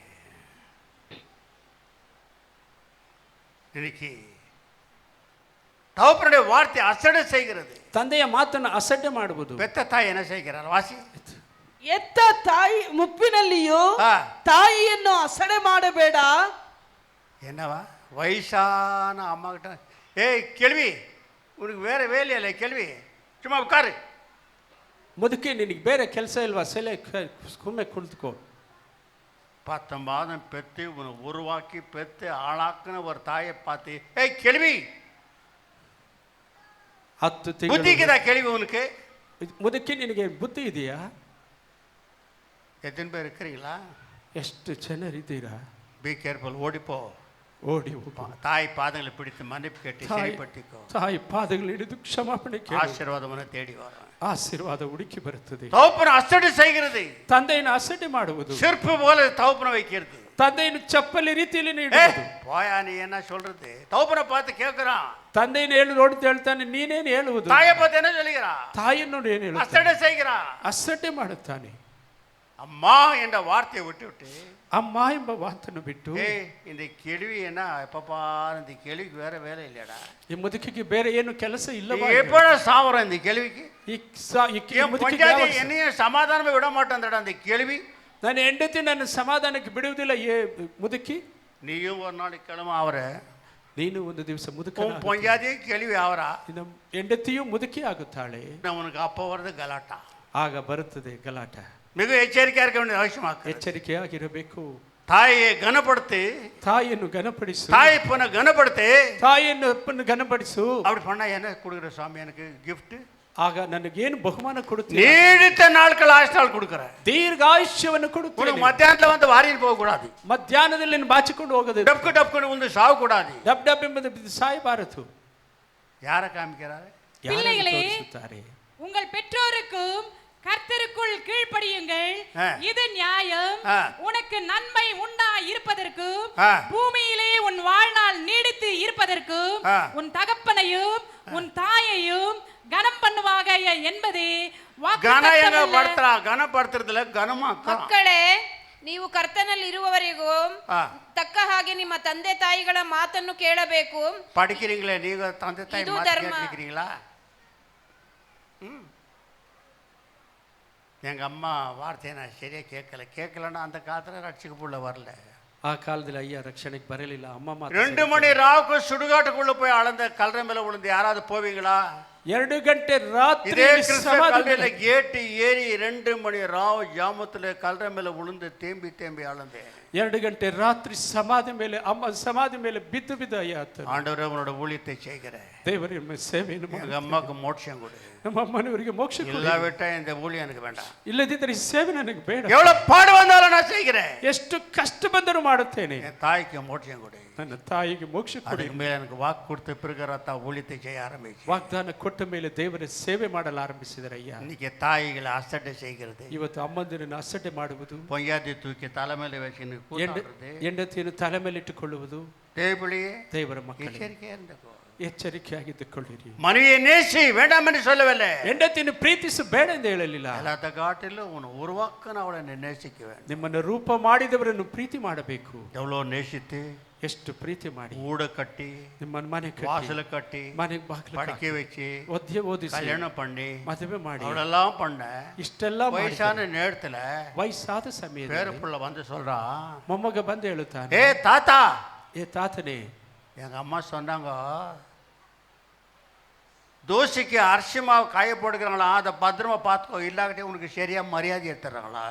Speaker 2: இன்னைக்கு தகப்பனுடைய வார்த்தை அசடை செய்கிறது.
Speaker 3: ತಂದೆಯ ಮಾತನ್ನು ಅಸಡ್ಡೆ ಮಾಡುವುದು.
Speaker 2: பெத்த தாய் என்ன செய்கிறார்? வாசி.
Speaker 1: ಎತ್ತ ತಾಯಿ ಮುಪ್ಪಿನಲ್ಲಿಯೂ
Speaker 2: ஆ.
Speaker 1: ತಾಯಿಯನ್ನು ಅಸಡೆ ಮಾಡಬೇಡ.
Speaker 2: என்னவா? வயசான அம்மா கிட்ட, ஏய் கேள்வி, உனக்கு வேற வேலையில்லை கேள்வி, சும்மா உட்காரு.
Speaker 3: ಮುದುಕಿ, ನಿನಗೆ ಬೇರೆ ಕೆಲಸ ಇಲ್ವಾ? ಸುಮ್ಮನೆ ಕುಳಿತುಕೋ.
Speaker 2: 10 மாதம் பெற்று உன்னை உருவாக்கி பெற்று ஆளாக்குன ஒரு தாயை பார்த்து, ஏய் கேள்வி,
Speaker 3: 10 ತಿಂಗಳು
Speaker 2: புத்திக்குதா கேள்வி உனக்கு?
Speaker 3: ಮುದುಕಿ, ನಿನಗೆ ಬುದ್ಧಿ ಇದೆಯಾ?
Speaker 2: எத்தனை பேர் இருக்கிறீங்களா?
Speaker 3: ಎಷ್ಟು ಜನರಿದ್ದೀರಾ?
Speaker 2: பி கேர்ஃபுல், ஓடிப்போ.
Speaker 3: ಓಡಿ ಹೋಗು.
Speaker 2: தாய் பாதங்களை பிடித்து மன்னிப்பு கேட்டு சரிப்படுத்திக்கோ.
Speaker 3: ತಾಯಿ ಪಾದಗಳು ಹಿಡಿದು ಕ್ಷಮಾಪಣೆ ಕೇಳು.
Speaker 2: ஆசீர்வாதம் தேடி வரும்.
Speaker 3: ಆಶೀರ್ವಾದ ಹುಡುಕಿ ಬರುತ್ತದೆ.
Speaker 2: தகப்பனை அசடு செய்கிறது,
Speaker 3: ತಂದೆಯನ್ನು ಅಸಡ್ಡೆ ಮಾಡುವುದು,
Speaker 2: செருப்பு போல தகப்பனை வைக்கிறது.
Speaker 3: ತಂದೆಯನ್ನು ಚಪ್ಪಲಿ ರೀತಿಯಲ್ಲಿ ನೀಡುವುದು.
Speaker 2: போயா நீ என்ன சொல்றது? தகப்பனை பார்த்து கேட்கிறான்,
Speaker 3: ತಂದೆಯನ್ನು ಹೇಳು ನೋಡುತ್ತ ಹೇಳ್ತಾನೆ, ನೀನೇನು ಹೇಳುವುದು?
Speaker 2: தாயை பார்த்து என்ன சொல்லுகிறான்?
Speaker 3: ತಾಯಿಯನ್ನು ಏನು ಹೇಳುತ್ತಾನೆ?
Speaker 2: அசடு செய்கிறான்.
Speaker 3: ಅಸಡ್ಡೆ ಮಾಡುತ್ತಾನೆ.
Speaker 2: அம்மா என்ற வார்த்தையை விட்டு விட்டு
Speaker 3: ಅಮ್ಮ ಎಂಬ ಮಾತನ್ನು ಬಿಟ್ಟು,
Speaker 2: ஏய் இந்த கேள்வி என்ன எப்பப்பா, இந்த கேள்விக்கு வேற வேலை இல்லையடா,
Speaker 3: ಈ ಮುದುಕಿಗೆ ಬೇರೆ ಏನು ಕೆಲಸ ಇಲ್ಲವಾ?
Speaker 2: எப்பட சாவரம் இந்த கேள்விக்கு,
Speaker 3: ಈ ಮುದುಕಿಗೆ
Speaker 2: பஞ்சாதி
Speaker 3: ಯಾವ-
Speaker 2: என்னையும் சமாதானமே விட மாட்டேன்டா அந்த கேள்வி.
Speaker 3: ನನ್ನ ಹೆಂಡತಿ ನನ್ನ ಸಮಾಧಾನಕ್ಕೆ ಬಿಡುವುದಿಲ್ಲ. ಮುದುಕಿ,
Speaker 2: நீயும் ஒரு நாளைக்கு கிளம்ப ஆவற,
Speaker 3: ನೀನು ಒಂದು ದಿವಸ ಮುದುಕ,
Speaker 2: உன் பஞ்சாதியும் கேள்வி ஆவரா,
Speaker 3: ನಿನ್ನ ಹೆಂಡತಿಯು ಮುದುಕಿ ಆಗುತ್ತಾಳೆ.
Speaker 2: உனக்கு அப்போ வருது கலாட்டா.
Speaker 3: ಆಗ ಬರುತ್ತದೆ ಗಲಾಟ.
Speaker 2: மிக எச்சரிக்கையா இருக்க வேண்டிய அவசியமாக்கு.
Speaker 3: ಎಚ್ಚರಿಕೆಯಾಗಿರಬೇಕು.
Speaker 2: தாயை கனப்படுத்து,
Speaker 3: ತಾಯಿಯನ್ನು ಘನಪಡಿಸು.
Speaker 2: தாய் பொண்ணை கனப்படுத்து.
Speaker 3: ತಾಯಿಯನ್ನು ಅಪ್ಪನ್ನು ಘನಪಡಿಸು.
Speaker 2: அப்படி பண்ணா என்ன கொடுக்குற சாமி எனக்கு கிஃப்ட்?
Speaker 3: ಆಗ ನನಗೇನು ಬಹುಮಾನ ಕೊಡುತ್ತೀರಿ?
Speaker 2: நீடித்த நாட்கள் ஆயுஷ்நாள் கொடுக்குறேன்.
Speaker 3: ದೀರ್ಘಾಯುಷ್ಯವನ್ನು ಕೊಡುತ್ತೇನೆ.
Speaker 2: உனக்கு மத்தியானத்துல வந்து வாரின்னு போக கூடாது,
Speaker 3: ಮಧ್ಯಾಹ್ನದಲ್ಲಿ ನೀನು ಬಾಚಿಕೊಂಡು ಹೋಗದೆ,
Speaker 2: டப்கு டப்குன்னு வந்து சாவு கூடாது.
Speaker 3: ಡಬ್ ಡಬ್ ಎಂಬುದು ಸಾಯಬಾರದು.
Speaker 2: யாரை காமிக்கிறாரு?
Speaker 3: ಯಾರನ್ನು
Speaker 4: பிள்ளைகளே,
Speaker 3: ತೋರಿಸುತ್ತಾರೆ?
Speaker 4: உங்கள் பெற்றோருக்கும் கர்த்தருக்குள் கீழ்ப்படியுங்கள். இது நியாயம். உனக்கு நன்மை உண்டா இருப்பதற்கும் பூமியிலே உன் வாழ்நாள் நீடித்து இருப்பதற்கும் உன் தகப்பனையும் உன் தாயையும் கனம் பண்ணுவாக என்பதே
Speaker 2: ಗಣಪಡ್ತಿರ್ದಿಲ್ಲ ಗಣಮ.
Speaker 5: ಮಕ್ಕಳೇ, ನೀವು ಕರ್ತನಲ್ಲಿ ಇರುವವರೆಗೂ ತಕ್ಕ ಹಾಗೆ ನಿಮ್ಮ ತಂದೆ ತಾಯಿಗಳ ಮಾತನ್ನು ಕೇಳಬೇಕು.
Speaker 2: படிக்கிறீங்களே நீங்க ತಂದೆ ತಾಯಿ
Speaker 5: ಇದು
Speaker 2: ಮಾತು
Speaker 5: ಧರ್ಮ.
Speaker 2: கேட்கிறீங்களா? எங்க அம்மா வார்த்தையை நான் சரியா கேட்கலன்னா அந்த காலத்துல ரட்சிக்க புள்ள வரல.
Speaker 3: ಆ ಕಾಲದಲ್ಲಿ ಅಯ್ಯ ರಕ್ಷಣೆಗೆ ಬರಲಿಲ್ಲ. ಅಮ್ಮ ಮಾತು
Speaker 2: 2 மணி ராவுக்கு சுடுகாட்டுக்குள்ள போய் அளந்த கல்லறை மேல விழுந்து யாராவது போவீங்களா?
Speaker 3: 2 ಗಂಟೆ ರಾತ್ರಿ
Speaker 2: இதே கிறிஸ்துவ
Speaker 3: ಸಮಾಧಿ
Speaker 2: கல்லறையில கேட்டு ஏறி 2 மணி ராவு ஜாமத்துல கல்லறை மேல விழுந்து தேம்பி தேம்பி அழுந்தேன்.
Speaker 3: 2 ಗಂಟೆ ರಾತ್ರಿ ಸಮಾಧಿ ಮೇಲೆ ಅಮ್ಮ ಸಮಾಧಿ ಮೇಲೆ ಬಿದ್ದು ಬಿದ್ದು ಅಯ್ಯಾತ.
Speaker 2: ஆண்டவரே உன்னோட ஊழியத்தை செய்கிறேன்.
Speaker 3: ದೇವರೇ ನಿಮ್ಮ ಸೇವೆಯನ್ನು ಮಾಡಿ.
Speaker 2: எங்க அம்மாக்கு மோட்சம் கொடு.
Speaker 3: ನಮ್ಮ ಅಮ್ಮನವರಿಗೆ ಮೋಕ್ಷ ಕೊಡು.
Speaker 2: இல்லாவிட்டா இந்த ஊழியம் எனக்கு வேண்டாம்.
Speaker 3: ಇಲ್ಲದಿದ್ದರೆ ಈ ಸೇವೆ ನನಗೆ ಬೇಡ.
Speaker 2: எவ்வளவு பாடு வந்தாலும் நான் செய்கிறேன்.
Speaker 3: ಎಷ್ಟು ಕಷ್ಟ ಬಂದರೂ ಮಾಡುತ್ತೇನೆ.
Speaker 2: என் தாய்க்கு மோட்சம் கொடு.
Speaker 3: ನನ್ನ ತಾಯಿಗೆ ಮೋಕ್ಷ ಕೊಡು.
Speaker 2: அதுக்கு மேல எனக்கு வாக்கு கொடுத்த பிறகு ரத்தா ஊழியத்தை செய்ய ஆரம்பிச்சு.
Speaker 3: ವಾಗ್ದಾನ ಕೊಟ್ಟ ಮೇಲೆ ದೇವರ ಸೇವೆ ಮಾಡಲು ಆರಂಭಿಸಿದರೆ ಅಯ್ಯ.
Speaker 2: இன்னைக்கு தாய்களை அசட்டை செய்கிறது.
Speaker 3: ಇವತ್ತು ಅಮ್ಮಂದಿರನ್ನು ಅಸಡ್ಡೆ ಮಾಡುವುದು,
Speaker 2: பொய்யாதி தூக்கி தலை மேல வச்சு கூத்தாடுறது,
Speaker 3: ಹೆಂಡತಿಯನ್ನು ತಲೆ ಮೇಲೆ ಇಟ್ಟುಕೊಳ್ಳುವುದು.
Speaker 2: தேவபிள்ளையே
Speaker 3: ದೇವರ ಮಕ್ಕಳೇ
Speaker 2: எச்சரிக்கையா இருந்துக்கோ.
Speaker 3: ಎಚ್ಚರಿಕೆಯಾಗಿದ್ದುಕೊಳ್ಳಿರಿ.
Speaker 2: மனைவியை நேசி வேண்டாம் என்று சொல்லவில்லை.
Speaker 3: ಹೆಂಡತಿಯನ್ನು ಪ್ರೀತಿಸು ಬೇಡ ಎಂದು ಹೇಳಲಿಲ್ಲ.
Speaker 2: எல்லாத்த காட்டிலும் உன்னை உருவாக்குன அவளை நேசிக்க வேண்டும்.
Speaker 3: ನಿಮ್ಮನ್ನು ರೂಪ ಮಾಡಿದವರನ್ನು ಪ್ರೀತಿ ಮಾಡಬೇಕು.
Speaker 2: எவ்வளவு நேசித்து
Speaker 3: ಎಷ್ಟು ಪ್ರೀತಿ ಮಾಡಿ
Speaker 2: ஊட கட்டி
Speaker 3: ನಿಮ್ಮನ್ನು ಮನೆ ಕಟ್ಟಿ
Speaker 2: வாசல கட்டி
Speaker 3: ಮನೆಗೆ ಬಾಗಿಲು
Speaker 2: படிக்க வச்சு
Speaker 3: ಓದಿಸಿ
Speaker 2: கல்யாணம் பண்ணி
Speaker 3: ಮದುವೆ ಮಾಡಿ
Speaker 2: அவளெல்லாம் பண்ண
Speaker 3: ಇಷ್ಟೆಲ್ಲ
Speaker 2: வயசான நேரத்துல
Speaker 3: ವಯಸ್ಸಾದ ಸಮಯದಲ್ಲಿ
Speaker 2: பேரப்புள்ள வந்து சொல்றா,
Speaker 3: ಮೊಮ್ಮಗ ಬಂದು ಹೇಳುತ್ತಾನೆ,
Speaker 2: ஏ தாத்தா,
Speaker 3: ಏ ತಾತನೇ,
Speaker 2: எங்க அம்மா சொன்னாங்க தோசைக்கு அரிசி மாவு காய போடுக்கிறாங்களா, அதை பத்திரமா பார்த்துக்கோ, இல்லாக்கிட்டே உனக்கு சரியா மரியாதை எடுத்துறாங்களா.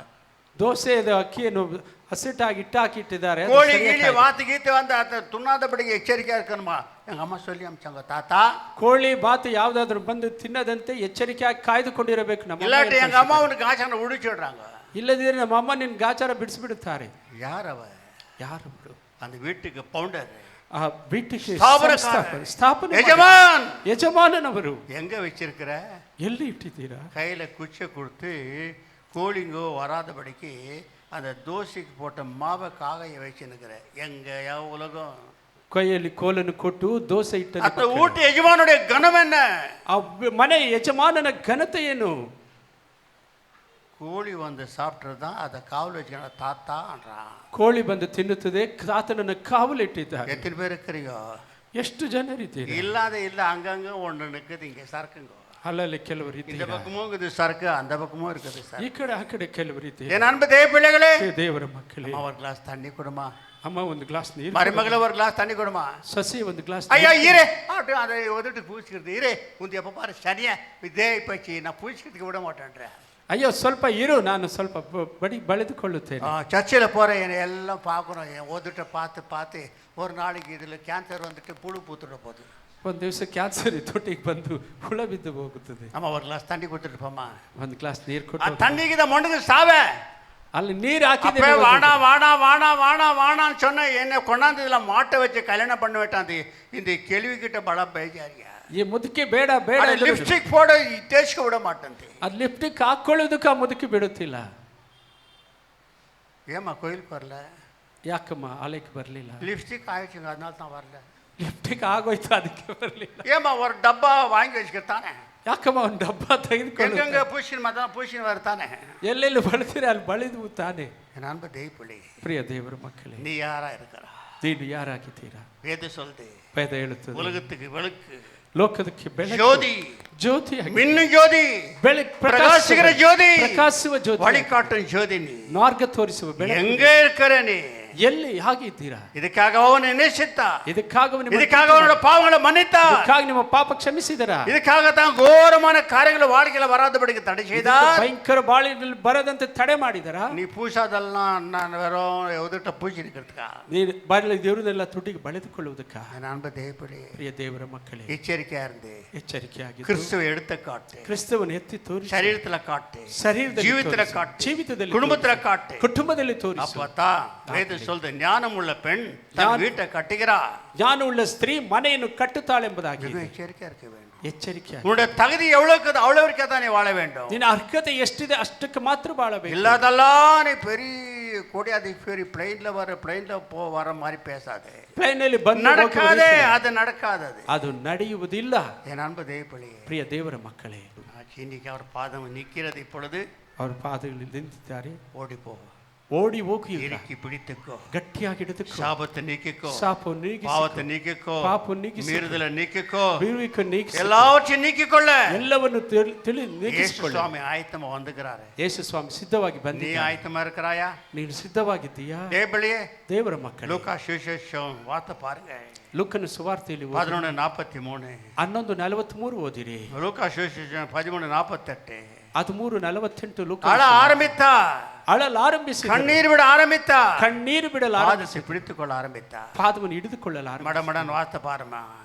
Speaker 3: ದೋಸೆದ ಅಕ್ಕಿಯನ್ನು ಹಸಿಟ್ಟಾಗಿ ಇಟ್ಟಾಕಿಟ್ಟಿದ್ದಾರೆ.
Speaker 2: கோழி கீழே வாத்து கீத்து வந்து அதை துண்ணாதபடிக்கு எச்சரிக்கையா இருக்கணுமா. எங்க அம்மா சொல்லி அமிச்சாங்க, தாத்தா
Speaker 3: ಕೋಳಿ ಬಾತು ಯಾವ್ದಾದ್ರು ಬಂದು ತಿನ್ನದಂತೆ ಎಚ್ಚರಿಕೆಯಾಗಿ ಕಾಯ್ದುಕೊಂಡಿರಬೇಕು. ನಮ್ಮ
Speaker 2: இல்லாட்டி எங்க அம்மா உனக்கு ஆச்சாரம் உடிச்சுடுறாங்க.
Speaker 3: ಇಲ್ಲದಿದ್ರೆ ನಮ್ಮ ಅಮ್ಮ ನಿನ್ ಗಾಚಾರ ಬಿಡಿಸ್ಬಿಡುತ್ತಾರೆ.
Speaker 2: யார் அவ?
Speaker 3: ಯಾರು ಬಿಡು?
Speaker 2: அந்த வீட்டுக்கு பவுண்டர்,
Speaker 3: ಆ வீட்டுக்கு
Speaker 2: ஸ்தாபனக்காரர்,
Speaker 3: ಸ್ಥಾಪನೆ
Speaker 2: எஜமான்.
Speaker 3: ಯಜಮಾನನವರು
Speaker 2: எங்க வச்சிருக்கிற?
Speaker 3: ಎಲ್ಲಿ ಇಟ್ಟಿದ್ದೀರಾ?
Speaker 2: கையில குச்சை கொடுத்து கோழிங்கோ வராதபடிக்கு அந்த தோசைக்கு போட்ட மாவை காகையை வச்சுன்னுக்கிற. எங்க உலகம்
Speaker 3: ಕೈಯಲ್ಲಿ ಕೋಲನ್ನು ಕೊಟ್ಟು ದೋಸೆ ಇಟ್ಟ
Speaker 2: அந்த வீட்டு எஜமானுடைய கனம் என்ன?
Speaker 3: ಆ ಮನೆ ಯಜಮಾನನ ಘನತೆ ಏನು?
Speaker 2: கோழி வந்து சாப்பிட்றதுதான் அதை காவல் வச்சுக்கிற தாத்தான்றான்.
Speaker 3: ಕೋಳಿ ಬಂದು ತಿನ್ನುತ್ತದೆ, ತಾತನನ್ನು ಕಾವಲಿಟ್ಟಿದ್ದಾರೆ.
Speaker 2: எத்தனை பேர் இருக்கிறீங்க?
Speaker 3: ಎಷ್ಟು ಜನರಿದ್ದೀರಿ?
Speaker 2: இல்லாத இல்ல அங்கங்க ஒன்று நிற்குது. இங்க சரக்குங்க,
Speaker 3: ಅಲ್ಲಲ್ಲಿ ಕೆಲವರು
Speaker 2: இந்த
Speaker 3: ಇದ್ದೀರಾ,
Speaker 2: பக்கமும் இருக்குது சரக்கு, அந்த பக்கமும் இருக்குது
Speaker 3: ಈ
Speaker 2: சரக்கு.
Speaker 3: ಕಡೆ ಆ ಕಡೆ ಕೆಲವರು ಇದ್ದೀರಾ.
Speaker 2: என் அன்பு தேவ பிள்ளைகளே,
Speaker 3: ದೇವರ ಮಕ್ಕಳೇ,
Speaker 2: ஒரு கிளாஸ் தண்ணி கொடுமா.
Speaker 3: ಅಮ್ಮ ಒಂದು ಗ್ಲಾಸ್ ನೀರು,
Speaker 2: மருமகளை ஒரு கிளாஸ் தண்ணி கொடுமா.
Speaker 3: ಸಸಿ ಒಂದು ಗ್ಲಾಸ್.
Speaker 2: ஐயா ஈரே ஆட்டு அதை ஒதுட்டு பூச்சிக்கிறது. ஈரே உந்து எப்போ பாரு சனியா இதே பச்சு நான் பூச்சிக்கிறதுக்கு விட மாட்டேன்றேன்.
Speaker 3: ಅಯ್ಯೋ ಸ್ವಲ್ಪ ಇರು, ನಾನು ಸ್ವಲ್ಪ ಬಳಿದುಕೊಳ್ಳುತ್ತೇನೆ.
Speaker 2: சர்ச்சில் போகிறேன், என்னை எல்லாம் பார்க்குறோம். என் ஓதுட்ட பார்த்து பார்த்து ஒரு நாளைக்கு இதில் கேன்சர் வந்துட்டு புழு பூத்துட போகுது.
Speaker 3: ಒಂದು ದಿವಸ ಕ್ಯಾನ್ಸರ್ ತೊಟ್ಟಿಗೆ ಬಂದು ಹುಳ ಬಿದ್ದು ಹೋಗುತ್ತದೆ.
Speaker 2: ஆமா, ஒரு கிளாஸ் தண்ணி கொடுத்துட்டு போமா.
Speaker 3: ಒಂದು ಗ್ಲಾಸ್ ನೀರು
Speaker 2: ಆ
Speaker 3: ಕೊಟ್ಟು
Speaker 2: தண்ணிக்கு தான் மண்ணுக்கு சாவே.
Speaker 3: ಅಲ್ಲಿ ನೀರು ಹಾಕಿದೆ.
Speaker 2: வாடா வாடா வாடா வாடா வாடான்னு சொன்ன என்னை கொண்டாந்து இதில் மாட்டை வச்சு கல்யாணம் பண்ண வேட்டான். இந்த கேள்விக்கிட்ட பல பேஜாரியா.
Speaker 3: ಈ ಮುದುಕಿ ಬೇಡ ಬೇಡ,
Speaker 2: ಲಿಪ್ಸ್ಟಿಕ್ போட தேய்ச்க விட மாட்டேன்.
Speaker 3: ಅದು ಲಿಪ್ಸ್ಟಿಕ್ ಹಾಕೊಳ್ಳೋದಕ್ಕೆ ಆ ಮುದುಕಿ ಬಿಡುತ್ತಿಲ್ಲ.
Speaker 2: ஏமா கோயிலுக்கு வரல?
Speaker 3: ಯಾಕಮ್ಮ ಆಲಯಕ್ಕೆ ಬರಲಿಲ್ಲ?
Speaker 2: லிப்ஸ்டிக் ஆயிடுச்சுங்க, அதனால தான் வரல.
Speaker 3: ಲಿಪ್ಸ್ಟಿಕ್ ಆಗೋಯ್ತು, ಅದಕ್ಕೆ ಬರಲಿಲ್ಲ.
Speaker 2: ஏமா ஒரு டப்பா வாங்கி வச்சுக்கத்தானே.
Speaker 3: ಯಾಕಮ್ಮ ಒಂದು ಡಬ್ಬ ತೆಗೆದುಕೊಂಡು
Speaker 2: எங்கெங்க பூசின் மாதான் பூசின் வரத்தானே.
Speaker 3: ಎಲ್ಲೆಲ್ಲಿ ಬಳಸಿದ್ರೆ ಅಲ್ಲಿ ಬಳಿದು ತಾನೆ.
Speaker 2: என் அன்பு தெய்வப்பிள்ளை,
Speaker 3: ಪ್ರಿಯ ದೇವರ ಮಕ್ಕಳೇ,
Speaker 2: நீ யாரா இருக்கிறா?
Speaker 3: ನೀನು ಯಾರಾಗಿದ್ದೀರಾ?
Speaker 2: வேத சொல்லுது,
Speaker 3: ವೇದ ಹೇಳುತ್ತದೆ,
Speaker 2: உலகத்துக்கு வெளுக்கு,
Speaker 3: ಲೋಕದಕ್ಕೆ ಬೆಳಕು,
Speaker 2: ஜோதி,
Speaker 3: ಜ್ಯೋತಿ,
Speaker 2: மின்னும் ஜோதி,
Speaker 3: ಬೆಳಕು,
Speaker 2: பிரகாசிக்கிற ஜோதி,
Speaker 3: ಪ್ರಕಾಶಿಸುವ ಜ್ಯೋತಿ,
Speaker 2: வழிகாட்டும் ஜோதி. நீ
Speaker 3: ಮಾರ್ಗ ತೋರಿಸುವ ಬೆಳಕು.
Speaker 2: எங்க இருக்கிற நீ?
Speaker 3: ಎಲ್ಲಿ ಹಾಗಿದ್ದೀರಾ?
Speaker 2: ಇದಕ್ಕಾக ಅವನು நேசித்தா,
Speaker 3: ಇದಕ್ಕಾಗಿ
Speaker 2: அவனோட பாவங்களை மன்னித்தா,
Speaker 3: ಇದಕ್ಕಾಗಿ ನಿಮ್ಮ ಪಾಪ ಕ್ಷಮಿಸಿದರಾ,
Speaker 2: ಇದಕ್ಕಾகத்தான் ಘೋರமான காரியங்களை வாழ்க்கையில வராதபடிக்கு தடை செய்தார்.
Speaker 3: ಭಯಂಕರ ಬಾಳಿನಲ್ಲಿ ಬರದಂತೆ ತಡೆ ಮಾಡಿದರಾ?
Speaker 2: நீ பூசாதெல்லாம் நான் வெறும் எதிர்ட்ட பூச்சி நிற்கிறதுக்கா?
Speaker 3: ನೀನು ಬಾಳಿ ದೇವರನ್ನೆಲ್ಲ ತುಟಿಗೆ ಬಳೆದುಕೊಳ್ಳುವುದಕ್ಕ?
Speaker 2: என் அன்பு தேவப்பிள்ளை,
Speaker 3: ಪ್ರಿಯ ದೇವರ ಮಕ್ಕಳೇ,
Speaker 2: எச்சரிக்கையா இருந்து
Speaker 3: ಎಚ್ಚರಿಕೆಯಾಗಿ
Speaker 2: கிறிஸ்துவை எடுத்து காட்டு,
Speaker 3: ಕ್ರಿಸ್ತವನ್ನು ಎತ್ತಿ ತೋರಿಸಿ,
Speaker 2: சரீரத்துல காட்டு,
Speaker 3: ಶರೀರದಲ್ಲಿ
Speaker 2: ஜீவித்துல
Speaker 3: ತೋರಿಸಿ,
Speaker 2: காட்டு,
Speaker 3: ಜೀವಿತದಲ್ಲಿ
Speaker 2: குடும்பத்துல
Speaker 3: ತೋರಿಸಿ,
Speaker 2: காட்டு.
Speaker 3: ಕುಟುಂಬದಲ್ಲಿ ತೋರಿಸಿ.
Speaker 2: அப்பதான் வேதம் சொல்லுது, ஞானம் உள்ள பெண் தன் வீட்டை கட்டுகிறா.
Speaker 3: ಜ್ಞಾನವುಳ್ಳ ಸ್ತ್ರೀ ಮನೆಯನ್ನು ಕಟ್ಟುತ್ತಾಳೆಂಬುದಾಗಿ
Speaker 2: எச்சரிக்கையா இருக்க வேண்டும்.
Speaker 3: ಎಚ್ಚರಿಕೆ.
Speaker 2: உன்னுடைய தகுதி எவ்வளவுக்கு அவ்வளவுக்கே தான் நீ வாழ வேண்டும்.
Speaker 3: ನಿನ್ನ ಅರ್ಹತೆ ಎಷ್ಟಿದೆ ಅಷ್ಟಕ್ಕೆ ಮಾತ್ರ ಬಾಳಬೇಕು.
Speaker 2: இல்லாதெல்லாம் நீ பெரிய கோடியாதிபதி பிளைன்ல வர மாதிரி பேசாதே.
Speaker 3: ಪ್ಲೇನಲ್ಲಿ ಬಂದು
Speaker 2: நடக்காதே, அது நடக்காது.
Speaker 3: ಅದು ನಡೆಯುವುದಿಲ್ಲ.
Speaker 2: என் அன்பு தேவப்பிள்ளையே,
Speaker 3: ಪ್ರಿಯ ದೇವರ ಮಕ್ಕಳೇ,
Speaker 2: இன்னைக்கு அவர் பாதம் நிற்கிறது. இப்பொழுது
Speaker 3: ಅವರ ಪಾದಗಳಲ್ಲಿ ನಿಂತಿದ್ದಾರೆ.
Speaker 2: ஓடி போ,
Speaker 3: ಓಡಿ ಹೋಗಿ
Speaker 2: இறுக்கி பிடித்துக்கோ,
Speaker 3: ಗಟ್ಟಿಯಾಗಿ ಹಿಡಿದುಕೋ,
Speaker 2: சாபத்தை நீக்கிக்கோ,
Speaker 3: ಶಾಪವನ್ನು ನೀಗಿಸಿ,
Speaker 2: பாவத்தை நீக்கிக்கோ,
Speaker 3: ಪಾಪವನ್ನು ನೀಗಿಸಿ,
Speaker 2: மீறுதலை நீக்கிக்கோ,
Speaker 3: ಬೀಳುವಿಕೆಯನ್ನು ನೀಗಿಸಿ,
Speaker 2: எல்லாவற்றையும் நீக்கிக்கொள்ள
Speaker 3: ಎಲ್ಲವನ್ನು
Speaker 2: இயேசு
Speaker 3: ನೀಗಿಸಿಕೊಳ್ಳಿ.
Speaker 2: சுவாமி ஆயத்தமா வந்துகிறாரு.
Speaker 3: ಯೇಸು ಸ್ವಾಮಿ ಸಿದ್ಧವಾಗಿ
Speaker 2: நீ
Speaker 3: ಬಂದಿದ್ದಾನೆ.
Speaker 2: ஆயத்தமா இருக்கிறாயா?
Speaker 3: ನೀನು ಸಿದ್ಧವಾಗಿದ್ದೀಯಾ?
Speaker 2: தேவப்பிள்ளையே,
Speaker 3: ದೇವರ ಮಕ್ಕಳೇ,
Speaker 2: லூக்கா சுவிசேஷம் வார்த்தை பாருங்க.
Speaker 3: ಲೂಕನ ಸುವಾರ್ತೆಯಲ್ಲಿ
Speaker 2: 11:43.
Speaker 3: 11:43 ಓದಿರಿ.
Speaker 2: ಲೂಕಾ ಸುವಿಶೇಷ 13:48.
Speaker 3: 13:48 ಲೂಕ
Speaker 2: ಅಳ ಆರಂಭಿತ,
Speaker 3: ಅಳಲಾರಂಭಿಸಿ,
Speaker 2: ಕಣ್ಣೀರು ಬಿಡ ಆರಂಭಿತ,
Speaker 3: ಕಣ್ಣೀರು ಬಿಡಲು
Speaker 2: ಪಾದಸಿ பிடித்துக்கொள்ள ಆರಂಭಿತ,
Speaker 3: ಪಾದವನ್ನು ಹಿಡಿದುಕೊಳ್ಳಲು
Speaker 2: ಮಡ ಮಡನ್ ವಾಸ್ತ ಪಾರಮ.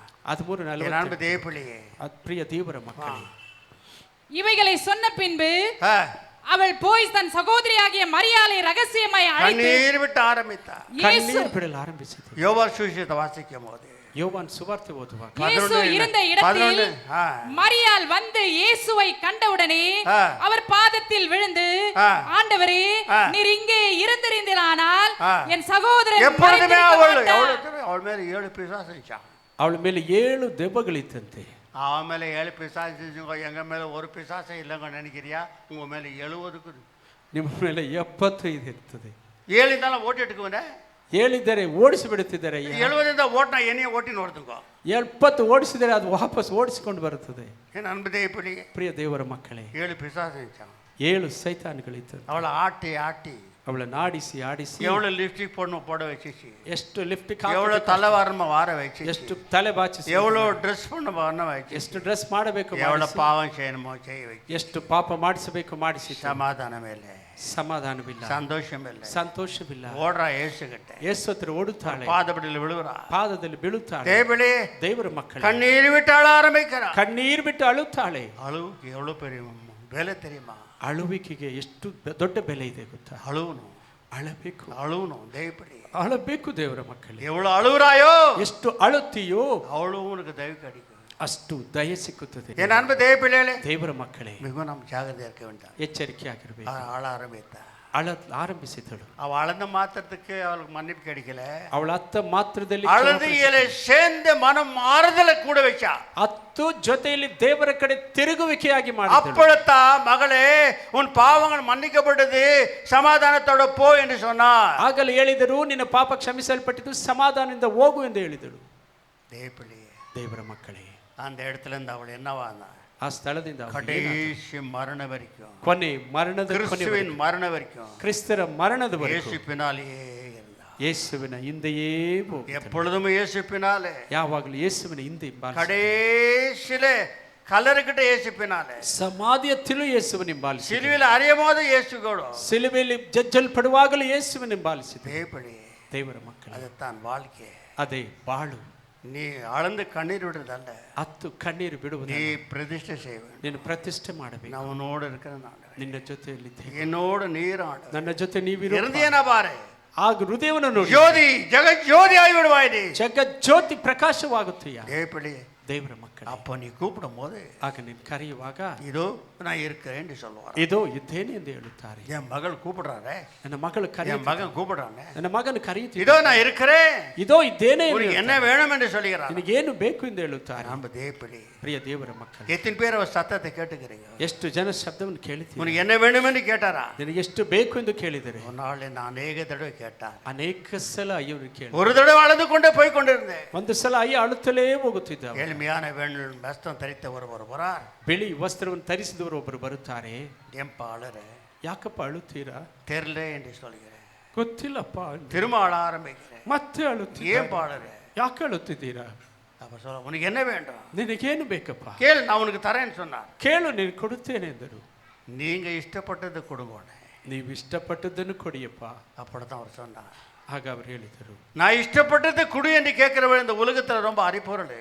Speaker 3: 13:40
Speaker 2: தேவப்பிள்ளையே,
Speaker 3: ಪ್ರಿಯ ದೇವರ ಮಕ್ಕಳೇ,
Speaker 4: இவைகளை சொன்ன பின்பு அவள் போய் தன் சகோதரியாகிய மரியாளை ரகசியமாய் அழைத்து
Speaker 2: கண்ணீர் விட்டு ஆரம்பித்தார்.
Speaker 3: ಕಣ್ಣೀರು ಬಿಡಲು ಆರಂಭಿಸಿತು.
Speaker 2: யோவான் சுவிசேஷத்தை வாசிக்கும் போது,
Speaker 3: யோவான் சுவார்த்தை ஓதுவார்,
Speaker 4: இயேசு இருந்த இடத்தில் மரியாள் வந்து இயேசுவை கண்டவுடனே அவர் பாதத்தில் விழுந்து, ஆண்டவரே, நீர் இங்கே இருந்திருந்தீரானால் என் சகோதரன்
Speaker 2: எப்பொழுதுமே அவள் மேல 7 பிசாசு இருந்துச்சாம்.
Speaker 3: ಅವಳ ಮೇಲೆ 7 ದೆವ್ವಗಳಿತ್ತಂತೆ.
Speaker 2: அவன் மேல 7 பிசாசு இருந்துச்சுங்க. எங்க மேல ஒரு பிசாசே இல்லைங்க நினைக்கிறியா? உங்க மேல 70
Speaker 3: ನಿಮ್ಮ ಮೇಲೆ 75 ಇರ್ತದೆ.
Speaker 2: 7 இருந்தாலும் ஓட்டி எடுக்குவனே,
Speaker 3: ಹೇಳಿದರೆ ಓಡಿಸಿ ಬಿಡುತ್ತಿದ್ದಾರೆ.
Speaker 2: 70 ಓಟ್ನ ಏನೇ ಓಟಿ ನೋಡ್ತಂಗೋ,
Speaker 3: 70 ಓಡಿಸಿದರೆ ಅದು ವಾಪಸ್ ಓಡಿಸಿಕೊಂಡು ಬರುತ್ತದೆ.
Speaker 2: ಏನು ಅನ್ಬದೇ ಇಪ್ಪಡಿ
Speaker 3: ಪ್ರಿಯ ದೇವರ ಮಕ್ಕಳೇ,
Speaker 2: 7 பிசாசு இருந்துச்சாம்.
Speaker 3: 7 ಸೈತಾನ್ಗಳಿತ್ತು.
Speaker 2: ಅವಳ ಆಟಿ ಆಟಿ,
Speaker 3: ಅವಳನ್ನು ಆಡಿಸಿ ಆಡಿಸಿ,
Speaker 2: எவ்வளவு லிப்ஸ்டிக் போட வச்சிச்சு,
Speaker 3: ಎಷ್ಟು ಲಿಫ್ಟ್,
Speaker 2: எவ்வளவு தலைவாரமா வார வச்சிச்சு,
Speaker 3: ಎಷ್ಟು ತಲೆ ಬಾಚಿಸಿ,
Speaker 2: எவ்வளவு ட்ரெஸ் பண்ண வச்சிச்சு,
Speaker 3: ಎಷ್ಟು ಡ್ರೆಸ್ ಮಾಡಬೇಕು,
Speaker 2: எவ்வளவு பாவம் செய்யணுமோ செய்ய வச்சிச்சு.
Speaker 3: ಎಷ್ಟು ಪಾಪ ಮಾಡಿಸಬೇಕು ಮಾಡಿಸಿ,
Speaker 2: ಸಮಾಧಾನವಿಲ್ಲ,
Speaker 3: ಸಮಾಧಾನವಿಲ್ಲ,
Speaker 2: ಸಂತೋಷವಿಲ್ಲ,
Speaker 3: ಸಂತೋಷವಿಲ್ಲ.
Speaker 2: ಓಡ್ರ ಯೇಸು கிட்ட,
Speaker 3: ಯೇಸು ಹತ್ರ ಓಡುತ್ತಾಳೆ,
Speaker 2: ಪಾದಪಡಿಯಲ್ಲಿ விழுகிறா,
Speaker 3: ಪಾದದಲ್ಲಿ ಬೀಳುತ್ತಾಳೆ. ದೇವರ ಮಕ್ಕಳು
Speaker 2: கண்ணீர் விட்டு அழ ஆரம்பிக்கிறா,
Speaker 3: ಕಣ್ಣೀರು ಬಿಟ್ಟು ಅಳುತ್ತಾಳೆ.
Speaker 2: அழுவுக்கு எவ்வளவு பெரிய ಬೆಲೆ தெரியுமா?
Speaker 3: ಅಳುವಿಕೆಗೆ ಎಷ್ಟು ದೊಡ್ಡ ಬೆಲೆ ಇದೆ ಗೊತ್ತಾ?
Speaker 2: ಅಳುವನು,
Speaker 3: ಅಳಬೇಕು,
Speaker 2: ಅಳುವನು, ದಯಪಡಿ
Speaker 3: ಅಳಬೇಕು. ದೇವರ ಮಕ್ಕಳೇ,
Speaker 2: எவ்வளவு அழுகுறாயோ,
Speaker 3: ಎಷ್ಟು ಅಳುತ್ತೀಯೋ
Speaker 2: அவ்வளவு உனக்கு தயவு கிடைக்கும்,
Speaker 3: ಅಷ್ಟು ದಯೆ ಸಿಕ್ಕುತ್ತದೆ.
Speaker 2: என் அன்பு தேவப்பிள்ளைகளே,
Speaker 3: ದೇವರ ಮಕ್ಕಳೇ,
Speaker 2: மிகவும் நாம் ஜாகிரதையா இருக்க வேண்டாம்.
Speaker 3: ಎಚ್ಚರಿಕೆ ಆಗಿರಬೇಕು.
Speaker 2: ஆள ಆರಂಭಿತಾ,
Speaker 3: ಆರಂಭಿಸಿದಳು.
Speaker 2: அவ அழுந்த மாத்திரத்துக்கு அவளுக்கு மன்னிப்பு கிடைக்கல,
Speaker 3: ಅವಳ ಅತ್ತ ಮಾತ್ರದಲ್ಲಿ
Speaker 2: அழுதியிலே சேர்ந்து மனம் மாறுதலை கூட வச்சா,
Speaker 3: 10 ಜೊತೆಯಲ್ಲಿ ದೇವರ ಕಡೆ ತಿರುಗುವಿಕೆಯಾಗಿ ಮಾಡಿದಳು.
Speaker 2: அப்பொழுதா மகளே உன் பாவங்கள் மன்னிக்கப்பட்டது, சமாதானத்தோட போ என்று சொன்னார்.
Speaker 3: ಆಗಲೇ ಹೇಳಿದರು, ನಿನ್ನ ಪಾಪ ಕ್ಷಮಿಸಲ್ಪಟ್ಟಿದ್ದು, ಸಮಾಧಾನದಿಂದ ಹೋಗು ಎಂದು ಹೇಳಿದಳು.
Speaker 2: தேவப்பிள்ளையே,
Speaker 3: ದೇವರ ಮಕ್ಕಳೇ,
Speaker 2: அந்த இடத்துல இருந்து அவள் என்னவானா,
Speaker 3: ಆ ಸ್ಥಳದಿಂದ
Speaker 2: கடைசி மரண வரைக்கும்,
Speaker 3: ಕೊನೆ ಮರಣದ
Speaker 2: கிறிஸ்துவின் மரண வரைக்கும்,
Speaker 3: ಕ್ರಿಸ್ತರ ಮರಣದವರೆಗೂ
Speaker 2: இயேசு பின்னாலேயே இருந்தார்.
Speaker 3: ಯೇಸುವಿನ ಹಿಂದೆಯೇ ಹೋಗುತ್ತಾನೆ.
Speaker 2: எப்பொழுதும் இயேசு பின்னாலே,
Speaker 3: ಯಾವಾಗಲೂ ಯೇಸುವಿನ ಹಿಂದೆ,
Speaker 2: கடைசியிலே கல்லறுகிட்ட இயேசு பின்னாலே,
Speaker 3: ಸಮಾಧಿಯ ತಿಳು ಯೇಸುವಿನ ಹಿಂಬಾಲಿಸಿ,
Speaker 2: சிலுவையில் அறியும்போது இயேசு கூட,
Speaker 3: ಸಿಲುಬೆಯಲ್ಲಿ ಜಜ್ಜಲ್ಪಡುವಾಗಲೂ ಯೇಸುವಿನ ಹಿಂಬಾಲಿಸಿದ.
Speaker 2: ದೇವರ ಮಕ್ಕಳು, அதுதான் வாழ்க்கை,
Speaker 3: ಅದೇ ಬಾಳು.
Speaker 2: நீ ஆழ்ந்து கண்ணீர் விடுறதல்ல,
Speaker 3: 10 ಕಣ್ಣೀರು ಬಿಡುವುದು,
Speaker 2: நீ பிரதிஷ்டை செய்வேன்.
Speaker 3: ನೀನು ಪ್ರತಿಷ್ಠೆ ಮಾಡಬೇಕು.
Speaker 2: நான் உன்னோடு இருக்கிறேன்,
Speaker 3: ನಿನ್ನ ಜೊತೆಯಲ್ಲಿದ್ದೇನೆ,
Speaker 2: என்னோடு நீராடு,
Speaker 3: ನನ್ನ ಜೊತೆ ನೀವಿರು.
Speaker 2: இருந்தேனா பாரு,
Speaker 3: ಆಗ ಹೃದಯವನ್ನು ನೋಡಿ,
Speaker 2: ஜோதி ஜெகத் ஜோதி ஆகி விடுவாய், நீ
Speaker 3: ಜಗಜ್ಯೋತಿ ಪ್ರಕಾಶವಾಗುತ್ತೀಯ. ದೇವರ ಮಕ್ಕಳು,
Speaker 2: அப்போ நீ கூப்பிடும் போது,
Speaker 3: ಆಗ ನೀನು ಕರೆಯುವಾಗ,
Speaker 2: இதோ நான் இருக்கிறேன் என்று சொல்லுவார்.
Speaker 3: இதோ ಇದ್ದೇನೆ ಎಂದು ಹೇಳುತ್ತಾರೆ.
Speaker 2: என் மகள் கூப்பிடுறாரே,
Speaker 3: ನನ್ನ ಮಗಳು
Speaker 2: என் மகன் கூப்பிடுறானே,
Speaker 3: ನನ್ನ ಮಗನು ಕರೆಯುತ್ತೀಯ,
Speaker 2: இதோ நான் இருக்கிறேன்,
Speaker 3: இதோ ಇದ್ದೇನೆ,
Speaker 2: என்ன வேணும் என்று சொல்லுகிறார்.
Speaker 3: ನಿನಗೇನು ಬೇಕು ಎಂದು ಹೇಳುತ್ತಾರೆ.
Speaker 2: நம்ம தேவப்பிள்ளை,
Speaker 3: ಪ್ರಿಯ ದೇವರ ಮಕ್ಕಳು,
Speaker 2: எத்தனை பேர் அவர் சத்தத்தை கேட்டுக்கிறீங்க?
Speaker 3: ಎಷ್ಟು ಜನ ಶಬ್ದವನ್ನು ಕೇಳಿದ್ದೀರಿ?
Speaker 2: உனக்கு என்ன வேணும் என்று கேட்டாரா?
Speaker 3: ನಿನಗೆ ಎಷ್ಟು ಬೇಕು ಎಂದು ಕೇಳಿದರೆ?
Speaker 2: ஒரு நாள் நான் ಅನೇಕ தடவை கேட்டார்,
Speaker 3: ಅನೇಕ ಸಲ ಅಯ್ಯವರು ಕೇಳಿ,
Speaker 2: ஒரு தடவை அழுது கொண்டே போய் கொண்டிருந்தேன்.
Speaker 3: ಒಂದು ಸಲ ಅಯ್ಯ ಅಳುತ್ತಲೇ ಹೋಗುತ್ತಿದ್ದ.
Speaker 2: ஏழ்மையான வேணும் வஸ்திரம் தரித்த ஒருவர் வரார்,
Speaker 3: ಬಿಳಿ ವಸ್ತ್ರವನ್ನು ಧರಿಸಿದವರು ಒಬ್ಬರು ಬರುತ್ತಾರೆ.
Speaker 2: ஏன்பா அழுற?
Speaker 3: ಯಾಕಪ್ಪ ಅಳುತ್ತೀರಾ?
Speaker 2: தெரியல என்று சொல்கிறேன்.
Speaker 3: ಗೊತ್ತಿಲ್ಲಪ್ಪ.
Speaker 2: திரும்ப அழ ஆரம்பிக்கிறேன்.
Speaker 3: ಮತ್ತೆ ಅಳುತ್ತೀರಾ?
Speaker 2: ஏன்பா அழுற?
Speaker 3: ಯಾಕೆ ಅಳುತ್ತಿದ್ದೀರಾ?
Speaker 2: அப்ப சொல்ல, உனக்கு என்ன வேண்டும்?
Speaker 3: ನಿನಗೇನು ಬೇಕಪ್ಪ?
Speaker 2: கேளு, நான் உனக்கு தரேன்னு சொன்னார்.
Speaker 3: ಕೇಳು, ನೀನು ಕೊಡುತ್ತೇನೆ ಎಂದರು.
Speaker 2: நீங்க இஷ்டப்பட்டது கொடுங்க,
Speaker 3: ನೀವು ಇಷ್ಟಪಟ್ಟದ್ದನ್ನು ಕೊಡಿಯಪ್ಪ.
Speaker 2: அப்படித்தான் அவர் சொன்னார்.
Speaker 3: ಆಗ ಅವರು ಹೇಳಿದರು,
Speaker 2: நான் ಇಷ್ಟಪಟ್ಟது கொடு என்று கேட்கிறவள் இந்த உலகத்துல ரொம்ப அரிப்பொருள்.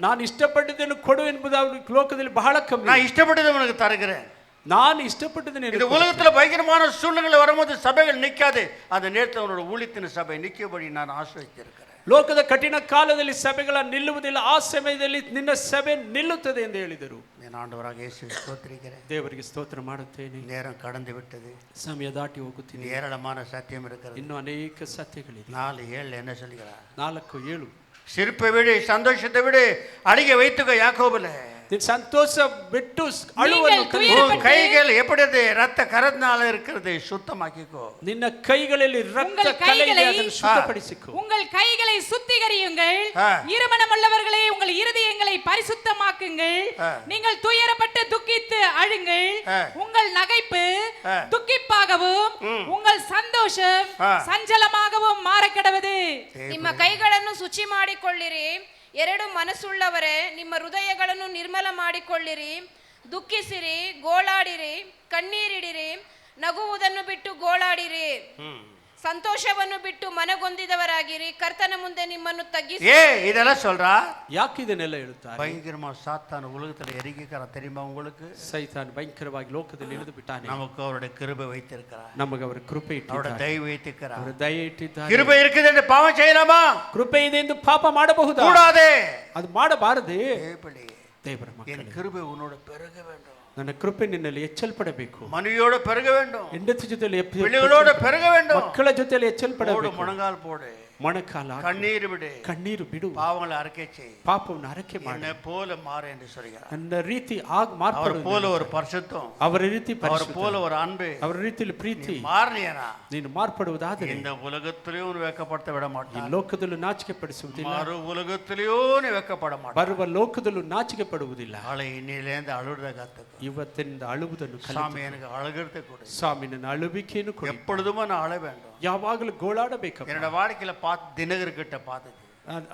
Speaker 3: ನಾನು ಇಷ್ಟಪಟ್ಟದ್ದನ್ನು ಕೊಡು ಎಂಬುದು ಅವರು ಲೋಕದಲ್ಲಿ ಬಹಳ ಕಮ್ಮಿ.
Speaker 2: நான் இஷ்டப்பட்டதை உனக்கு தருகிறேன்.
Speaker 3: ನಾನು ಇಷ್ಟಪಟ್ಟದ್ದನ್ನು
Speaker 2: இந்த உலகத்துல பயங்கரமான சூழ்நிலை வரும்போது சபைகள் நிக்காது, அந்த நேரத்தில் அவனோட ஊழியத்தின் சபை நிற்கபடி நான் ஆசிரியத்திருக்கிறேன்.
Speaker 3: ಲೋಕದ ಕಠಿಣ ಕಾಲದಲ್ಲಿ ಸಭೆಗಳ ನಿಲ್ಲುವುದಿಲ್ಲ, ಆ ಸಮಯದಲ್ಲಿ ನಿನ್ನ ಸಭೆ ನಿಲ್ಲುತ್ತದೆ ಎಂದು ಹೇಳಿದರು.
Speaker 2: நான் ஆண்டவராக இயேசுவை ஸ்தோத்திரிக்கிறேன்.
Speaker 3: ದೇವರಿಗೆ ಸ್ತೋತ್ರ ಮಾಡುತ್ತೇನೆ.
Speaker 2: நேரம் கடந்து விட்டது,
Speaker 3: ಸಮಯ ದಾಟಿ ಹೋಗುತ್ತಿದೆ.
Speaker 2: ஏராளமான சத்தியம் இருக்கிறது.
Speaker 3: ಇನ್ನೂ ಅನೇಕ ಸತ್ಯಗಳಿದೆ.
Speaker 2: 4:7 என்ன சொல்கிறார்?
Speaker 3: 4:7
Speaker 2: சிரிப்பை விடு, சந்தோஷத்தை விடு, அடிக்க வைத்துக்க யாக்கோபில்.
Speaker 3: ನಿನ್ನ ಸಂತೋಷ ಬಿಟ್ಟು ಅಳುವನ್ನು
Speaker 4: நீங்கள்
Speaker 3: ಕಲಿತು
Speaker 4: துயரப்பட்டு
Speaker 2: கைகள் எப்படி அது ரத்த கரத்தினால இருக்கிறது சுத்தமாக்கிக்கோ.
Speaker 3: ನಿನ್ನ ಕೈಗಳಲ್ಲಿ ರಕ್ತ
Speaker 4: உங்கள்
Speaker 3: ಕಲೆ ಇದೆ,
Speaker 4: கைகளை
Speaker 3: ಅದನ್ನು ಶುದ್ಧಪಡಿಸಿಕೋ.
Speaker 4: உங்கள் கைகளை சுத்திகரியுங்கள். இருமனமுள்ளவர்களே உங்கள் இருதயங்களை பரிசுத்தமாக்குங்கள். நீங்கள் துயரப்பட்டு துக்கித்து அழுங்கள். உங்கள் நகைப்பு துக்கிப்பாகவும் உங்கள் சந்தோஷம் சஞ்சலமாகவும் மாறக்கடவது.
Speaker 5: ನಿಮ್ಮ ಕೈಗಳನ್ನು ಶುಚಿ ಮಾಡಿಕೊಳ್ಳಿರಿ, ಎರಡು ಮನಸ್ಸುಳ್ಳವರೇ ನಿಮ್ಮ ಹೃದಯಗಳನ್ನು ನಿರ್ಮಲ ಮಾಡಿಕೊಳ್ಳಿರಿ. ದುಃಖಿಸಿರಿ, ಗೋಳಾಡಿರಿ, ಕಣ್ಣೀರಿಡಿರಿ, ನಗುವುದನ್ನು ಬಿಟ್ಟು ಗೋಳಾಡಿರಿ, ಸಂತೋಷವನ್ನು ಬಿಟ್ಟು ಮನಗೊಂದಿದವರಾಗಿರಿ. ಕರ್ತನ ಮುಂದೆ ನಿಮ್ಮನ್ನು ತಗ್ಗಿಸಿ.
Speaker 2: இதெல்லாம் சொல்றா
Speaker 3: ಯಾಕೆ ಇದನ್ನೆಲ್ಲ ಹೇಳ್ತಾರೆ?
Speaker 2: பயங்கரமா சாத்தான் உலகத்துல எரிக்கிறான் தெரியுமா உங்களுக்கு?
Speaker 3: ಸೈತಾನ್ ಭಯಂಕರವಾಗಿ ಲೋಕದಲ್ಲಿ ಇಳಿದು ಬಿಟ್ಟಾನೆ.
Speaker 2: நமக்கு அவருடைய கிருபை வைத்திருக்கிறார்,
Speaker 3: ನಮಗೆ ಅವರ ಕೃಪೆ
Speaker 2: அவருடைய
Speaker 3: ಇಟ್ಟಿದ್ದಾರೆ,
Speaker 2: தயவு வைத்திருக்கிறார்.
Speaker 3: ಅವರ ದಯೆ ಇಟ್ಟಿದ್ದಾರೆ.
Speaker 2: கிருபை இருக்குது என்று பாவம் செய்யலாமா?
Speaker 3: ಕೃಪೆ ಇದೆ ಎಂದು ಪಾಪ ಮಾಡಬಹುದಾ?
Speaker 2: கூடாதே.
Speaker 3: ಅದು ಮಾಡಬಾರದೆ.
Speaker 2: எப்படி?
Speaker 3: ದೇವರ
Speaker 2: என்
Speaker 3: ಮಕ್ಕಳೇ,
Speaker 2: கிருபை உன்னோட பெருக வேண்டும்,
Speaker 3: ನನ್ನ ಕೃಪೆ ನಿನ್ನಲ್ಲಿ ಹೆಚ್ಚಲ್ಪಡಬೇಕು.
Speaker 2: மனைவியோட பெருக வேண்டும்,
Speaker 3: ಹೆಂಡತಿ ಜೊತೆಲಿ
Speaker 2: பிள்ளைகளோட பெருக வேண்டும்.
Speaker 3: ಮಕ್ಕಳ ಜೊತೆಲಿ
Speaker 2: போடு,
Speaker 3: ಹೆಚ್ಚಲ್ಪಡಬೇಕು.
Speaker 2: முழங்கால் போடு,
Speaker 3: ಮೊಣಕಾಲ ಹಾಕು.
Speaker 2: கண்ணீர் விடு,
Speaker 3: ಕಣ್ಣೀರು ಬಿಡು,
Speaker 2: பாவங்களை அறிக்கை செய்,
Speaker 3: ಪಾಪವನ್ನು ಅರಕೆ ಮಾಡು.
Speaker 2: என்னை போல மாறு என்று சொல்கிறார்.
Speaker 3: ನನ್ನ ರೀತಿ ಆಗ
Speaker 2: அவர்
Speaker 3: ಮಾರ್ಪಡು.
Speaker 2: போல ஒரு பரிசுத்தம்,
Speaker 3: ಅವರ ರೀತಿ
Speaker 2: அவர்
Speaker 3: ಪರಿಶುದ್ಧ,
Speaker 2: போல ஒரு அன்பு,
Speaker 3: ಅವರ ರೀತಿಯಲ್ಲಿ ಪ್ರೀತಿ
Speaker 2: மாறலையா
Speaker 3: ನೀನು ಮಾರ್ಪಡುವುದಾದರೆ
Speaker 2: இந்த உலகத்திலேயும் உன்னை வெட்கப்படுத்த விட
Speaker 3: ಈ
Speaker 2: மாட்டார்,
Speaker 3: ಲೋಕದಲ್ಲೂ ನಾಚಿಕೆ ಪಡಿಸುವುದಿಲ್ಲ,
Speaker 2: மறு உலகத்திலேயும் நீ வெட்கப்பட மாட்டார்.
Speaker 3: ಬರುವ ಲೋಕದಲ್ಲೂ ನಾಚಿಕೆ ಪಡುವುದಿಲ್ಲ.
Speaker 2: நாளை இன்னிலேருந்து அழுத கத்துக்கு,
Speaker 3: ಇವತ್ತಿನಿಂದ ಅಳುವುದನ್ನು ಕಲಿತು.
Speaker 2: சாமி எனக்கு அழுகிறது கொடு,
Speaker 3: ಸ್ವಾಮಿ ನನ್ನ ಅಳುವಿಕೆಯನ್ನು ಕೊಡಿ.
Speaker 2: எப்பொழுதுமே நான் அழ வேண்டும்.
Speaker 3: ಯಾವಾಗಲೂ ಗೋಳಾಡಬೇಕು.
Speaker 2: என்னோட வாழ்க்கையில பார்த்து தினகர்கிட்ட பார்த்தது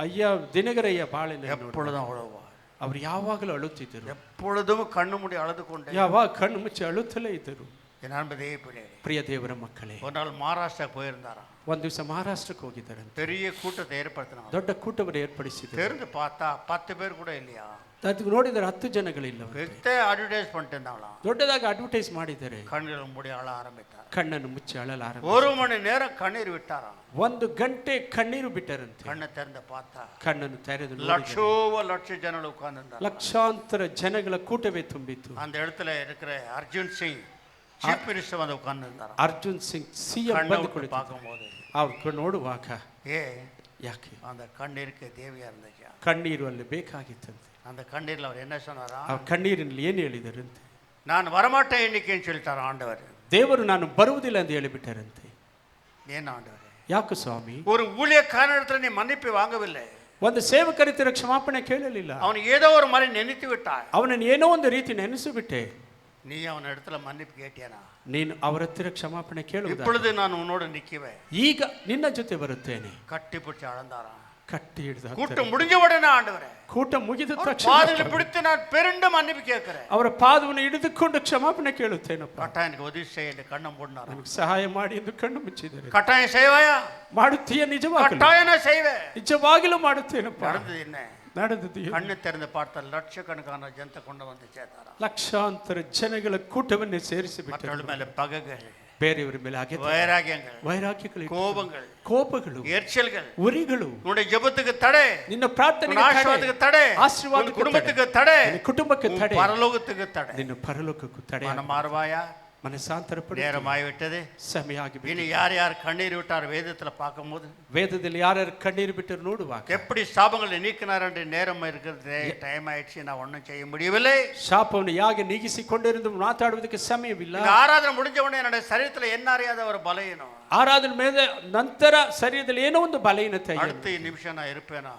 Speaker 3: ಅಯ್ಯ ದಿನಗರಯ್ಯ ಬಾಳೆನ
Speaker 2: எப்பொழுதும் அழுவார்,
Speaker 3: ಅವರು ಯಾವಾಗಲೂ ಅಳುತ್ತಿದ್ದರು.
Speaker 2: எப்பொழுதும் கண்ணு மூடி அழுது கொண்டே.
Speaker 3: ಯಾವಾಗ கಣ್ಣು ಮುಚ್ಚಿ ಅಳುತ್ತಲೇ ಇದ್ದರು.
Speaker 2: என் அன்பதே பிள்ளை,
Speaker 3: ಪ್ರಿಯ ದೇವರ ಮಕ್ಕಳೇ,
Speaker 2: ஒரு நாள் மகாராஷ்டிரா போயிருந்தாராம்.
Speaker 3: ಒಂದು ದಿವಸ ಮಹಾರಾಷ್ಟ್ರಕ್ಕೆ ಹೋಗಿದ್ದಾರಂತೆ.
Speaker 2: பெரிய கூட்டத்தை ஏற்படுத்தினாங்க.
Speaker 3: ದೊಡ್ಡ ಕೂಟವನ್ನು ಏರ್ಪಡಿಸಿದರು.
Speaker 2: தெரிந்து பார்த்தா 10 பேர் கூட இல்லையா,
Speaker 3: ಅದಕ್ಕೆ ನೋಡಿದರೆ 10 ಜನಗಳಿಲ್ಲ.
Speaker 2: பெத்த அட்வர்டைஸ் பண்ணிட்டு இருந்தாங்களாம்.
Speaker 3: ದೊಡ್ಡದಾಗಿ ಅಡ್ವರ್ಟೈಸ್ ಮಾಡಿದ್ದಾರೆ.
Speaker 2: கண்கள் மூடி அழ ஆரம்பித்தார்.
Speaker 3: ಕಣ್ಣನ್ನು ಮುಚ್ಚಿ ಅಳಲಾರ.
Speaker 2: 1 மணி நேரம் கண்ணீர் விட்டாராம்.
Speaker 3: 1 ಗಂಟೆ ಕಣ್ಣೀರು ಬಿಟ್ಟರಂತೆ.
Speaker 2: கண்ணை திறந்து பார்த்தா
Speaker 3: ಕಣ್ಣನ್ನು ತೆರೆದು
Speaker 2: லட்ச ஜனங்கள் உட்கார்ந்திருந்தாங்க.
Speaker 3: ಲಕ್ಷಾಂತರ ಜನಗಳ ಕೂಟವೇ ತುಂಬಿತ್ತು.
Speaker 2: அந்த இடத்துல இருக்கிற அர்ஜுன் சிங் ಚೀಫ್ ಮಿನಿಸ್ಟರ್ ಬಂದು ಉட்கார்ந்திருந்தாராம்.
Speaker 3: ಅರ್ಜುನ್ ಸಿಂಗ್ ಸಿಎಂ ಬಂದು ಕುಳಿತು
Speaker 2: பார்க்கும்போது
Speaker 3: ಅವ್ರು ನೋಡುವಾಗ
Speaker 2: ಯಾಕೆ அந்த கண்ணீருக்கு தேவையா இருந்துச்சு,
Speaker 3: ಕಣ್ಣೀರು ಅಲ್ಲಿ ಬೇಕಾಗಿತ್ತಂತೆ.
Speaker 2: அந்த கண்ணீர்ல அவர் என்ன சொன்னாரா,
Speaker 3: ಆ ಕಣ್ಣೀರಿನಲ್ಲಿ ಏನು ಹೇಳಿದರಂತೆ,
Speaker 2: நான் வரமாட்டேன் இன்னைக்குன்னு சொல்லிட்டார் ஆண்டவர்.
Speaker 3: ದೇವರು ನಾನು ಬರುವುದಿಲ್ಲ ಎಂದು ಹೇಳಿಬಿಟ್ಟರಂತೆ.
Speaker 2: ஏன் ஆண்டவர்,
Speaker 3: ಯಾಕೆ ಸ್ವಾಮಿ?
Speaker 2: ஒரு ஊழியக்காரனிடத்துல நீ மன்னிப்பு வாங்கவில்லை,
Speaker 3: ಒಂದು ಸೇವಕರಿತರ ಕ್ಷಮಾಪಣೆ ಕೇಳಲಿಲ್ಲ,
Speaker 2: அவன் ஏதோ ஒரு மாதிரி நினைத்து விட்டாய்,
Speaker 3: ಅವನನ್ನು ಏನೋ ಒಂದು ರೀತಿ ನೆನೆಸಿಬಿಟ್ಟೆ.
Speaker 2: நீ அவன் இடத்துல மன்னிப்பு கேட்டியானா?
Speaker 3: ನೀನು ಅವರ ಹತ್ತಿರ ಕ್ಷಮಾಪಣೆ ಕೇಳುವುದಾ?
Speaker 2: இப்பொழுது நான் உன்னோட நிக்குவேன்,
Speaker 3: ಈಗ ನಿನ್ನ ಜೊತೆ ಬರುತ್ತೇನೆ.
Speaker 2: கட்டி பிடிச்சு அளந்தாராம்.
Speaker 3: ಕಟ್ಟಿ ಹಿಡಿದ
Speaker 2: கூட்டம் முடிஞ்ச உடனே ஆண்டவரே,
Speaker 3: ಕೂಟ ಮುಗಿದ ತಕ್ಷಣ
Speaker 2: பாதங்களை பிடித்து நான் பெருண்டு மன்னிப்பு கேட்கிறேன்,
Speaker 3: ಅವರ ಪಾದವನ್ನು ಹಿಡಿದುಕೊಂಡು ಕ್ಷಮಾಪಣೆ ಕೇಳುತ್ತೇನಪ್ಪ.
Speaker 2: கட்டாயனுக்கு உதவி செய்ய என்று கண்ணம் போடுனார்.
Speaker 3: ನನಗೆ ಸಹಾಯ ಮಾಡಿ ಎಂದು ಕಣ್ಣು ಮುಚ್ಚಿದರೆ,
Speaker 2: கட்டாயம் செய்வாயா?
Speaker 3: ಮಾಡುತ್ತೀಯ? ನಿಜವಾಗಲೂ
Speaker 2: கட்டாயம் நான் செய்வேன்.
Speaker 3: ನಿಜವಾಗಿಲೂ ಮಾಡುತ್ತೇನಪ್ಪ.
Speaker 2: நடந்தது என்ன?
Speaker 3: ನಡೆದದ್ದು
Speaker 2: கண்ணு திறந்து பார்த்த லட்சக்கணக்கான ஜனத்தை கொண்டு வந்து சேர்த்தாராம்.
Speaker 3: ಲಕ್ಷಾಂತರ ಜನಗಳ ಕೂಟವನ್ನೇ ಸೇರಿಸಿಬಿಟ್ಟರು.
Speaker 2: மற்றவர்கள் மேல பகைகள்,
Speaker 3: ಬೇರೆಯವರ ಮೇಲೆ ಹಾಗೆ
Speaker 2: வைராகியங்கள்,
Speaker 3: ವೈರಾಗ್ಯಗಳು,
Speaker 2: கோபங்கள்,
Speaker 3: ಕೋಪಗಳು,
Speaker 2: எரிச்சல்கள்,
Speaker 3: ಉರಿಗಳು,
Speaker 2: உன்னுடைய ஜெபத்துக்கு தடை,
Speaker 3: ನಿನ್ನ ಪ್ರಾರ್ಥನೆಗೆ
Speaker 2: உன்
Speaker 3: ತಡೆ,
Speaker 2: ஆசீர்வாதத்துக்கு தடை,
Speaker 3: ಆಶೀರ್ವಾದಕ್ಕೆ
Speaker 2: உன் குடும்பத்துக்கு தடை,
Speaker 3: ನಿನ್ನ ಕುಟುಂಬಕ್ಕೆ ತಡೆ,
Speaker 2: பரலோகத்துக்கு தடை.
Speaker 3: ನಿನ್ನ ಪರಲೋಕಕ್ಕೂ ತಡೆ.
Speaker 2: மனம் மாறுவாயா?
Speaker 3: ಮನಸ್ಸಾಂತರ ಪಡು.
Speaker 2: நேரமாகிவிட்டது.
Speaker 3: ಸಮಯ ಆಗಿಬಿಟ್ಟು
Speaker 2: இனி யார் யார் கண்ணீர் விட்டார் வேதத்துல பார்க்கும்போது,
Speaker 3: ವೇದದಲ್ಲಿ ಯಾರ್ಯಾರು ಕಣ್ಣೀರು ಬಿಟ್ಟರು ನೋಡುವಾಗ,
Speaker 2: எப்படி சாபங்களை நீக்கினார் என்று நேரம் இருக்கிறது. டைம் ஆயிடுச்சு, நான் ஒன்றும் செய்ய முடியவில்லை.
Speaker 3: ಶಾಪವನ್ನು ಯಾಕೆ ನೀಗಿಸಿಕೊಂಡಿருந்து ಮಾತಾಡುವುದಕ್ಕೆ ಸಮಯವಿಲ್ಲ.
Speaker 2: இந்த ಆರಾಧನೆ முடிஞ்ச உடனே என்னுடைய சரீரத்துல என்ன அறியாத ஒரு பலகீனம்.
Speaker 3: ಆರಾಧನೆ ಮೇಲೆ ನಂತರ ಶರೀರದಲ್ಲಿ ಏನೋ ಒಂದು ಬಲಹೀನತೆ,
Speaker 2: அடுத்த நிமிஷம் நான் இருப்பேனா?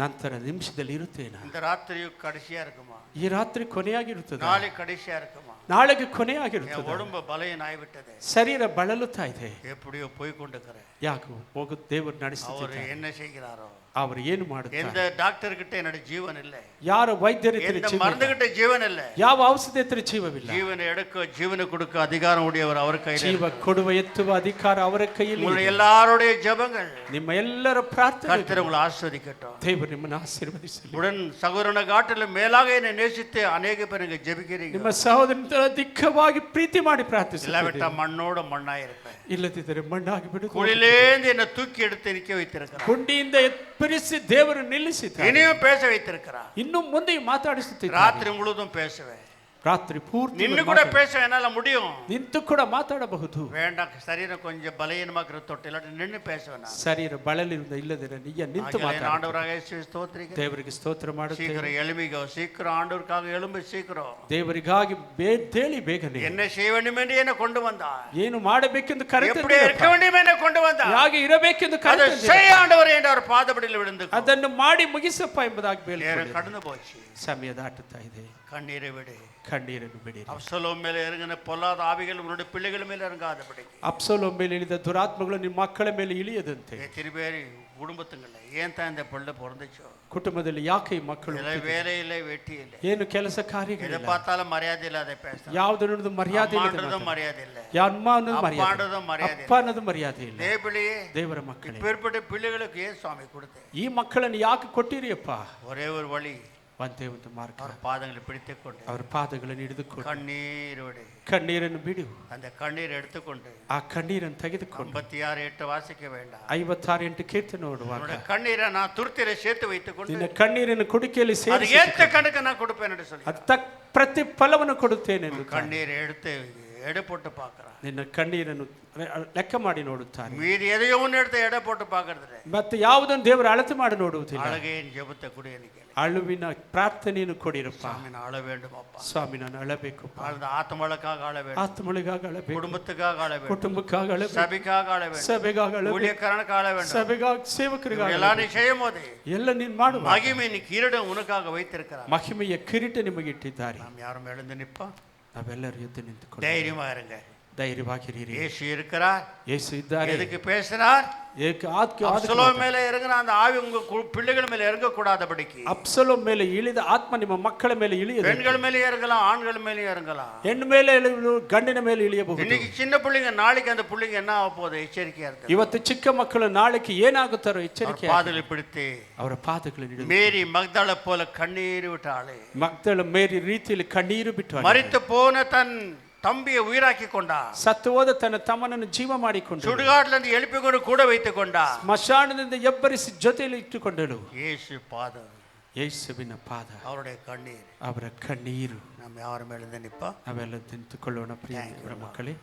Speaker 3: ನಂತರ ನಿಮಿಷದಲ್ಲಿ ಇರುತ್ತೇನಾ?
Speaker 2: இந்த ராத்திரியும் கடைசியா இருக்குமா?
Speaker 3: ಈ ರಾತ್ರಿ ಕೊನೆಯಾಗಿರುತ್ತದೆ,
Speaker 2: நாளை கடைசியா இருக்குமா?
Speaker 3: ನಾಳೆಗೆ
Speaker 2: என்
Speaker 3: ಕೊನೆಯಾಗಿರುತ್ತದೆ.
Speaker 2: உடம்பு பலகீனம் ஆகிவிட்டது.
Speaker 3: ಶರೀರ ಬಳಲುತ್ತಾ ಇದೆ.
Speaker 2: எப்படியோ போய் கொண்டிருக்கிறேன்.
Speaker 3: ಯಾಕೆ ಹೋಗು ದೇವರು
Speaker 2: அவர்
Speaker 3: ನಡೆಸುತ್ತಿದ್ದಾರೆ.
Speaker 2: என்ன செய்கிறாரோ,
Speaker 3: ಅವರು ಏನು ಮಾಡುತ್ತಾರೆ?
Speaker 2: எந்த டாக்டர் கிட்ட என்னோட ஜீவன் இல்லை,
Speaker 3: ಯಾರ ವೈದ್ಯರ ಹತ್ತಿರ
Speaker 2: எந்த
Speaker 3: ಜೀವ
Speaker 2: மருந்து
Speaker 3: ಇಲ್ಲ,
Speaker 2: கிட்ட ஜீவன் இல்லை.
Speaker 3: ಯಾವ ಔಷಧಿ ಹತ್ತಿರ ಜೀವವಿಲ್ಲ.
Speaker 2: ஜீவனை எடுக்க ஜீவனை கொடுக்க அதிகாரம் உடையவர் அவர் கையில்.
Speaker 3: ಜೀವ ಕೊಡುವ ಎತ್ತುವ ಅಧಿಕಾರ ಅವರ ಕೈಯಲ್ಲಿ
Speaker 2: உங்களுடைய
Speaker 3: ಇದೆ.
Speaker 2: எல்லாருடைய ஜெபங்கள்
Speaker 3: ನಿಮ್ಮ ಎಲ್ಲರ ಪ್ರಾರ್ಥನೆ
Speaker 2: கர்த்தர் உங்களை ஆசீர்வதிக்கட்டும்.
Speaker 3: ದೇವರು ನಿಮ್ಮನ್ನು ಆಶೀರ್ವದಿಸಲಿ.
Speaker 2: உடன் சகோதரனை காட்டிலும் மேலாக என்னை நேசித்து அநேக பேர் இங்க ஜெபிக்கிறீங்க.
Speaker 3: ನಿಮ್ಮ ಸಹೋದರನ ಅಧಿಕವಾಗಿ ಪ್ರೀತಿ ಮಾಡಿ ಪ್ರಾರ್ಥಿಸಿ.
Speaker 2: இல்லாவிட்டா மண்ணோட மண்ணாயிருப்பேன்.
Speaker 3: ಇಲ್ಲದಿದ್ದರೆ ಮಣ್ಣಾಗಿ ಬಿಡುವುದು.
Speaker 2: குழிலேந்து என்னை தூக்கி எடுத்து நிக்க வைத்திருக்கிறார்.
Speaker 3: ಕೊಂಡಿಯಿಂದ ಎತ್ತರಿಸಿ ದೇವರು ನಿಲ್ಲಿಸಿದ್ದಾರೆ.
Speaker 2: இனியும் பேச வைத்திருக்கிறார்.
Speaker 3: ಇನ್ನು ಮುಂದೆ ಮಾತಾಡಿಸುತ್ತಿದ್ದಾರೆ.
Speaker 2: ராத்திரி முழுதும் பேசுவேன்.
Speaker 3: ರಾತ್ರಿ ಪೂರ್ತಿ
Speaker 2: நின்னு கூட பேச என்னால முடியும்.
Speaker 3: ನಿಂತು ಕೂಡ ಮಾತಾಡಬಹುದು.
Speaker 2: வேண்டாம், சரீரம் கொஞ்சம் பலவீனமாக தொட்டு இல்லாட்டி நின்னு பேசுவேன் நான்.
Speaker 3: ಶರೀರ ಬಳಲಿನಿಂದ ಇಲ್ಲದಿರ ನೀ ನಿಂತು ಮಾತಾಡು.
Speaker 2: ஆண்டவராக இயேசு ஸ்தோத்திரிக்கிறேன்.
Speaker 3: ದೇವರಿಗೆ ಸ್ತೋತ್ರ ಮಾಡುತ್ತೇವೆ.
Speaker 2: சீக்கிரம் எழும்பிக்கோ, சீக்கிரம் ஆண்டவருக்காக எழும்பு, சீக்கிரம்.
Speaker 3: ದೇವರಿಗಾಗಿ ಬೇಗ ಬೇಗನೆ
Speaker 2: என்ன செய்ய வேண்டும் என்று என்ன கொண்டு வந்தார்,
Speaker 3: ಏನು ಮಾಡಬೇಕೆಂದು ಕರೆತಂದೆ,
Speaker 2: எப்படி இருக்க வேண்டும் என்று கொண்டு வந்தார்,
Speaker 3: ಹೇಗೆ ಇರಬೇಕೆಂದು
Speaker 2: அதை
Speaker 3: ಕರೆತಂದೆ,
Speaker 2: செய்ய ஆண்டவரே என்று அவர் பாதபடியில் விழுந்து
Speaker 3: ಅದನ್ನು ಮಾಡಿ ಮುಗಿಸಪ್ಪ ಎಂಬುದಾಗಿ ಬೇಡಿಕೊಂಡೆ.
Speaker 2: கடந்து போச்சு.
Speaker 3: ಸಮಯ ದಾಟುತ್ತಾ ಇದೆ.
Speaker 2: கண்ணீரை விடு,
Speaker 3: ಕಣ್ಣೀರನ್ನು ಬಿಡಿರಿ.
Speaker 2: அப்சலோம் மேலே இறங்கின பொல்லாத ஆவிகள் உன்னுடைய பிள்ளைகள் மேலே இறங்காதபடிக்கு.
Speaker 3: ಅಬ್ಸಲೋಮ್ ಮೇಲೆ ಇಳಿದ ದುರಾತ್ಮಗಳು ನಿಮ್ಮ ಮಕ್ಕಳ ಮೇಲೆ ಇಳಿಯದಂತೆ.
Speaker 2: திருப்பேரி குடும்பத்துங்கள ஏன் தான் இந்த பிள்ளை பிறந்துச்சோ,
Speaker 3: ಕುಟುಂಬದಲ್ಲಿ ಯಾಕೆ ಈ ಮಕ್ಕಳು
Speaker 2: வேலை இல்லை, வெட்டி இல்லை,
Speaker 3: ಏನು ಕೆಲಸ
Speaker 2: எதை
Speaker 3: ಕಾರ್ಯಗಳಿಲ್ಲ,
Speaker 2: பார்த்தாலும் மரியாதை இல்லாத பேசுறாங்க,
Speaker 3: ಯಾವುದನ್ನೋದು ಮರ್ಯಾದೆ
Speaker 2: அம்மான்றதும் மரியாதை இல்லை,
Speaker 3: ಅಮ್ಮ ಅನ್ನೋದು ಮರ್ಯಾದೆ,
Speaker 2: அப்பான்றதும் மரியாதை
Speaker 3: ಅಪ್ಪ ಅನ್ನೋದು ಮರ್ಯಾದೆ ಇಲ್ಲ.
Speaker 2: தேவபிள்ளையே,
Speaker 3: ದೇವರ ಮಕ್ಕಳೇ,
Speaker 2: இப்பேற்பட்ட பிள்ளைகளுக்கு ஏன் சுவாமி கொடுத்தேன்?
Speaker 3: ಈ ಮಕ್ಕಳನ್ನು ಯಾಕೆ ಕೊಟ್ಟಿರಿಯಪ್ಪ?
Speaker 2: ஒரே ஒரு வழி,
Speaker 3: ಒಂದೇ ಒಂದು ಮಾರ್ಗ,
Speaker 2: அவர் பாதங்களை பிடித்துக்கொண்டு
Speaker 3: ಅವರ ಪಾದಗಳನ್ನು ಹಿಡಿದುಕೊಂಡು
Speaker 2: கண்ணீர் விடு,
Speaker 3: ಕಣ್ಣೀರನ್ನು ಬಿಡು.
Speaker 2: அந்த கண்ணீர் எடுத்துக்கொண்டு
Speaker 3: ಆ ಕಣ್ಣೀರನ್ನು ತೆಗೆದುಕೊಂಡು
Speaker 2: 56:8 வாசிக்க வேண்டாம்.
Speaker 3: 56:8 ಕೀರ್ತನೆ ನೋಡುವಾಗ,
Speaker 2: உன்னுடைய கண்ணீரை நான் துருத்தில சேர்த்து வைத்துக்கொண்டு
Speaker 3: ನಿನ್ನ ಕಣ್ಣೀರನ್ನು ಕುಡಿಕೆಯಲ್ಲಿ
Speaker 2: அது
Speaker 3: ಸೇರಿಸಿ
Speaker 2: ஏத்த கணக்கு நான் கொடுப்பேன் என்று சொல்லி
Speaker 3: ಅದು ಪ್ರತಿಫಲವನ್ನು ಕೊಡುತ್ತೇನೆ ಎಂದು
Speaker 2: கண்ணீரை எடுத்து எடை போட்டு பார்க்கறான்.
Speaker 3: ನಿನ್ನ ಕಣ್ಣೀರನ್ನು ಲೆಕ್ಕ ಮಾಡಿ ನೋಡುತ್ತಾನೆ.
Speaker 2: மீதி எதையோ ஒன்று எடுத்து எடை போட்டு பார்க்கறது
Speaker 3: ಮತ್ತೆ ಯಾವುದನ್ನು ದೇವರು ಅಳತೆ ಮಾಡಿ ನೋಡುವುದಿಲ್ಲ.
Speaker 2: அழகையின் ஜெபத்தை கொடு எனக்கு.
Speaker 3: ಅಳುವಿನ ಪ್ರಾರ್ಥನೆಯನ್ನು ಕೊಡಿರಪ್ಪ.
Speaker 2: சாமி நான் அழ வேண்டும் அப்பா.
Speaker 3: ಸ್ವಾಮಿ ನಾನು ಅಳಬೇಕಪ್ಪ.
Speaker 2: வாழ்ந்த ஆத்மளுக்காக அழ வேண்டும்,
Speaker 3: ಆತ್ಮಳಿಗಾಗಿ ಅಳಬೇಕು,
Speaker 2: குடும்பத்துக்காக அழ வேண்டும்,
Speaker 3: ಕುಟುಂಬಕ್ಕಾಗಿ ಅಳಬೇಕು,
Speaker 2: சபைக்காக அழ வேண்டும்,
Speaker 3: ಸಭೆಗಾಗಿ ಅಳಬೇಕು,
Speaker 2: ஊழியக்காரனுக்காக அழ வேண்டும்,
Speaker 3: ಸಭೆಗಾಗಿ ಸೇವಕರಿಗಾಗಿ
Speaker 2: எல்லாம் நீ செய்யும் போது
Speaker 3: ಎಲ್ಲ ನೀನು ಮಾಡುವ
Speaker 2: மகிமை நீ கிரீடம் உனக்காக வைத்திருக்கிறார்.
Speaker 3: ಮಹಿಮೆಯ ಕಿರೀಟ ನಿಮಗೆ ಇಟ್ಟಿದ್ದಾರೆ.
Speaker 2: நாம் யாரும் எழுந்து நிற்போம்,
Speaker 3: ನಾವೆಲ್ಲರೂ ಎದ್ದು ನಿಂತುಕೊಂಡು
Speaker 2: தைரியமா இருங்க.
Speaker 3: ಧೈರ್ಯವಾಗಿರಿ.
Speaker 2: இயேசு இருக்கிறார்.
Speaker 3: ಯೇಸು ಇದ್ದಾರೆ.
Speaker 2: எதுக்கு பேசினார்? அப்சலோம் மேலே இறங்கின அந்த ஆவி உங்க பிள்ளைகள் மேலே இறங்க கூடாதபடிக்கு.
Speaker 3: ಅಬ್ಸಲೋಮ್ ಮೇಲೆ ಇಳಿದ ಆತ್ಮ ನಿಮ್ಮ ಮಕ್ಕಳ ಮೇಲೆ ಇಳಿಯದು.
Speaker 2: பெண்கள் மேலே இறங்கலாம், ஆண்கள் மேலே இறங்கலாம்,
Speaker 3: ಹೆಣ್ಣು ಮೇಲೆ ಗಂಡಿನ ಮೇಲೆ ಇಳಿಯಬಹುದು.
Speaker 2: இன்னைக்கு சின்ன பிள்ளைங்க, நாளைக்கு அந்த பிள்ளைங்க என்ன ஆக போகுது எச்சரிக்கையா இருக்கு.
Speaker 3: ಇವತ್ತು ಚಿಕ್ಕ ಮಕ್ಕಳು ನಾಳೆಗೆ ಏನಾಗುತ್ತಾರೋ ಎಚ್ಚರಿಕೆ.
Speaker 2: பாதலை பிடித்து
Speaker 3: ಅವರ ಪಾದಗಳನ್ನು ಹಿಡಿದು
Speaker 2: மேரி மக்தளை போல கண்ணீர் விட்டாளே,
Speaker 3: ಮಗ್ದಳ ಮೇರಿ ರೀತಿಯಲ್ಲಿ ಕಣ್ಣೀರು ಬಿಟ್ಟು
Speaker 2: மரித்து போன தன் தம்பியை உயிராக்கி கொண்டா,
Speaker 3: ಸತ್ತು ಹೋದ ತನ್ನ ತಮ್ಮನನ್ನು ಜೀವ ಮಾಡಿಕೊಂಡು
Speaker 2: சுடுகாட்டில இருந்து எழுப்பிக்கொண்டு கூட வைத்துக் கொண்டா,
Speaker 3: ಸ್ಮಶಾನದಿಂದ ಎಬ್ಬರಿಸಿ ಜೊತೆಯಲ್ಲಿ ಇಟ್ಟುಕೊಂಡಳು.
Speaker 2: இயேசு பாதம்,
Speaker 3: ಯೇಸುವಿನ ಪಾದ,
Speaker 2: அவருடைய கண்ணீர்,
Speaker 3: ಅವರ ಕಣ್ಣೀರು.
Speaker 2: நம்ம யாரும் எழுந்து நிப்போம்.
Speaker 3: ನಾವೆಲ್ಲ ನಿಂತುಕೊಳ್ಳೋಣ ಪ್ರಿಯ ಮಕ್ಕಳೇ.